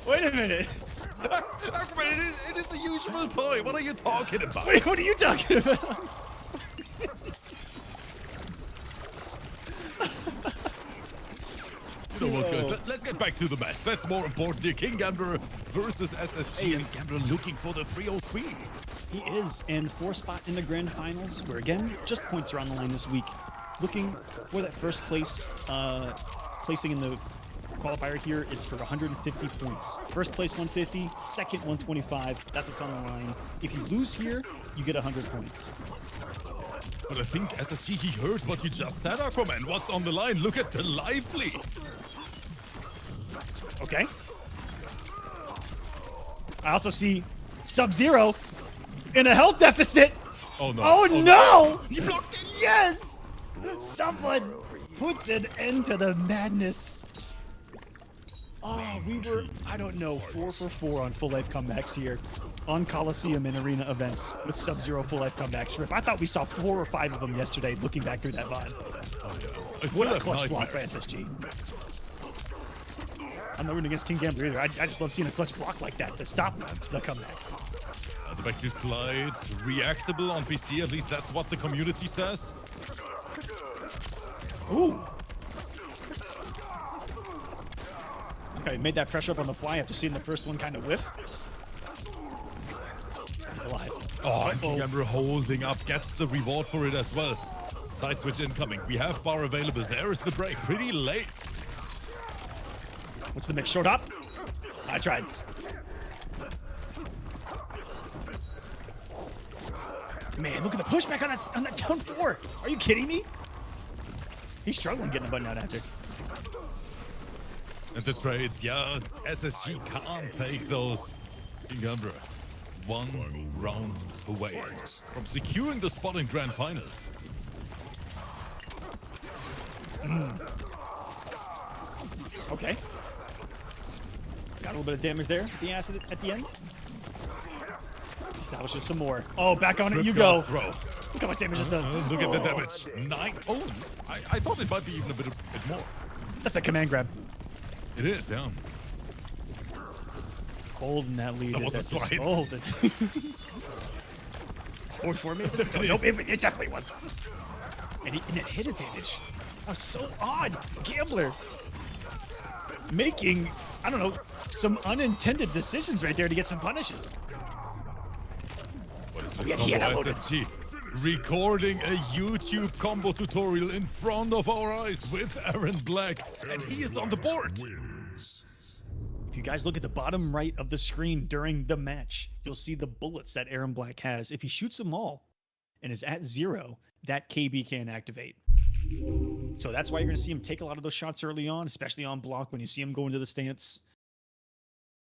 Wait a minute. It is a usual toy. What are you talking about? Wait, what are you talking about? You know what, guys? Let's get back to the match. That's more important here. King Gambler versus SSG, and Gambler looking for the 303. He is in 4th spot in the grand finals, where again, just points are on the line this week. Looking for that first place, placing in the qualifier here is for 150 points. First place 150, second 125. That's what's on the line. If you lose here, you get 100 points. But I think SSG, he heard what you just said, Aquaman. What's on the line? Look at the life lead. Okay. I also see Sub-Zero in a health deficit. Oh no. Oh no! He blocked it. Yes! Someone puts an end to the madness. Oh, we were, I don't know, 4 for 4 on full life comebacks here on Kolosseum and arena events with Sub-Zero full life comebacks. Rip, I thought we saw 4 or 5 of them yesterday looking back through that VOD. Oh, yeah. What a clutch block by SSG. I'm not rooting against King Gambler either. I just love seeing a clutch block like that to stop the comeback. The back to slide, reactable on PC, at least that's what the community says. Ooh. Okay, made that pressure up on the fly after seeing the first one kind of whiff. He's alive. Oh, and King Gambler holding up, gets the reward for it as well. Side switch incoming. We have bar available. There is the break. Pretty late. What's the mix? Short up? I tried. Man, look at the pushback on that down 4. Are you kidding me? He's struggling getting a button out after. And the trade, yeah, SSG can't take those. King Gambler, one round away from securing the spot in Grand Finals. Okay. Got a little bit of damage there at the acid at the end. Establishes some more. Oh, back on it you go. Throw. Look how much damage this does. Look at the damage. 9. Oh, I thought it might be even a bit more. That's a command grab. It is, yeah. Holding that lead. That was a slide. Holding. Forward for me? Nope, it definitely was. And it hit advantage. That was so odd. Gambler making, I don't know, some unintended decisions right there to get some punishes. What is this Yeah, combo SSG? Recording a YouTube combo tutorial in front of our eyes with Aaron Black, and he is on the board. If you guys look at the bottom right of the screen during the match, you'll see the bullets that Aaron Black has. If he shoots them all and is at 0, that KB can activate. So that's why you're going to see him take a lot of those shots early on, especially on block when you see him go into the stance.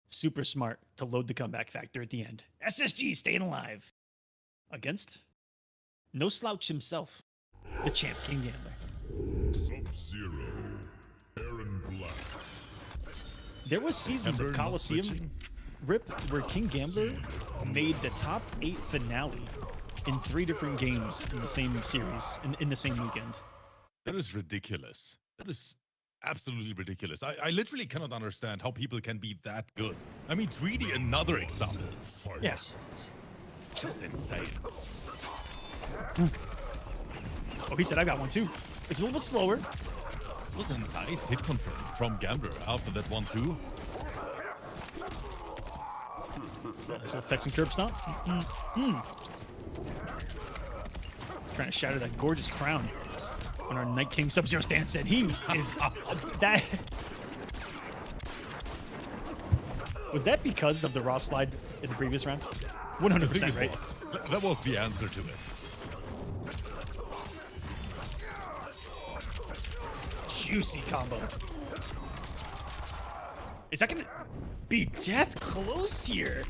Super smart to load the comeback factor at the end. SSG staying alive against no slouch himself, the champ King Gambler. Sub-Zero, Aaron Black. There was seasons of Kolosseum Rip where King Gambler made the top 8 finale in 3 different games in the same series, in the same weekend. That is ridiculous. That is absolutely ridiculous. I literally cannot understand how people can be that good. I mean, 3D, another example. Yes. Just insane. Oh, he said I got one too. It's a little bit slower. It was a nice hit confirm from Gambler after that 1-2. Nice little Texan curb stomp. Trying to shatter that gorgeous crown on our Night King Sub-Zero stance, and he is that. Was that because of the raw slide in the previous round? 100%, right? That was the answer to it. Juicy combo. Is that gonna be death close here?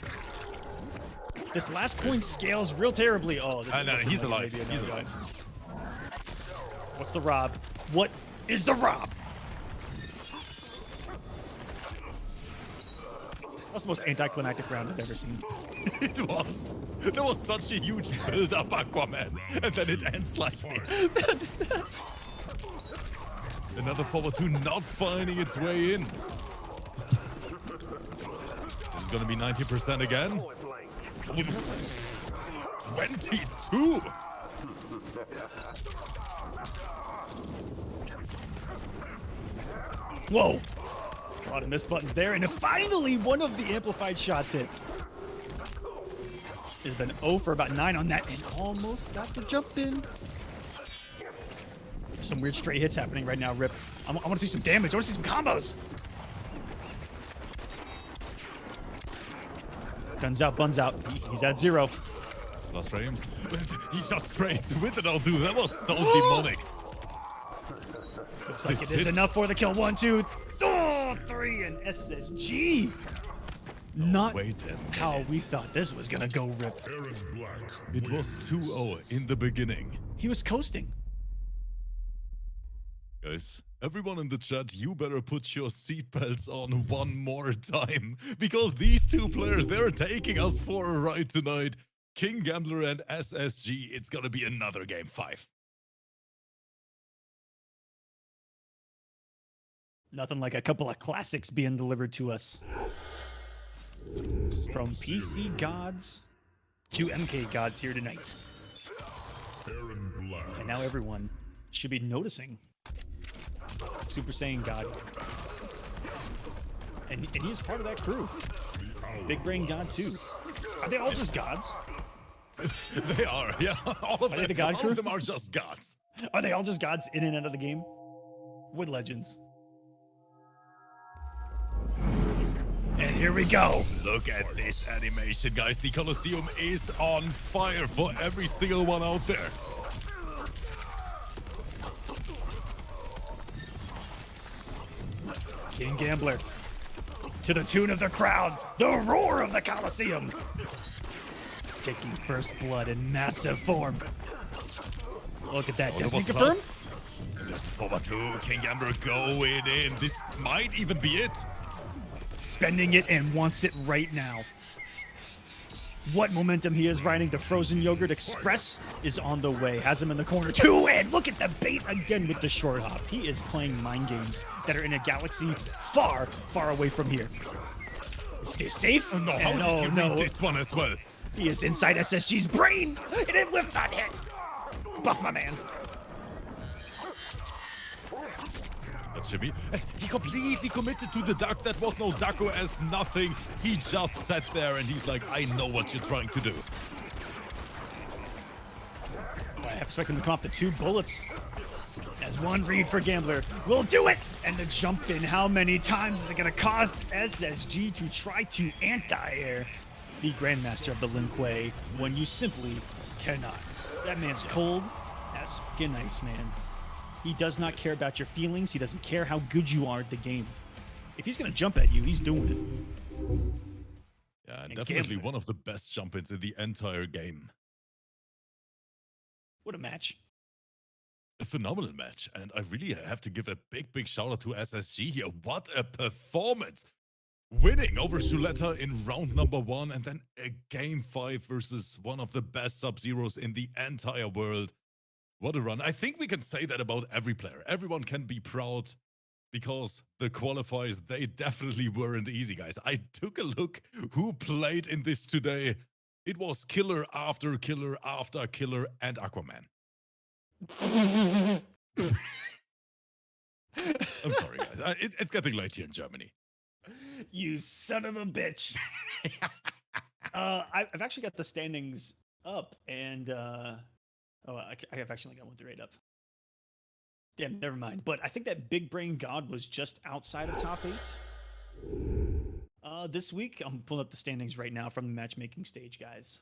This last coin scales real terribly. Oh, this No, is he's alive. maybe He's another alive. What's the rob? What is the rob? That's the most anticlimactic round I've ever seen. It was. There was such a huge build-up, Aquaman, and then it ends like this. Another forward 2 not finding its way in. This is gonna be 90% again. 22! Whoa! A lot of missed buttons there, and finally one of the amplified shots hits. It's been 0 for about 9 on that, and almost got the jump in. There's some weird stray hits happening right now, Rip. I want to see some damage. I want to see some combos. Guns out, buns out. He's at 0. Lost frames. He just trades with it all, dude. That was so demonic. Looks like it is enough for the kill. 1, 2, 3, and SSG. Not how we thought this was gonna go, Rip. Aaron Black. It was 2-0 in the beginning. He was coasting. Guys, everyone in the chat, you better put your seatbelts on one more time, because these two players, they're taking us for a ride tonight. King Gambler and SSG, it's gonna be another game 5. Nothing like a couple of classics being delivered to us. From PC gods to MK gods here tonight. Aaron Black. And now everyone should be noticing Super Saiyan God. And he is part of that crew. Big Brain God too. Are they all just gods? They are, yeah. All of Are they them, the god all crew? of them are just gods. Are they all just gods in and out of the game? With legends. And here we go. Look at this animation, guys. The Kolosseum is on fire for every single one out there. King Gambler. To the tune of the crowd. The roar of the Colosseum. Taking first blood in massive form. Look at that. Destiny confirmed? Just forward to King Gambler going in. This might even be it. Spending it and wants it right now. What momentum he is riding. The Frozen Yogurt Express is on the way. Has him in the corner. 2 in. Look at the bait again with the short hop. He is playing mind games that are in a galaxy far, far away from here. Stay safe. No, how did you read this one as well? He is inside SSG's brain. And it whiffed on hit. Buff my man. That should be. He completely committed to the duck. That was no ducko as nothing. He just sat there and he's like, I know what you're trying to do. I expect him to come off the 2 bullets. As one read for Gambler will do it. And the jump in. How many times is it going to cost SSG to try to anti-air the Grandmaster of the Lin Kuei when you simply cannot? That man's cold as skin ice, man. He does not care about your feelings. He doesn't care how good you are at the game. If he's going to jump at you, he's doing it. Yeah, and definitely one of the best jump-ins in the entire game. What a match. A phenomenal match. And I really have to give a big, big shout out to SSG here. What a performance. Winning over Shuletta in round number 1 and then a game 5 versus one of the best Sub-Zeros in the entire world. What a run. I think we can say that about every player. Everyone can be proud because the qualifiers, they definitely weren't easy, guys. I took a look who played in this today. It was killer after killer after killer and Aquaman. I'm sorry, guys. It's getting late here in Germany. You son of a bitch. I've actually got the standings up and... I have actually got 1 through 8 up. Damn, never mind. But I think that Big Brain God was just outside of top 8. This week, I'm pulling up the standings right now from the matchmaking stage, guys.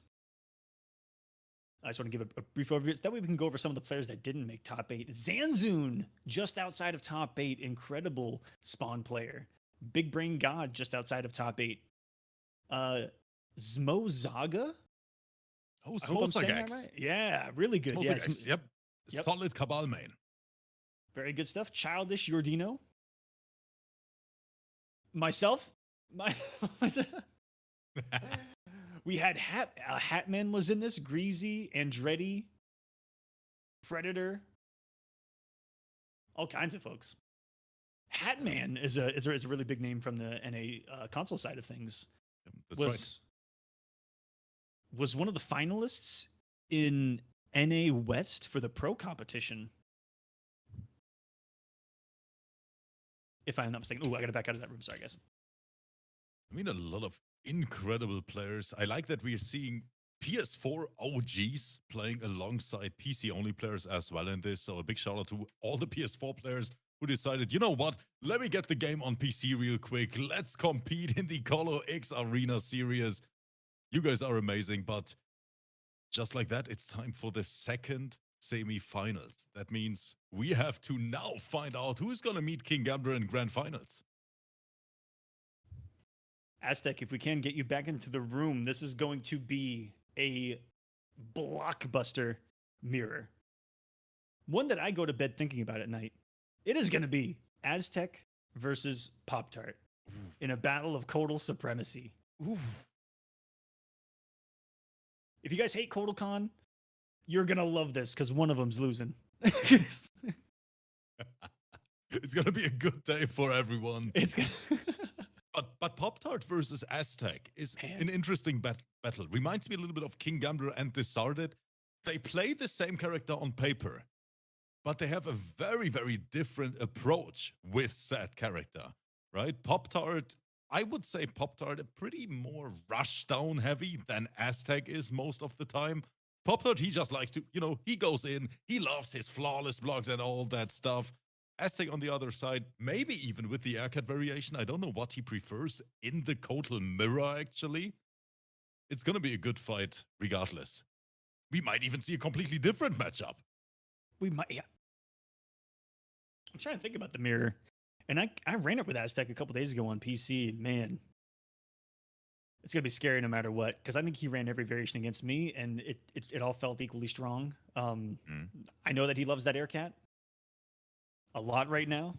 I just want to give a brief overview. That way we can go over some of the players that didn't make top 8. Zanzun, just outside of top 8. Incredible spawn player. Big Brain God, just outside of top 8. Zmozaga? Oh, I hope I'm saying that Smolzagax. right. Yeah, really good. Yeah, Smolzagax, yep. Solid Cabal main. Very good stuff. Childish Yordino. Myself. We had Hatman was in this. Greasy, Andretti, Predator. All kinds of folks. Hatman is a really big name from the NA console side of things. That's right. Was one of the finalists in NA West for the pro competition. If I'm not mistaken. Oh, I gotta back out of that room. Sorry, guys. I mean, a lot of incredible players. I like that we are seeing PS4 OGs playing alongside PC-only players as well in this. So a big shout out to all the PS4 players who decided, you know what, let me get the game on PC real quick. Let's compete in the Kolo X Arena series. You guys are amazing, but just like that, it's time for the second semi-finals. That means we have to now find out who's going to meet King Gambler in grand finals. Aztec, if we can get you back into the room, this is going to be a blockbuster mirror. One that I go to bed thinking about at night. It is going to be Aztec versus Pop-Tart in a battle of Kodal supremacy. Ooh. If you guys hate KodalCon, you're going to love this because one of them's losing. It's gonna be a good day for everyone. It's gonna But Pop-Tart versus Aztec is Man. an interesting battle. Reminds me a little bit of King Gambler and Disarded. They play the same character on paper, but they have a very, very different approach with said character, right? Pop-Tart, I would say Pop-Tart a pretty more rush-down heavy than Aztec is most of the time. Pop-Tart, he just likes to, he goes in, he loves his flawless blocks and all that stuff. Aztec on the other side, maybe even with the aircat variation, I don't know what he prefers in the Kotal mirror, actually. It's going to be a good fight regardless. We might even see a completely different matchup. We might, yeah. I'm trying to think about the mirror. And I ran it with Aztec a couple days ago on PC. Man, it's going to be scary no matter what. Because I think he ran every variation against me, and it all felt equally strong. I know that he loves that aircat a lot right now.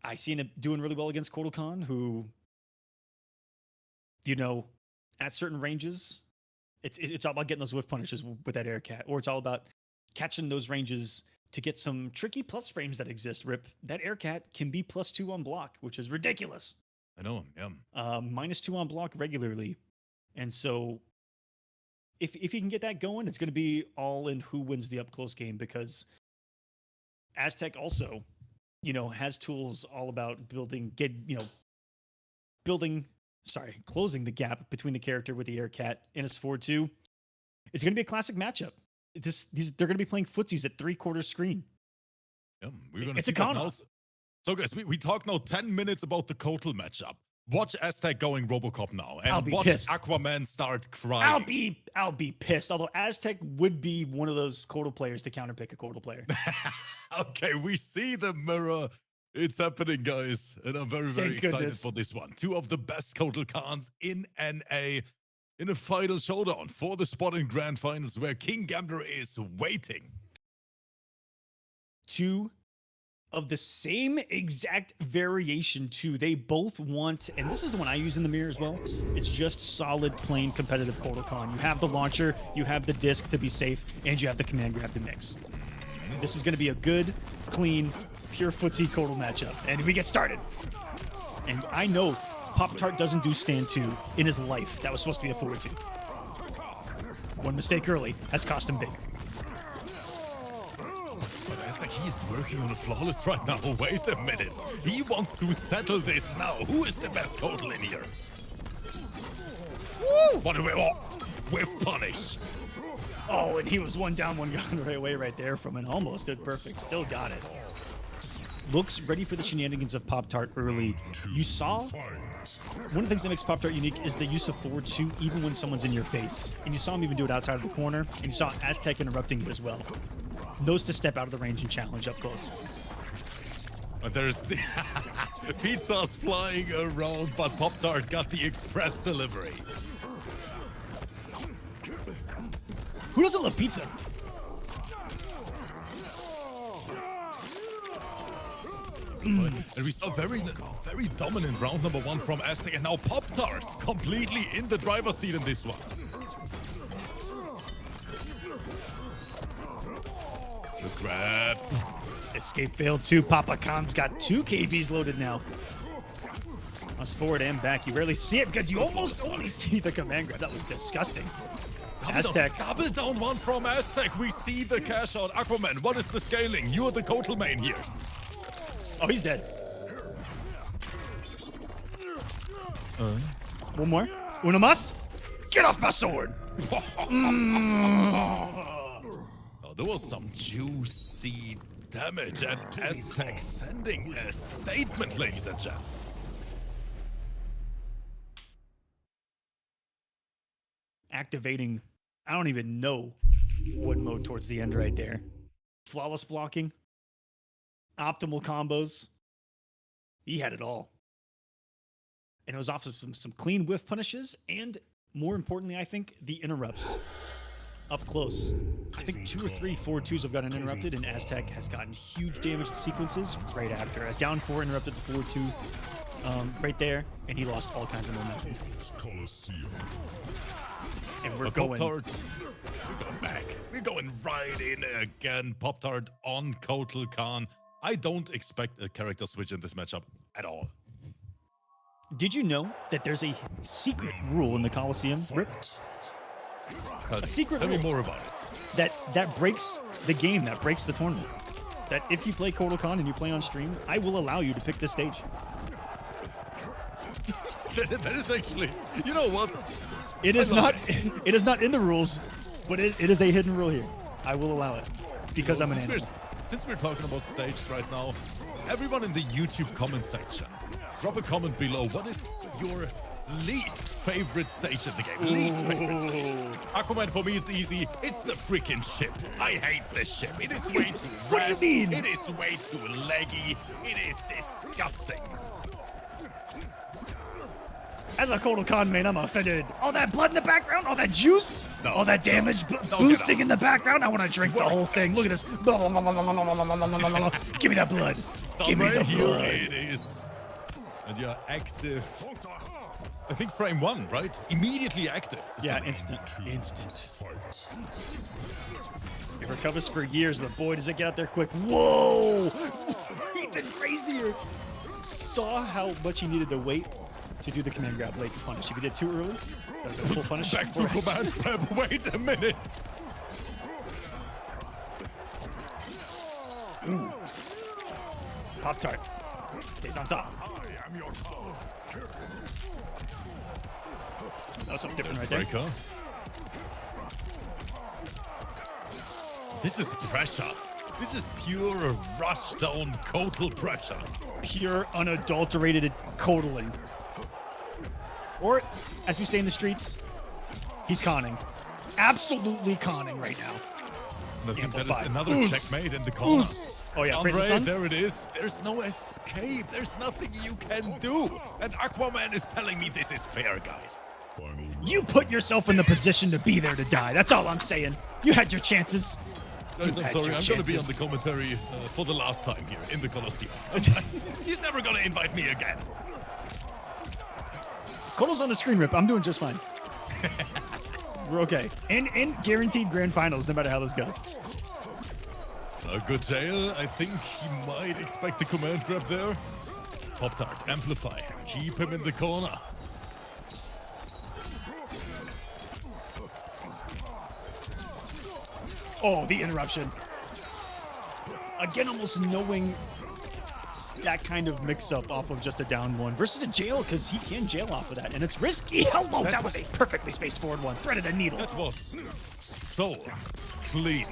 I seen it doing really well against Kotal Khan, who, at certain ranges, it's all about getting those whiff punishes with that aircat, or it's all about catching those ranges to get some tricky plus frames that exist. Rip, that aircat can be +2 on block, which is ridiculous. I know him, yeah. -2 on block regularly. And so if he can get that going, it's going to be all in who wins the up close game, because Aztec also, has tools all about closing the gap between the character with the aircat and his 4-2. It's going to be a classic matchup. They're going to be playing footsies at 3/4 screen. Yeah, we're going to It's see a that Kana. now. So guys, we talked now 10 minutes about the Kotal matchup. Watch Aztec going Robocop now, I'll and be watch pissed. Aquaman start crying. I'll be pissed. Although Aztec would be one of those Kotal players to counterpick a Kotal player. Okay, we see the mirror. It's happening, guys, and I'm very, very Thank excited goodness. for this one. Two of the best Kotal Khans in NA in a final showdown for the spot in Grand Finals, where King Gambler is waiting. Two of the same exact variation too. They both want, and this is the one I use in the mirror as well, it's just solid, plain, competitive Kotal Khan. You have the launcher, you have the disc to be safe, and you have the command grab to mix. This is going to be a good, clean, pure footsie Kotal matchup. And we get started. And I know Pop-Tart doesn't do stand 2 in his life. That was supposed to be a 4-2. One mistake early has cost him big. But it's like he's working on a flawless right now. Wait a minute. He wants to settle this now. Who is the best Kotal in here? Woo! What do we want? With punish. Oh, and he was one down, one gone right away right there from an almost did perfect. Still got it. Looks ready for the shenanigans of Pop-Tart early. You saw one of the things that makes Pop-Tart unique is the use of 4-2 even when someone's in your face. And you saw him even do it outside of the corner. And you saw Aztec interrupting it as well. Knows to step out of the range and challenge up close. But there's the pizzas flying around, but Pop-Tart got the express delivery. Who doesn't love pizza? And we saw very dominant round number 1 from Aztec, and now Pop-Tart completely in the driver's seat in this one. Good grab. Escape failed too. Papa Khan's got 2 KBs loaded now. Must forward and back. You rarely see it because you almost only see the command grab. That was disgusting. Aztec. Double down one from Aztec. We see the cash out. Aquaman, what is the scaling? You're the Kotal main here. Oh, he's dead. One more. Uno más. Get off my sword. Oh, there was some juicy damage, and Aztec sending a statement, ladies and gents. Activating, I don't even know what mode towards the end right there. Flawless blocking. Optimal combos. He had it all. And it was off of some clean whiff punishes, and more importantly, I think, the interrupts. Up close. I think 2 or 3 4-2s have gotten interrupted, and Aztec has gotten huge damage sequences right after. A down 4 interrupted the 4-2 right there, and he lost all kinds of momentum. Kolosseum. And we're Pop-Tart, we're going back. We're going right in again. Pop-Tart on Kotal Khan. I don't expect a character switch in this matchup at all. Did you know that there's a secret rule in the Kolosseum, Rip? A secret Tell me rule more about it. that breaks the game, that breaks the tournament. That if you play Kotal and you play on stream, I will allow you to pick this stage. That is actually, you know what? It is I love not. It is not in the rules, but it is a hidden rule here. I will allow it because I'm an animal. Since we're talking about stage right now, everyone in the YouTube comment section, drop a comment below. What is your least favorite stage in the game? Least favorite stage. Aquaman, for me, it's easy. It's the freaking ship. I hate this ship. It is way too red. What do you mean? It is way too leggy. It is disgusting. As a Kotal main, I'm offended. All that blood in the background, all that juice, No, all that damage boosting in the background. I want to drink the whole thing. Look at this. Give me that blood. Stop Give me right the here. blood. It is. And you're active. I think frame 1, right? Immediately active. Yeah, instant. Fight. It recovers for years, but boy, does it get out there quick. Whoa! Even crazier. Saw how much he needed to wait to do the command grab late to punish. If he did too early, that was a full punish. Back to command grab. Wait a minute. Pop-Tart stays on top. I am your power. That was something different right there. Breaker. This is pressure. This is pure rush down Kotal pressure. Pure, unadulterated codaling. Or, as we say in the streets, he's conning. Absolutely conning right now. And I think that Amplify. is another checkmate in the corner. Oh yeah, praise the Andre, sun. there it is. There's no escape. There's nothing you can do. And Aquaman is telling me this is fair, guys. Final You put yourself in the position to be there to die. That's all I'm saying. You had your chances. Guys, You I'm had sorry. your I'm going to be on chances. the commentary for the last time here in the Kolosseum. He's never going to invite me again. Kolo's on the screen, Rip. I'm doing just fine. We're okay. And guaranteed grand finals, no matter how this goes. A good jail. I think he might expect the command grab there. Pop-Tart, amplify. Keep him in the corner. Oh, the interruption. Again, almost knowing that kind of mix-up off of just a down one versus a jail, because he can jail off of that, and it's risky. Hello, that was a perfectly spaced forward one. Threaded a needle. That was so clean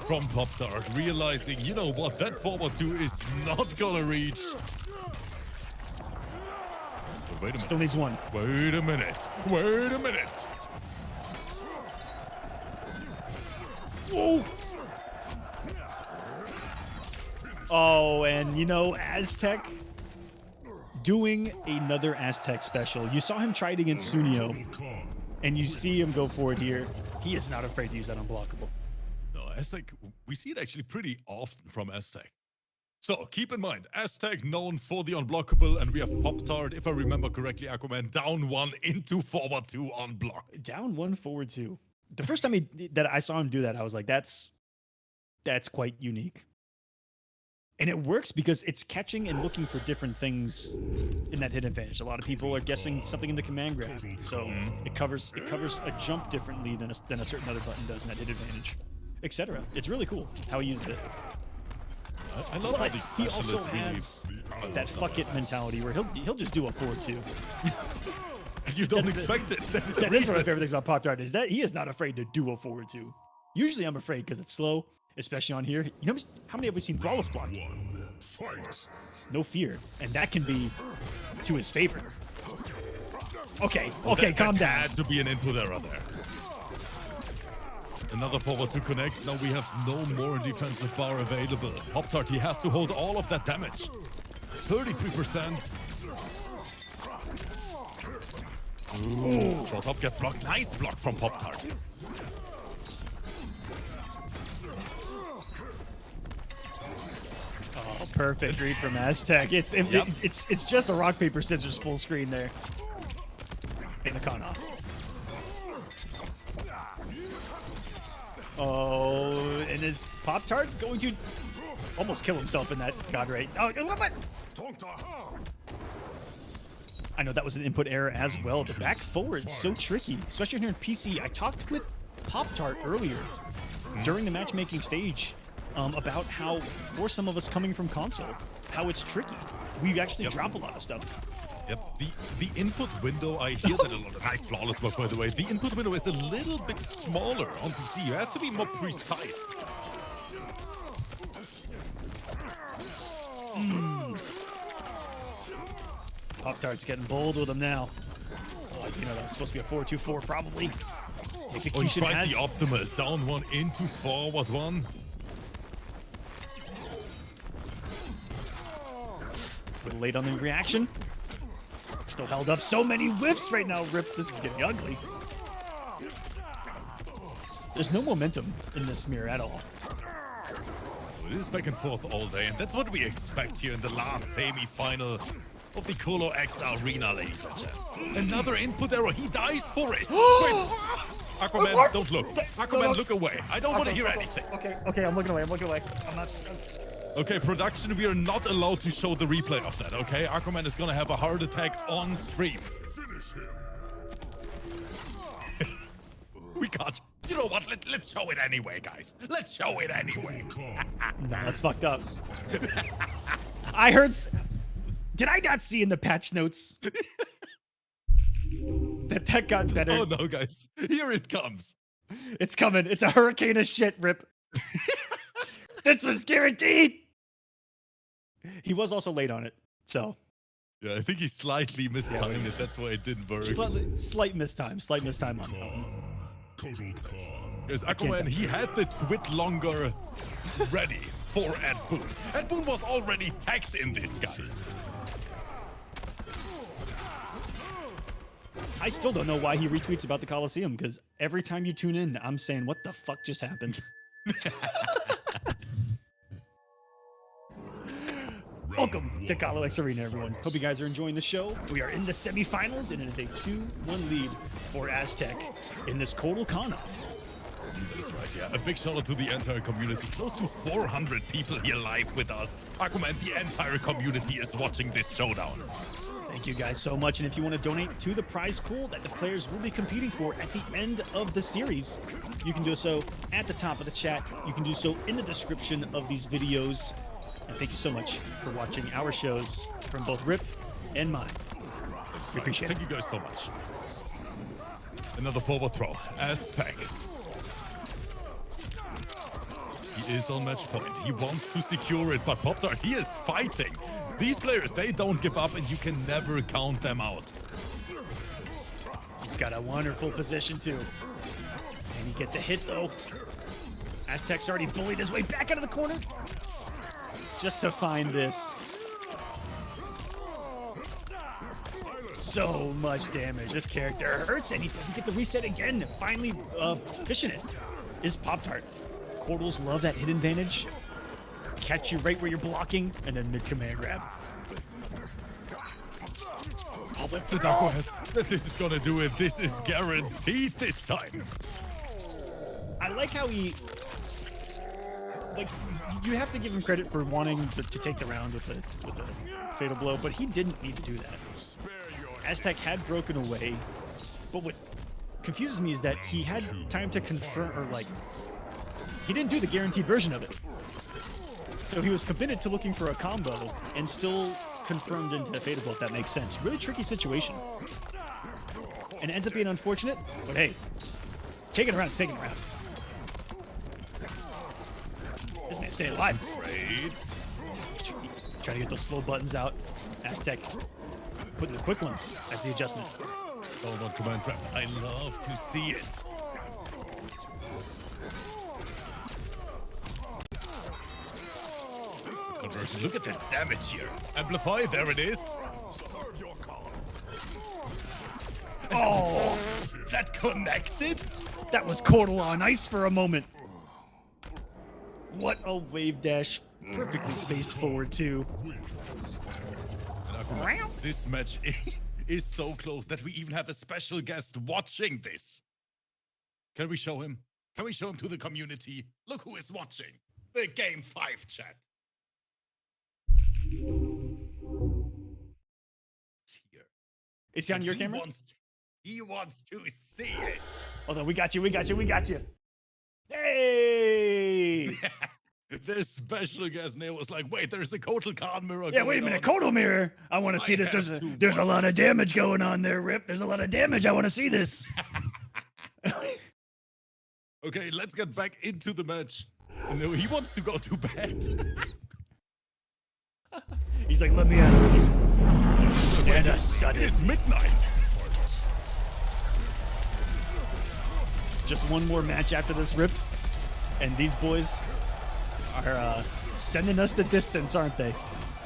from Pop-Tart, realizing, you know what, that forward 2 is not gonna reach. But wait a minute. Still needs one. Wait a minute. Wait a minute. Whoa. Oh, and you know, Aztec doing another Aztec special. You saw him try it against Sunio, and you see him go for it here. He is not afraid to use that unblockable. No, Aztec, we see it actually pretty often from Aztec. So keep in mind, Aztec known for the unblockable, and we have Pop-Tart, if I remember correctly, Aquaman down 1 into forward 2 on block. Down 1, forward 2. The first time that I saw him do that, I was like, that's quite unique. And it works because it's catching and looking for different things in that hit advantage. A lot of people are guessing something in the command grab, so it covers a jump differently than a certain other button does in that hit advantage, etc. It's really cool how he uses it. I love how But these he also specialists really... has that fuck it mentality where he'll just do a forward 2. And you don't expect it. That's the That is one of my reason. favorite things about Pop-Tart is that he is not afraid to do a forward 2. Usually I'm afraid because it's slow, especially on here. You know how many have we seen flawless block? fight. No fear, and that can be to his favor. Okay, That calm down. had to be an input error there. Another forward to connect. Now we have no more defensive bar available. Pop-Tart, he has to hold all of that damage. 33%. Ooh, short up gets blocked. Nice block from Pop-Tart. Oh, perfect read from Aztec. It's just a rock paper scissors full screen there. In the con off. Oh, and is Pop-Tart going to? almost kill himself in that god ray. Oh, what? I know that was an input error as well. The back forward is so tricky, especially here in PC. I talked with Pop-Tart earlier during the matchmaking stage about how, for some of us coming from console, how it's tricky. We actually drop a lot of stuff. Yep, the input window, I hear that a lot. Nice flawless work, by the way. The input window is a little bit smaller on PC. You have to be more precise. Pop-Tart's getting bold with him now. You know, that's supposed to be a 4-2-4 probably. Oh, he Execution tried has... the optimal. Down one, into forward one. A little late on the reaction. Still held up. So many whiffs right now, Rip. This is getting ugly. There's no momentum in this mirror at all. It is back and forth all day, and that's what we expect here in the last semi-final of the Kolo X Arena, ladies and gents. Another input error. He dies for it. Wait. Aquaman, don't look. Aquaman, look away. I don't want to hear anything. Okay, I'm looking away. I'm not... Okay, production, we are not allowed to show the replay of that, okay? Aquaman is gonna have a heart attack on stream. Finish him. We got... You know what? Let's show it anyway, guys. Let's show it anyway. Nah, that's fucked up. I heard... Did I not see in the patch notes that got better? Oh no, guys. Here it comes. It's coming. It's a hurricane of shit, Rip. This was guaranteed. He was also late on it, so. Yeah, I think he slightly mistimed it. That's why it didn't work. Slight mistime on. Total con. Because Aquaman, he had the twit longer ready for Ed Boon. Ed Boon was already tagged in this, guys. I still don't know why he retweets about the Kolosseum, because every time you tune in, I'm saying, what the fuck just happened? Welcome to Kolo X Arena, everyone. Hope you guys are enjoying the show. We are in the semifinals, and it is a 2-1 lead for Aztec in this Kotal Kana. That's right, yeah. A big shout out to the entire community. Close to 400 people here live with us. Aquaman, the entire community is watching this showdown. Thank you guys so much. And if you want to donate to the prize pool that the players will be competing for at the end of the series, you can do so at the top of the chat. You can do so in the description of these videos. And thank you so much for watching our shows from both Rip and mine. We appreciate it. Thank you guys so much. Another forward throw. Aztec. He is on match point. He wants to secure it, but Pop-Tart, he is fighting. These players, they don't give up, and you can never count them out. He's got a wonderful position, too. And he gets a hit, though. Aztec's already bullied his way back out of the corner. Just to find this. So much damage. This character hurts, and he doesn't get the reset again. Finally, fishing it is Pop-Tart. Portals love that hit advantage. Catch you right where you're blocking, and then mid-command grab. The Darko has... This is gonna do it. This is guaranteed this time. I like how he... Like, you have to give him credit for wanting to take the round with the fatal blow, but he didn't need to do that. Aztec had broken away, but what confuses me is that he had time to confirm, or like, he didn't do the guaranteed version of it. So he was committed to looking for a combo and still confirmed into the fatal blow, if that makes sense. Really tricky situation. And it ends up being unfortunate, but hey, taking around, it's taking around. This man's staying alive. Great. Trying to get those slow buttons out. Aztec putting the quick ones as the adjustment. Hold on, command trap. I love to see it. Conversion. Look at the damage here. Amplify, there it is. Oh, That connected? that was Kotal on ice for a moment. What a wave dash. Perfectly spaced forward, too. This match is so close that we even have a special guest watching this. Can we show him? Can we show him to the community? Look who is watching. The Game 5 chat. It's here. Is he on And your camera? He wants to see it. Hold on, we got you. Hey! This special guest Neil was like, wait, there's a Kotal Khan mirror. Yeah, wait a minute, Kodo mirror. I want to see this. There's a lot of damage going on there, Rip. There's a lot of damage. I want to see this. Okay, let's get back into the match. No, he wants to go to bed. He's like, let me out of here. And a sudden. It's midnight. Just one more match after this, Rip. And these boys are sending us the distance, aren't they?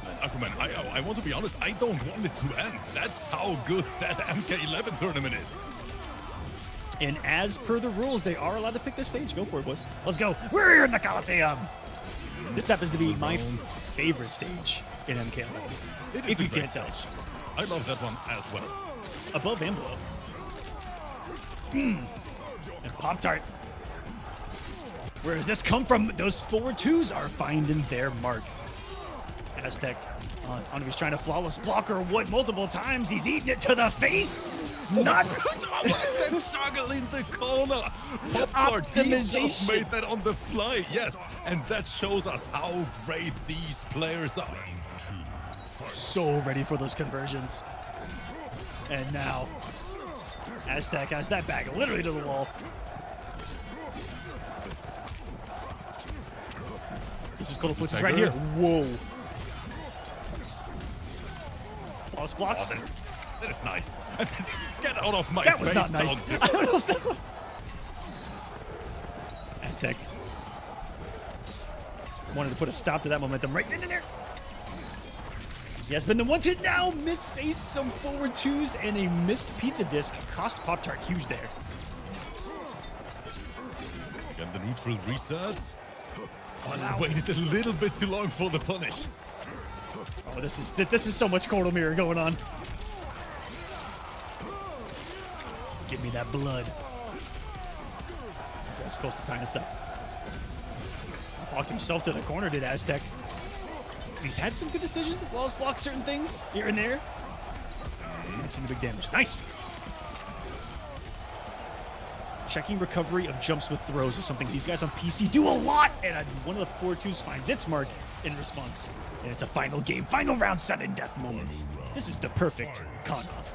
Man, Aquaman, I want to be honest, I don't want it to end. That's how good that MK11 tournament is. And as per the rules, they are allowed to pick this stage. Go for it, boys. Let's go. We're here in the Kolosseum. This happens to be my favorite stage in MK11. It is If you a great can't tell. stage. I love that one as well. Above and below. And Pop-Tart. Where does this come from? Those forward twos are finding their mark. Aztec. He's trying to flawless blocker Wood multiple times. He's eating it to the face. Not Watch them juggle in the corner. Pop-Tart, he just Optimization. made that on the fly. Yes, and that shows us how great these players are. so ready for those conversions. And now, Aztec has that back literally to the wall. This is Kolo puts right here. Whoa. Flawless blocks. Oh, that is nice. Get out of my That face, was not nice. dog. I don't know if that was... Aztec wanted to put a stop to that momentum right in there. He has been the one to now misspace some forward twos, and a missed pizza disc cost Pop-Tart huge there. Again, the neutral reset. Oh, I waited a little bit too long for the punish. Oh, this is so much Kodo mirror going on. Give me that blood. That's close to tying us up. Walked himself to the corner, did Aztec. He's had some good decisions. The flaws block certain things here and there. Seen the big damage. Nice. Checking recovery of jumps with throws is something these guys on PC do a lot. And one of the forward twos finds its mark in response. And it's a final game, final round, sudden death moment. This is the perfect con-off.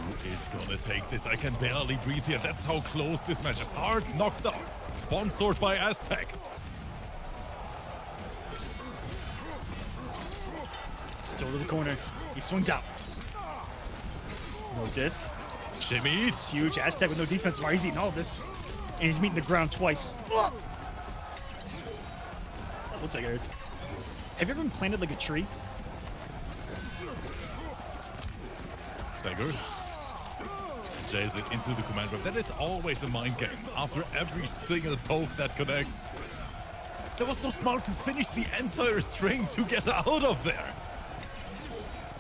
Who is gonna take this? I can barely breathe here. That's how close this match is. Hard knockdown. Sponsored by Aztec. Still to the corner. He swings out. No disc. Jimmy. It's huge. Aztec with no defense. Why he's eating all of this. And he's meeting the ground twice. That looks like it hurts. Have you ever been planted like a tree? Stagger. Jays it into the command room. That is always a mind game. After every single poke that connects. That was so smart to finish the entire string to get out of there.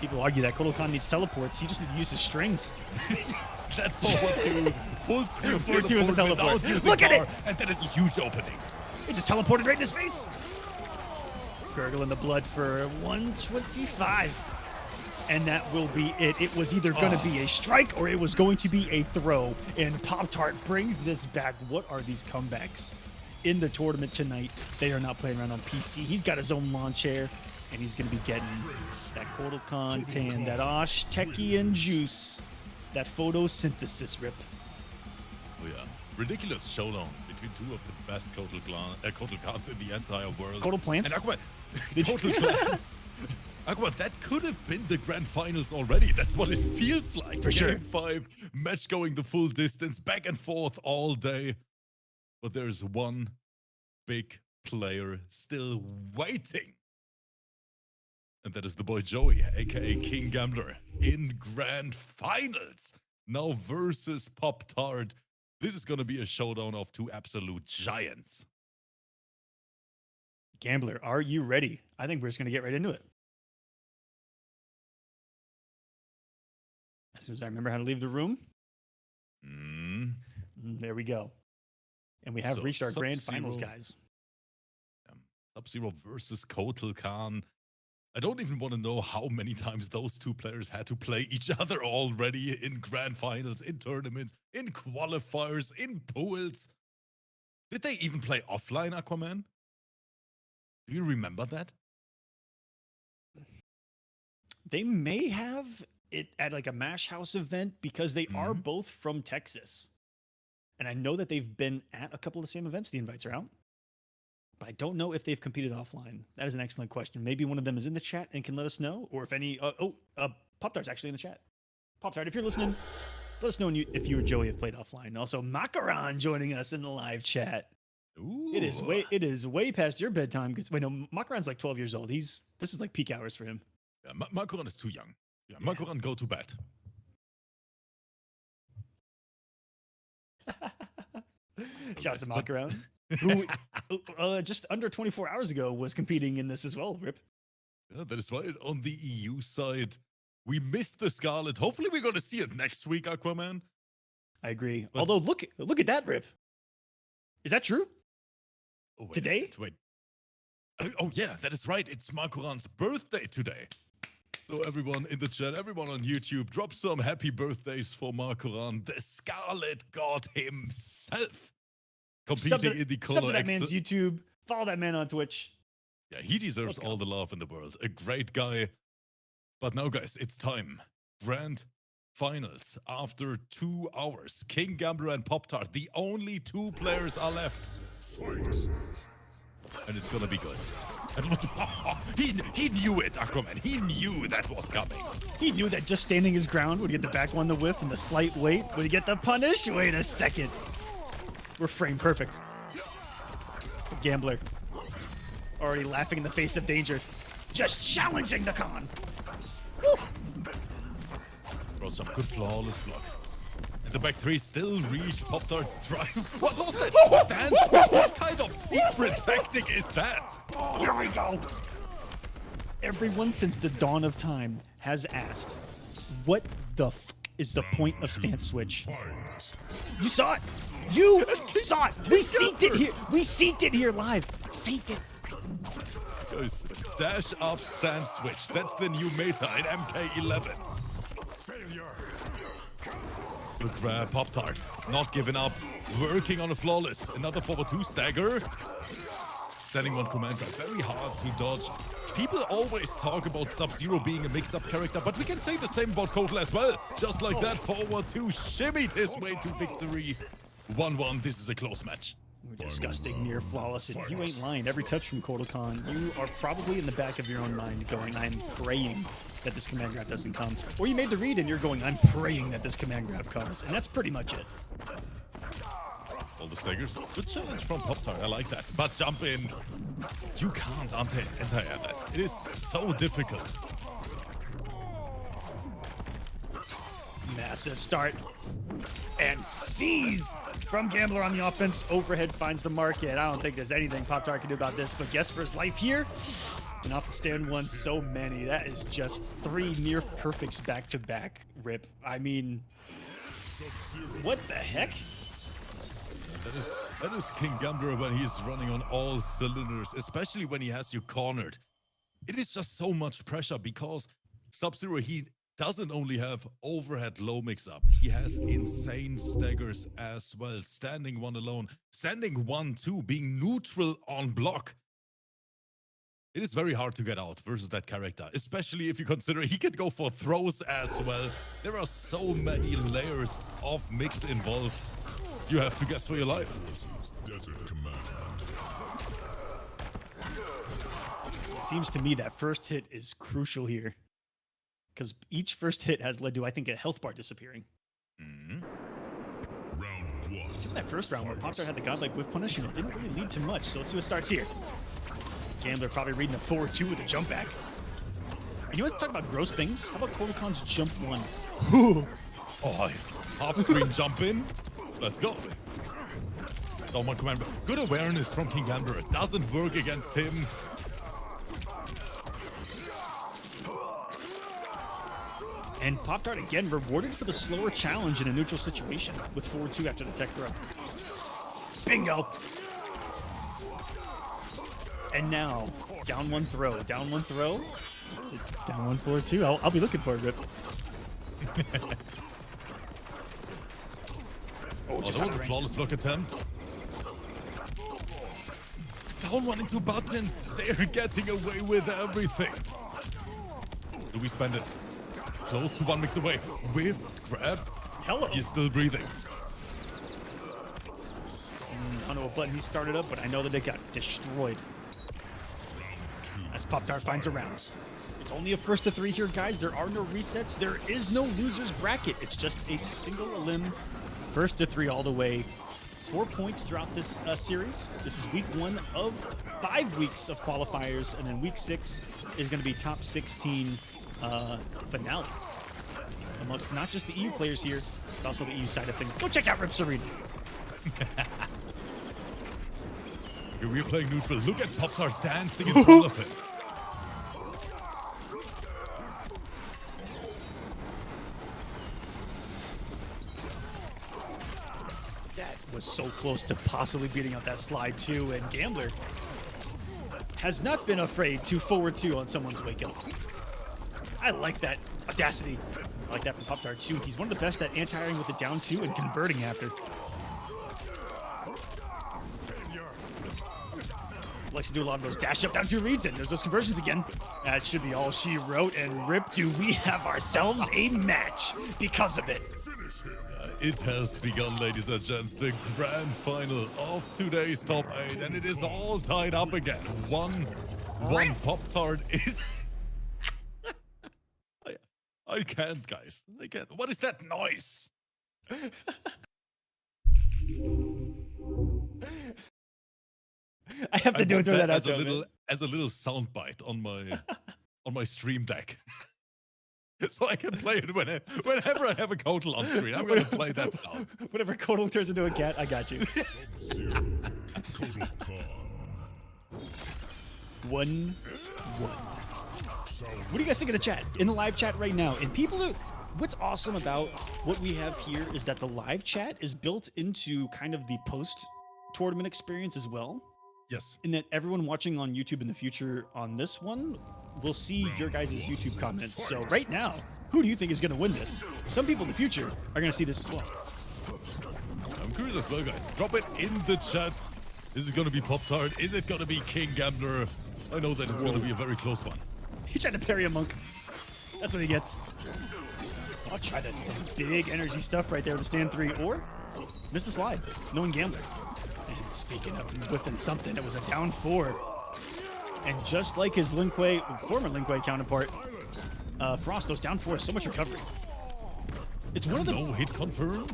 People argue that Kotal Khan needs teleports. He just needs to use his strings. That forward to full screen Forward two is a teleport teleport. without using Look at power, it! and that is a huge opening. He just teleported right in his face. Gurgling the blood for 125. And that will be it. It was either going to be a strike or it was going to be a throw. And Pop-Tart brings this back. What are these comebacks in the tournament tonight? They are not playing around on PC. He's got his own lawn chair, and he's going to be getting that Kotal Khan tan, that Osh, Techie, and Juice, that photosynthesis rip. Oh yeah, ridiculous showdown between two of the best Kotal Khans in the entire world. Kotal plants? And Aqua, Kotal Clans. Aqua, that could have been the grand finals already. That's what it feels like. For sure. Game 5, match going the full distance, back and forth all day. But there's one big player still waiting. And that is the boy Joey, aka King Gambler, in grand finals. Now versus Pop-Tart. This is going to be a showdown of two absolute giants. Gambler, are you ready? I think we're just going to get right into it. As soon as I remember how to leave the room, there we go. And we have So reached our grand finals, Sub-Zero- guys. Sub-Zero versus Kotal Khan. I don't even want to know how many times those two players had to play each other already in grand finals, in tournaments, in qualifiers, in pools. Did they even play offline, Aquaman? Do you remember that? They may have it at like a Mash House event because they are both from Texas. And I know that they've been at a couple of the same events. The invites are out. But I don't know if they've competed offline. That is an excellent question. Maybe one of them is in the chat and can let us know. Or if any... Pop-Tart's actually in the chat. Pop-Tart, if you're listening, let us know if you or Joey have played offline. Also, Makaran joining us in the live chat. Ooh. It is way past your bedtime. Wait, no, Makaran's like 12 years old. This is like peak hours for him. Yeah, Makaran is too young. Yeah, Makaran, go to bed. Shout out to Makaran, who just under 24 hours ago was competing in this as well, Rip. Yeah, that is right. On the EU side, we missed the Scarlet. Hopefully we're going to see it next week, Aquaman. I agree. But, although, look at that, Rip. Is that true? Oh, wait, Today? Wait. Oh, yeah, that is right. It's Makaran's birthday today. So everyone in the chat, everyone on YouTube, drop some happy birthdays for Makaran, the Scarlet God himself. Competing in the Kolo. Sub to that man's YouTube. Follow that man on Twitch. Yeah, he deserves all the love in the world. A great guy. But now, guys, it's time. Grand finals. After 2 hours, King Gambler and Pop-Tart, the only two players are left. Fight. And it's gonna be good. He knew it, Aquaman. He knew that was coming. He knew that just standing his ground would get the back one, the whiff, and the slight weight would get the punish. Wait a second. We're frame perfect. Gambler. Already laughing in the face of danger. Just challenging the con. Woo. Bro, some good flawless block. And the back three still reach Pop-Tart drive. What was that? Stand? What kind of secret tactic is that? Here we go. Everyone since the dawn of time has asked, what the f is the point of stance switch? Fight. You saw it. You saw it. We synced it here. We synced it here live. Synced it. Guys, dash up stance switch. That's the new meta in MK11. Failure. Good grab, Pop-Tart. Not giving up. Working on a flawless. Another forward two stagger. Standing one command guard. Very hard to dodge. People always talk about Sub-Zero being a mix-up character, but we can say the same about Kotal as well. Just like that, forward two shimmied his way to victory. 1-1. This is a close match. We're disgusting, near flawless, and you ain't lying. Every touch from Kotal Khan, you are probably in the back of your own mind going, I'm praying that this command grab doesn't come. Or you made the read and you're going, I'm praying that this command grab comes. And that's pretty much it. All the staggers. Good challenge from Pop-Tart. I like that. But jump in. You can't anti-air that. It is so difficult. Massive start. And seize from Gambler on the offense. Overhead finds the market. I don't think there's anything Pop-Tart can do about this, but guess for his life here. And off the stand one, so many. That is just 3 near perfects back-to-back, Rip. I mean, what the heck? That is King Gambler when he's running on all cylinders, especially when he has you cornered. It is just so much pressure because Sub-Zero, he doesn't only have overhead low mix-up, he has insane staggers as well. Standing one alone, standing 1-2, being neutral on block. It is very hard to get out versus that character, especially if you consider he can go for throws as well. There are so many layers of mix involved. You have to guess for your life. Desert Command. Seems to me that first hit is crucial here. Because each first hit has led to, I think, a health bar disappearing. Round 1. Except for that first round where Pop-Tart had the godlike whiff punish and it didn't really lead to much. So let's see what starts here. Gambler probably reading the 4-2 with a jump back. And you want to talk about gross things? How about Kotal Khan's jump 1? Oh, half screen jump in. Let's go. Oh, my command. Good awareness from King Gambler. It doesn't work against him. And Pop-Tart again rewarded for the slower challenge in a neutral situation with 4-2 after the tech throw. Bingo. And now, down one throw. Down one throw. Down one forward two. I'll be looking for it, Rip. Oh, that was a flawless block attempt. Down one into buttons. They're getting away with everything. Do we spend it? Close to one mix away. Whiff, grab. Hello. He's still breathing. I don't know what button he started up, but I know that they got destroyed. As Pop-Tart finds a round. It's only a first to three here, guys. There are no resets. There is no loser's bracket. It's just a single elim. First to three all the way. 4 points throughout this series. This is week 1 of 5 weeks of qualifiers, and then week 6 is going to be top 16 finale amongst not just the EU players here, but also the EU side of things. Go check out Rip's Arena. Okay, we're playing neutral. Look at Pop-Tart dancing in front of him. That was so close to possibly beating out that slide too, and Gambler has not been afraid to forward two on someone's wake up. I like that audacity. I like that from Pop-Tart too. He's one of the best at anti-airing with the down two and converting after. Likes to do a lot of those dash up down two reads, and there's those conversions again. That should be all she wrote. And Rip, do we have ourselves a match because of it? It has begun, ladies and gents, the grand final of today's top 8, and it is all tied up again. One Pop-Tart is... I can't, guys. I can't. What is that noise? I have to do it through that as outro, a little soundbite on my stream deck. So I can play it whenever I have a Kotal on screen. I'm going to play that sound. Whenever Kolo turns into a cat, I got you. 1-1. What do you guys think of the chat? In the live chat right now. And what's awesome about what we have here is that the live chat is built into kind of the post-tournament experience as well. Yes. And that everyone watching on YouTube in the future on this one will see your guys' YouTube comments. So right now, who do you think is going to win this? Some people in the future are going to see this as well. I'm curious as well, guys. Drop it in the chat. Is it going to be Pop-Tart? Is it going to be King Gambler? I know that it's going to be a very close one. He tried to parry a monk. That's what he gets. I'll try that some big energy stuff right there with the stand 3, or missed a slide, knowing Gambler. And speaking of whipping something, it was a down 4. And just like his former Lin Kuei counterpart, Frostos down 4, so much recovery. It's one of the... No hit confirmed.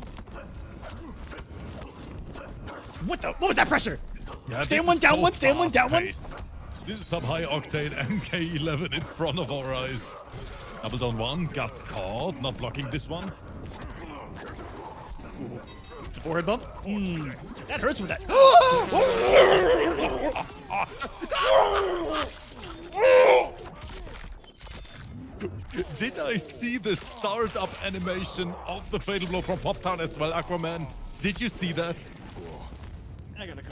What was that pressure? Yeah, stand one, down one, stand one, down one. This is some high octane MK11 in front of our eyes. Double down 1, got caught, not blocking this one. Forward bump. That hurts with that. Did I see the startup animation of the fatal blow from Pop-Tart as well, Aquaman? Did you see that? I gotta come.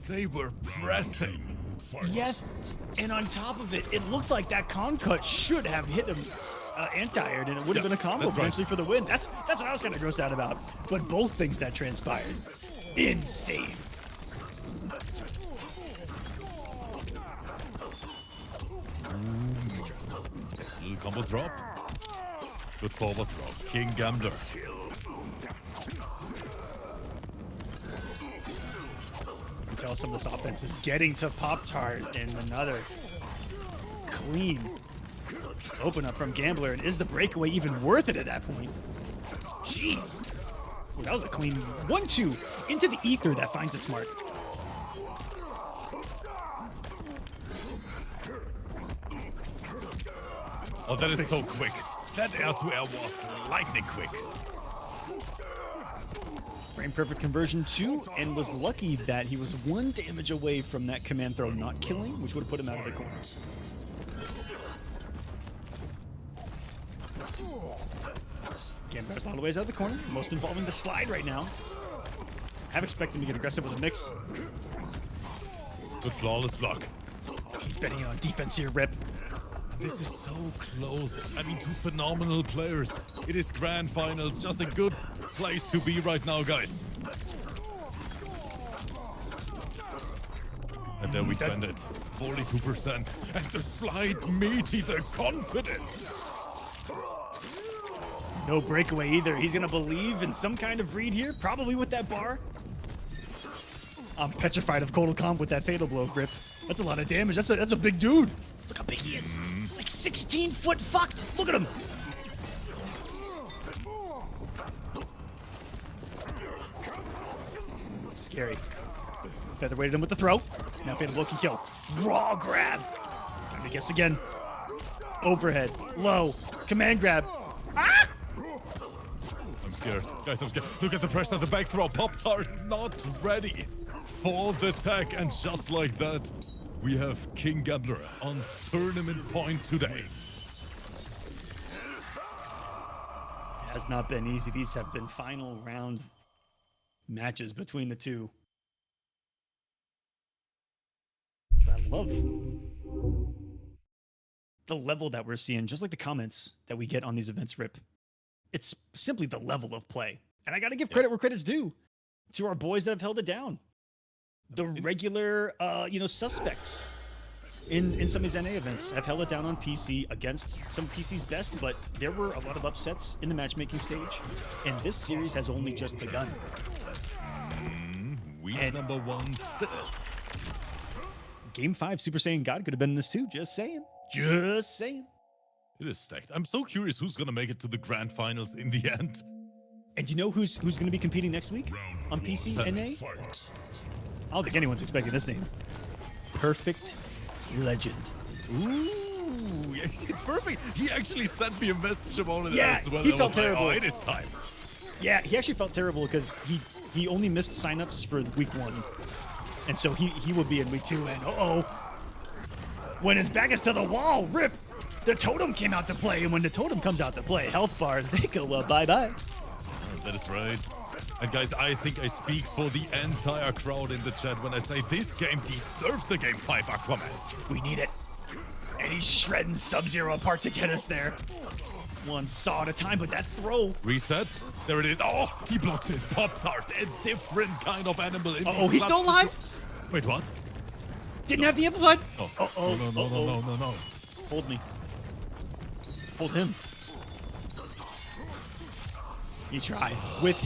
They were pressing. Yes, and on top of it, it looked like that con cut should have hit him anti-aired, and it would have been a combo potentially for the win. That's what I was kind of grossed out about. But both things that transpired, insane. Little combo drop. Good forward drop. King Gambler. You can tell some of this offense is getting to Pop-Tart, and another clean open up from Gambler. And is the breakaway even worth it at that point? Jeez. Ooh, that was a clean 1-2 into the ether that finds its mark. Oh, that is so quick. That air-to-air was lightning quick. Frame perfect conversion 2, and was lucky that he was 1 damage away from that command throw not killing, which would have put him out of the corner. Gambler's a lot of ways out of the corner, most involving the slide right now. Have expected him to get aggressive with a mix. Good flawless block. He's betting on defense here, Rip. This is so close. I mean, two phenomenal players. It is grand finals. Just a good place to be right now, guys. And there we spend it. 42%. And the slide meaty, the confidence. No breakaway either. He's going to believe in some kind of read here, probably with that bar. I'm petrified of Kotal Kombat with that fatal blow, Rip. That's a lot of damage. That's a big dude. Look how big he is. He's like 16 foot fucked. Look at him. Scary. Featherweighted him with the throw. Now fatal blow can kill. Raw grab. Time to guess again. Overhead. Low. Command grab. Ah! I'm scared. Guys, I'm scared. Look at the pressure, the back throw. Pop-Tart not ready for the tag. And just like that, we have King Gambler on tournament point today. It has not been easy. These have been final round matches between the two. I love the level that we're seeing, just like the comments that we get on these events, Rip. It's simply the level of play. And I got to give credit where credit's due to our boys that have held it down. The regular, suspects in some of these NA events have held it down on PC against some PC's best, but there were a lot of upsets in the matchmaking stage, and this series has only just begun. Week number 1 still. Game 5, Super Saiyan God could have been in this too. Just saying. Just saying. It is stacked. I'm so curious who's going to make it to the grand finals in the end. And you know who's going to be competing next week on PC NA? Fight. I don't think anyone's expecting this name. Perfect Legend. Ooh, yes, it's perfect. He actually sent me a message about it Yeah, as well. he I felt was like, terrible. oh, it is time. Yeah, he actually felt terrible because he only missed signups for week 1. And so he will be in week 2, and when his back is to the wall, Rip, the totem came out to play, and when the totem comes out to play, health bars, they go, well, bye-bye. That is right. And guys, I think I speak for the entire crowd in the chat when I say this game deserves a Game 5 Aquaman. We need it. And he's shredding Sub-Zero apart to get us there. One saw at a time, but that throw. Reset. There it is. Oh, he blocked it. Pop-Tart, a different kind of animal. Uh-oh, he's still alive? Wait, what? Didn't have the amplified? Oh, Uh-oh. no. Hold me. Hold him. He tried. With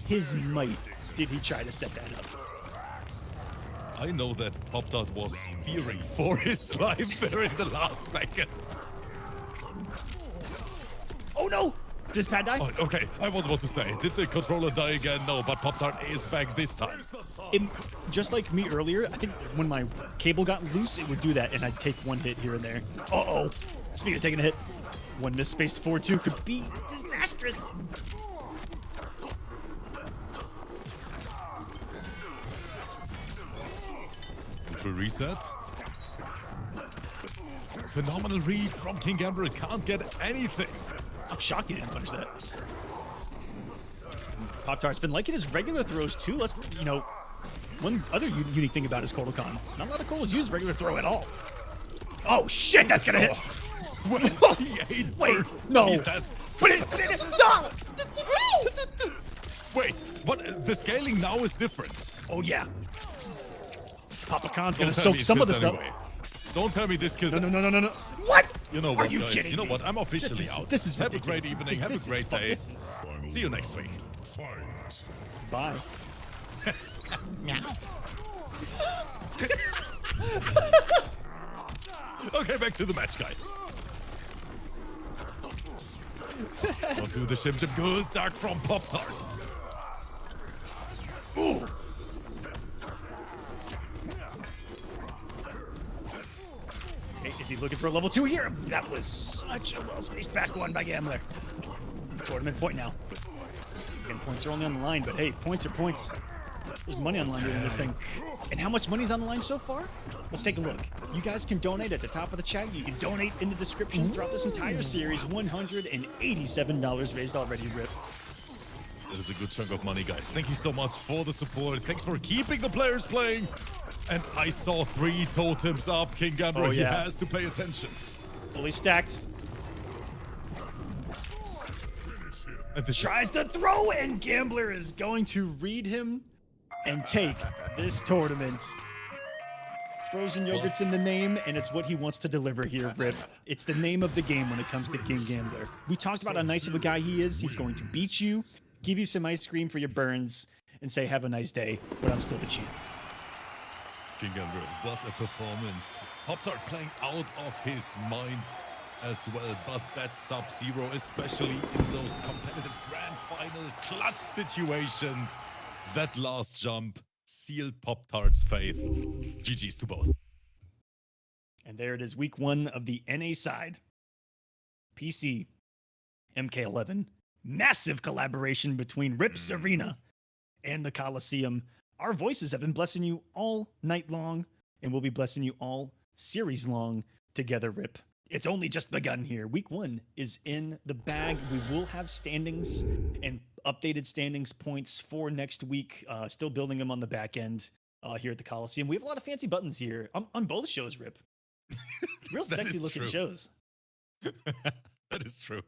his might, did he try to set that up? I know that Pop-Tart was fearing for his life there in the last second. Oh no! Did his pad die? Oh, okay, I was about to say, did the controller die again? No, but Pop-Tart is back this time. Just like me earlier, I think when my cable got loose, it would do that, and I'd take one hit here and there. Uh-oh. Speaking of taking a hit, one misspaced 4-2 could be disastrous. To reset. Phenomenal read from King Gambler. Can't get anything. I'm shocked he didn't punish that. Pop-Tart's been liking his regular throws too. Let's, one other unique thing about his Kotal Con. Not a lot of Kolos use regular throw at all. Oh shit, that's gonna hit. Well, he ate Wait, first. no. He's dead. No! Wait, what? The scaling now is different. Oh yeah. Papa Khan's gonna Don't tell soak me it some of kills this up. anyway. Don't tell me this kills. No. What? You know Are what, you guys? kidding You know me? what? I'm officially out. This is Have a ridiculous. great evening. Have This a great is fu- day. this is- Final See you next week. Fight. Bye. Okay, back to the match, guys. On to the Shim Jim. Good duck from Pop-Tart. Ooh. Hey, is he looking for a level 2 here? That was such a well-spaced back one by Gambler. Tournament point now. Again, points are only on the line, but hey, points are points. There's money on the line in this thing. And how much money's on the line so far? Let's take a look. You guys can donate at the top of the chat. You can donate in the description throughout this entire series. $187 raised already, Rip. That is a good chunk of money, guys. Thank you so much for the support. Thanks for keeping the players playing. And I saw 3 totems up. King Gambler, Oh, yeah. he has to pay attention. Fully stacked. And this Tries to throw, and Gambler is going to read him and take this tournament. Frozen yogurt's in the name, and it's what he wants to deliver here, Rip. It's the name of the game when it comes to King Gambler. We talked about how nice of a guy he is. He's going to beat you, give you some ice cream for your burns, and say, have a nice day, but I'm still the champ. King Gambler, what a performance. Pop-Tart playing out of his mind as well, but that Sub-Zero, especially in those competitive grand final clutch situations, that last jump sealed Pop-Tart's fate. GG's to both. And there it is, week 1 of the NA side. PC, MK11, massive collaboration between Rips Arena and the Kolosseum. Our voices have been blessing you all night long, and we'll be blessing you all series long together, Rip. It's only just begun here. Week 1 is in the bag. We will have standings and updated standings points for next week. Still building them on the back end here at the Coliseum. We have a lot of fancy buttons here on both shows, Rip. Real sexy looking shows. That is true.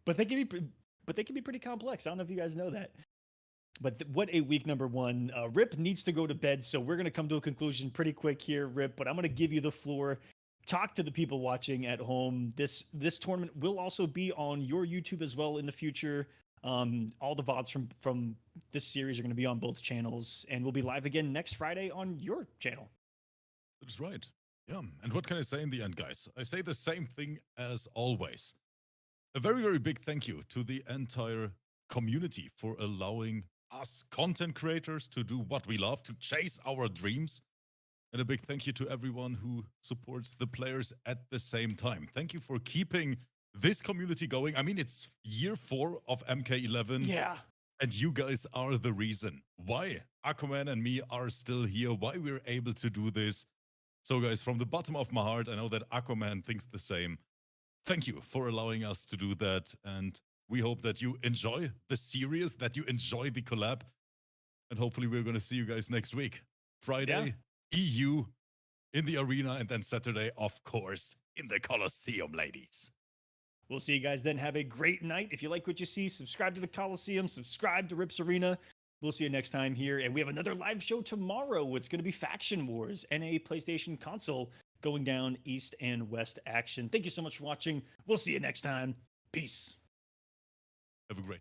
But they can be pretty complex. I don't know if you guys know that. But what a week number 1. Rip needs to go to bed, so we're going to come to a conclusion pretty quick here, Rip. But I'm going to give you the floor. Talk to the people watching at home. This tournament will also be on your YouTube as well in the future. All the VODs from this series are going to be on both channels, and we'll be live again next Friday on your channel. That's right. Yeah. And what can I say in the end, guys? I say the same thing as always. A very, very big thank you to the entire community for allowing us content creators to do what we love, to chase our dreams. And a big thank you to everyone who supports the players at the same time. Thank you for keeping this community going. I mean, it's year 4 of MK11. Yeah. And you guys are the reason why Aquaman and me are still here, why we're able to do this. So guys, from the bottom of my heart, I know that Aquaman thinks the same. Thank you for allowing us to do that. And we hope that you enjoy the series, that you enjoy the collab. And hopefully we're going to see you guys next week. Friday, EU in the arena, and then Saturday, of course, in the Kolosseum, ladies. We'll see you guys then. Have a great night. If you like what you see, subscribe to the Coliseum, subscribe to Rips Arena. We'll see you next time here. And we have another live show tomorrow. It's going to be Faction Wars, NA PlayStation console, going down East and West action. Thank you so much for watching. We'll see you next time. Peace. Have a great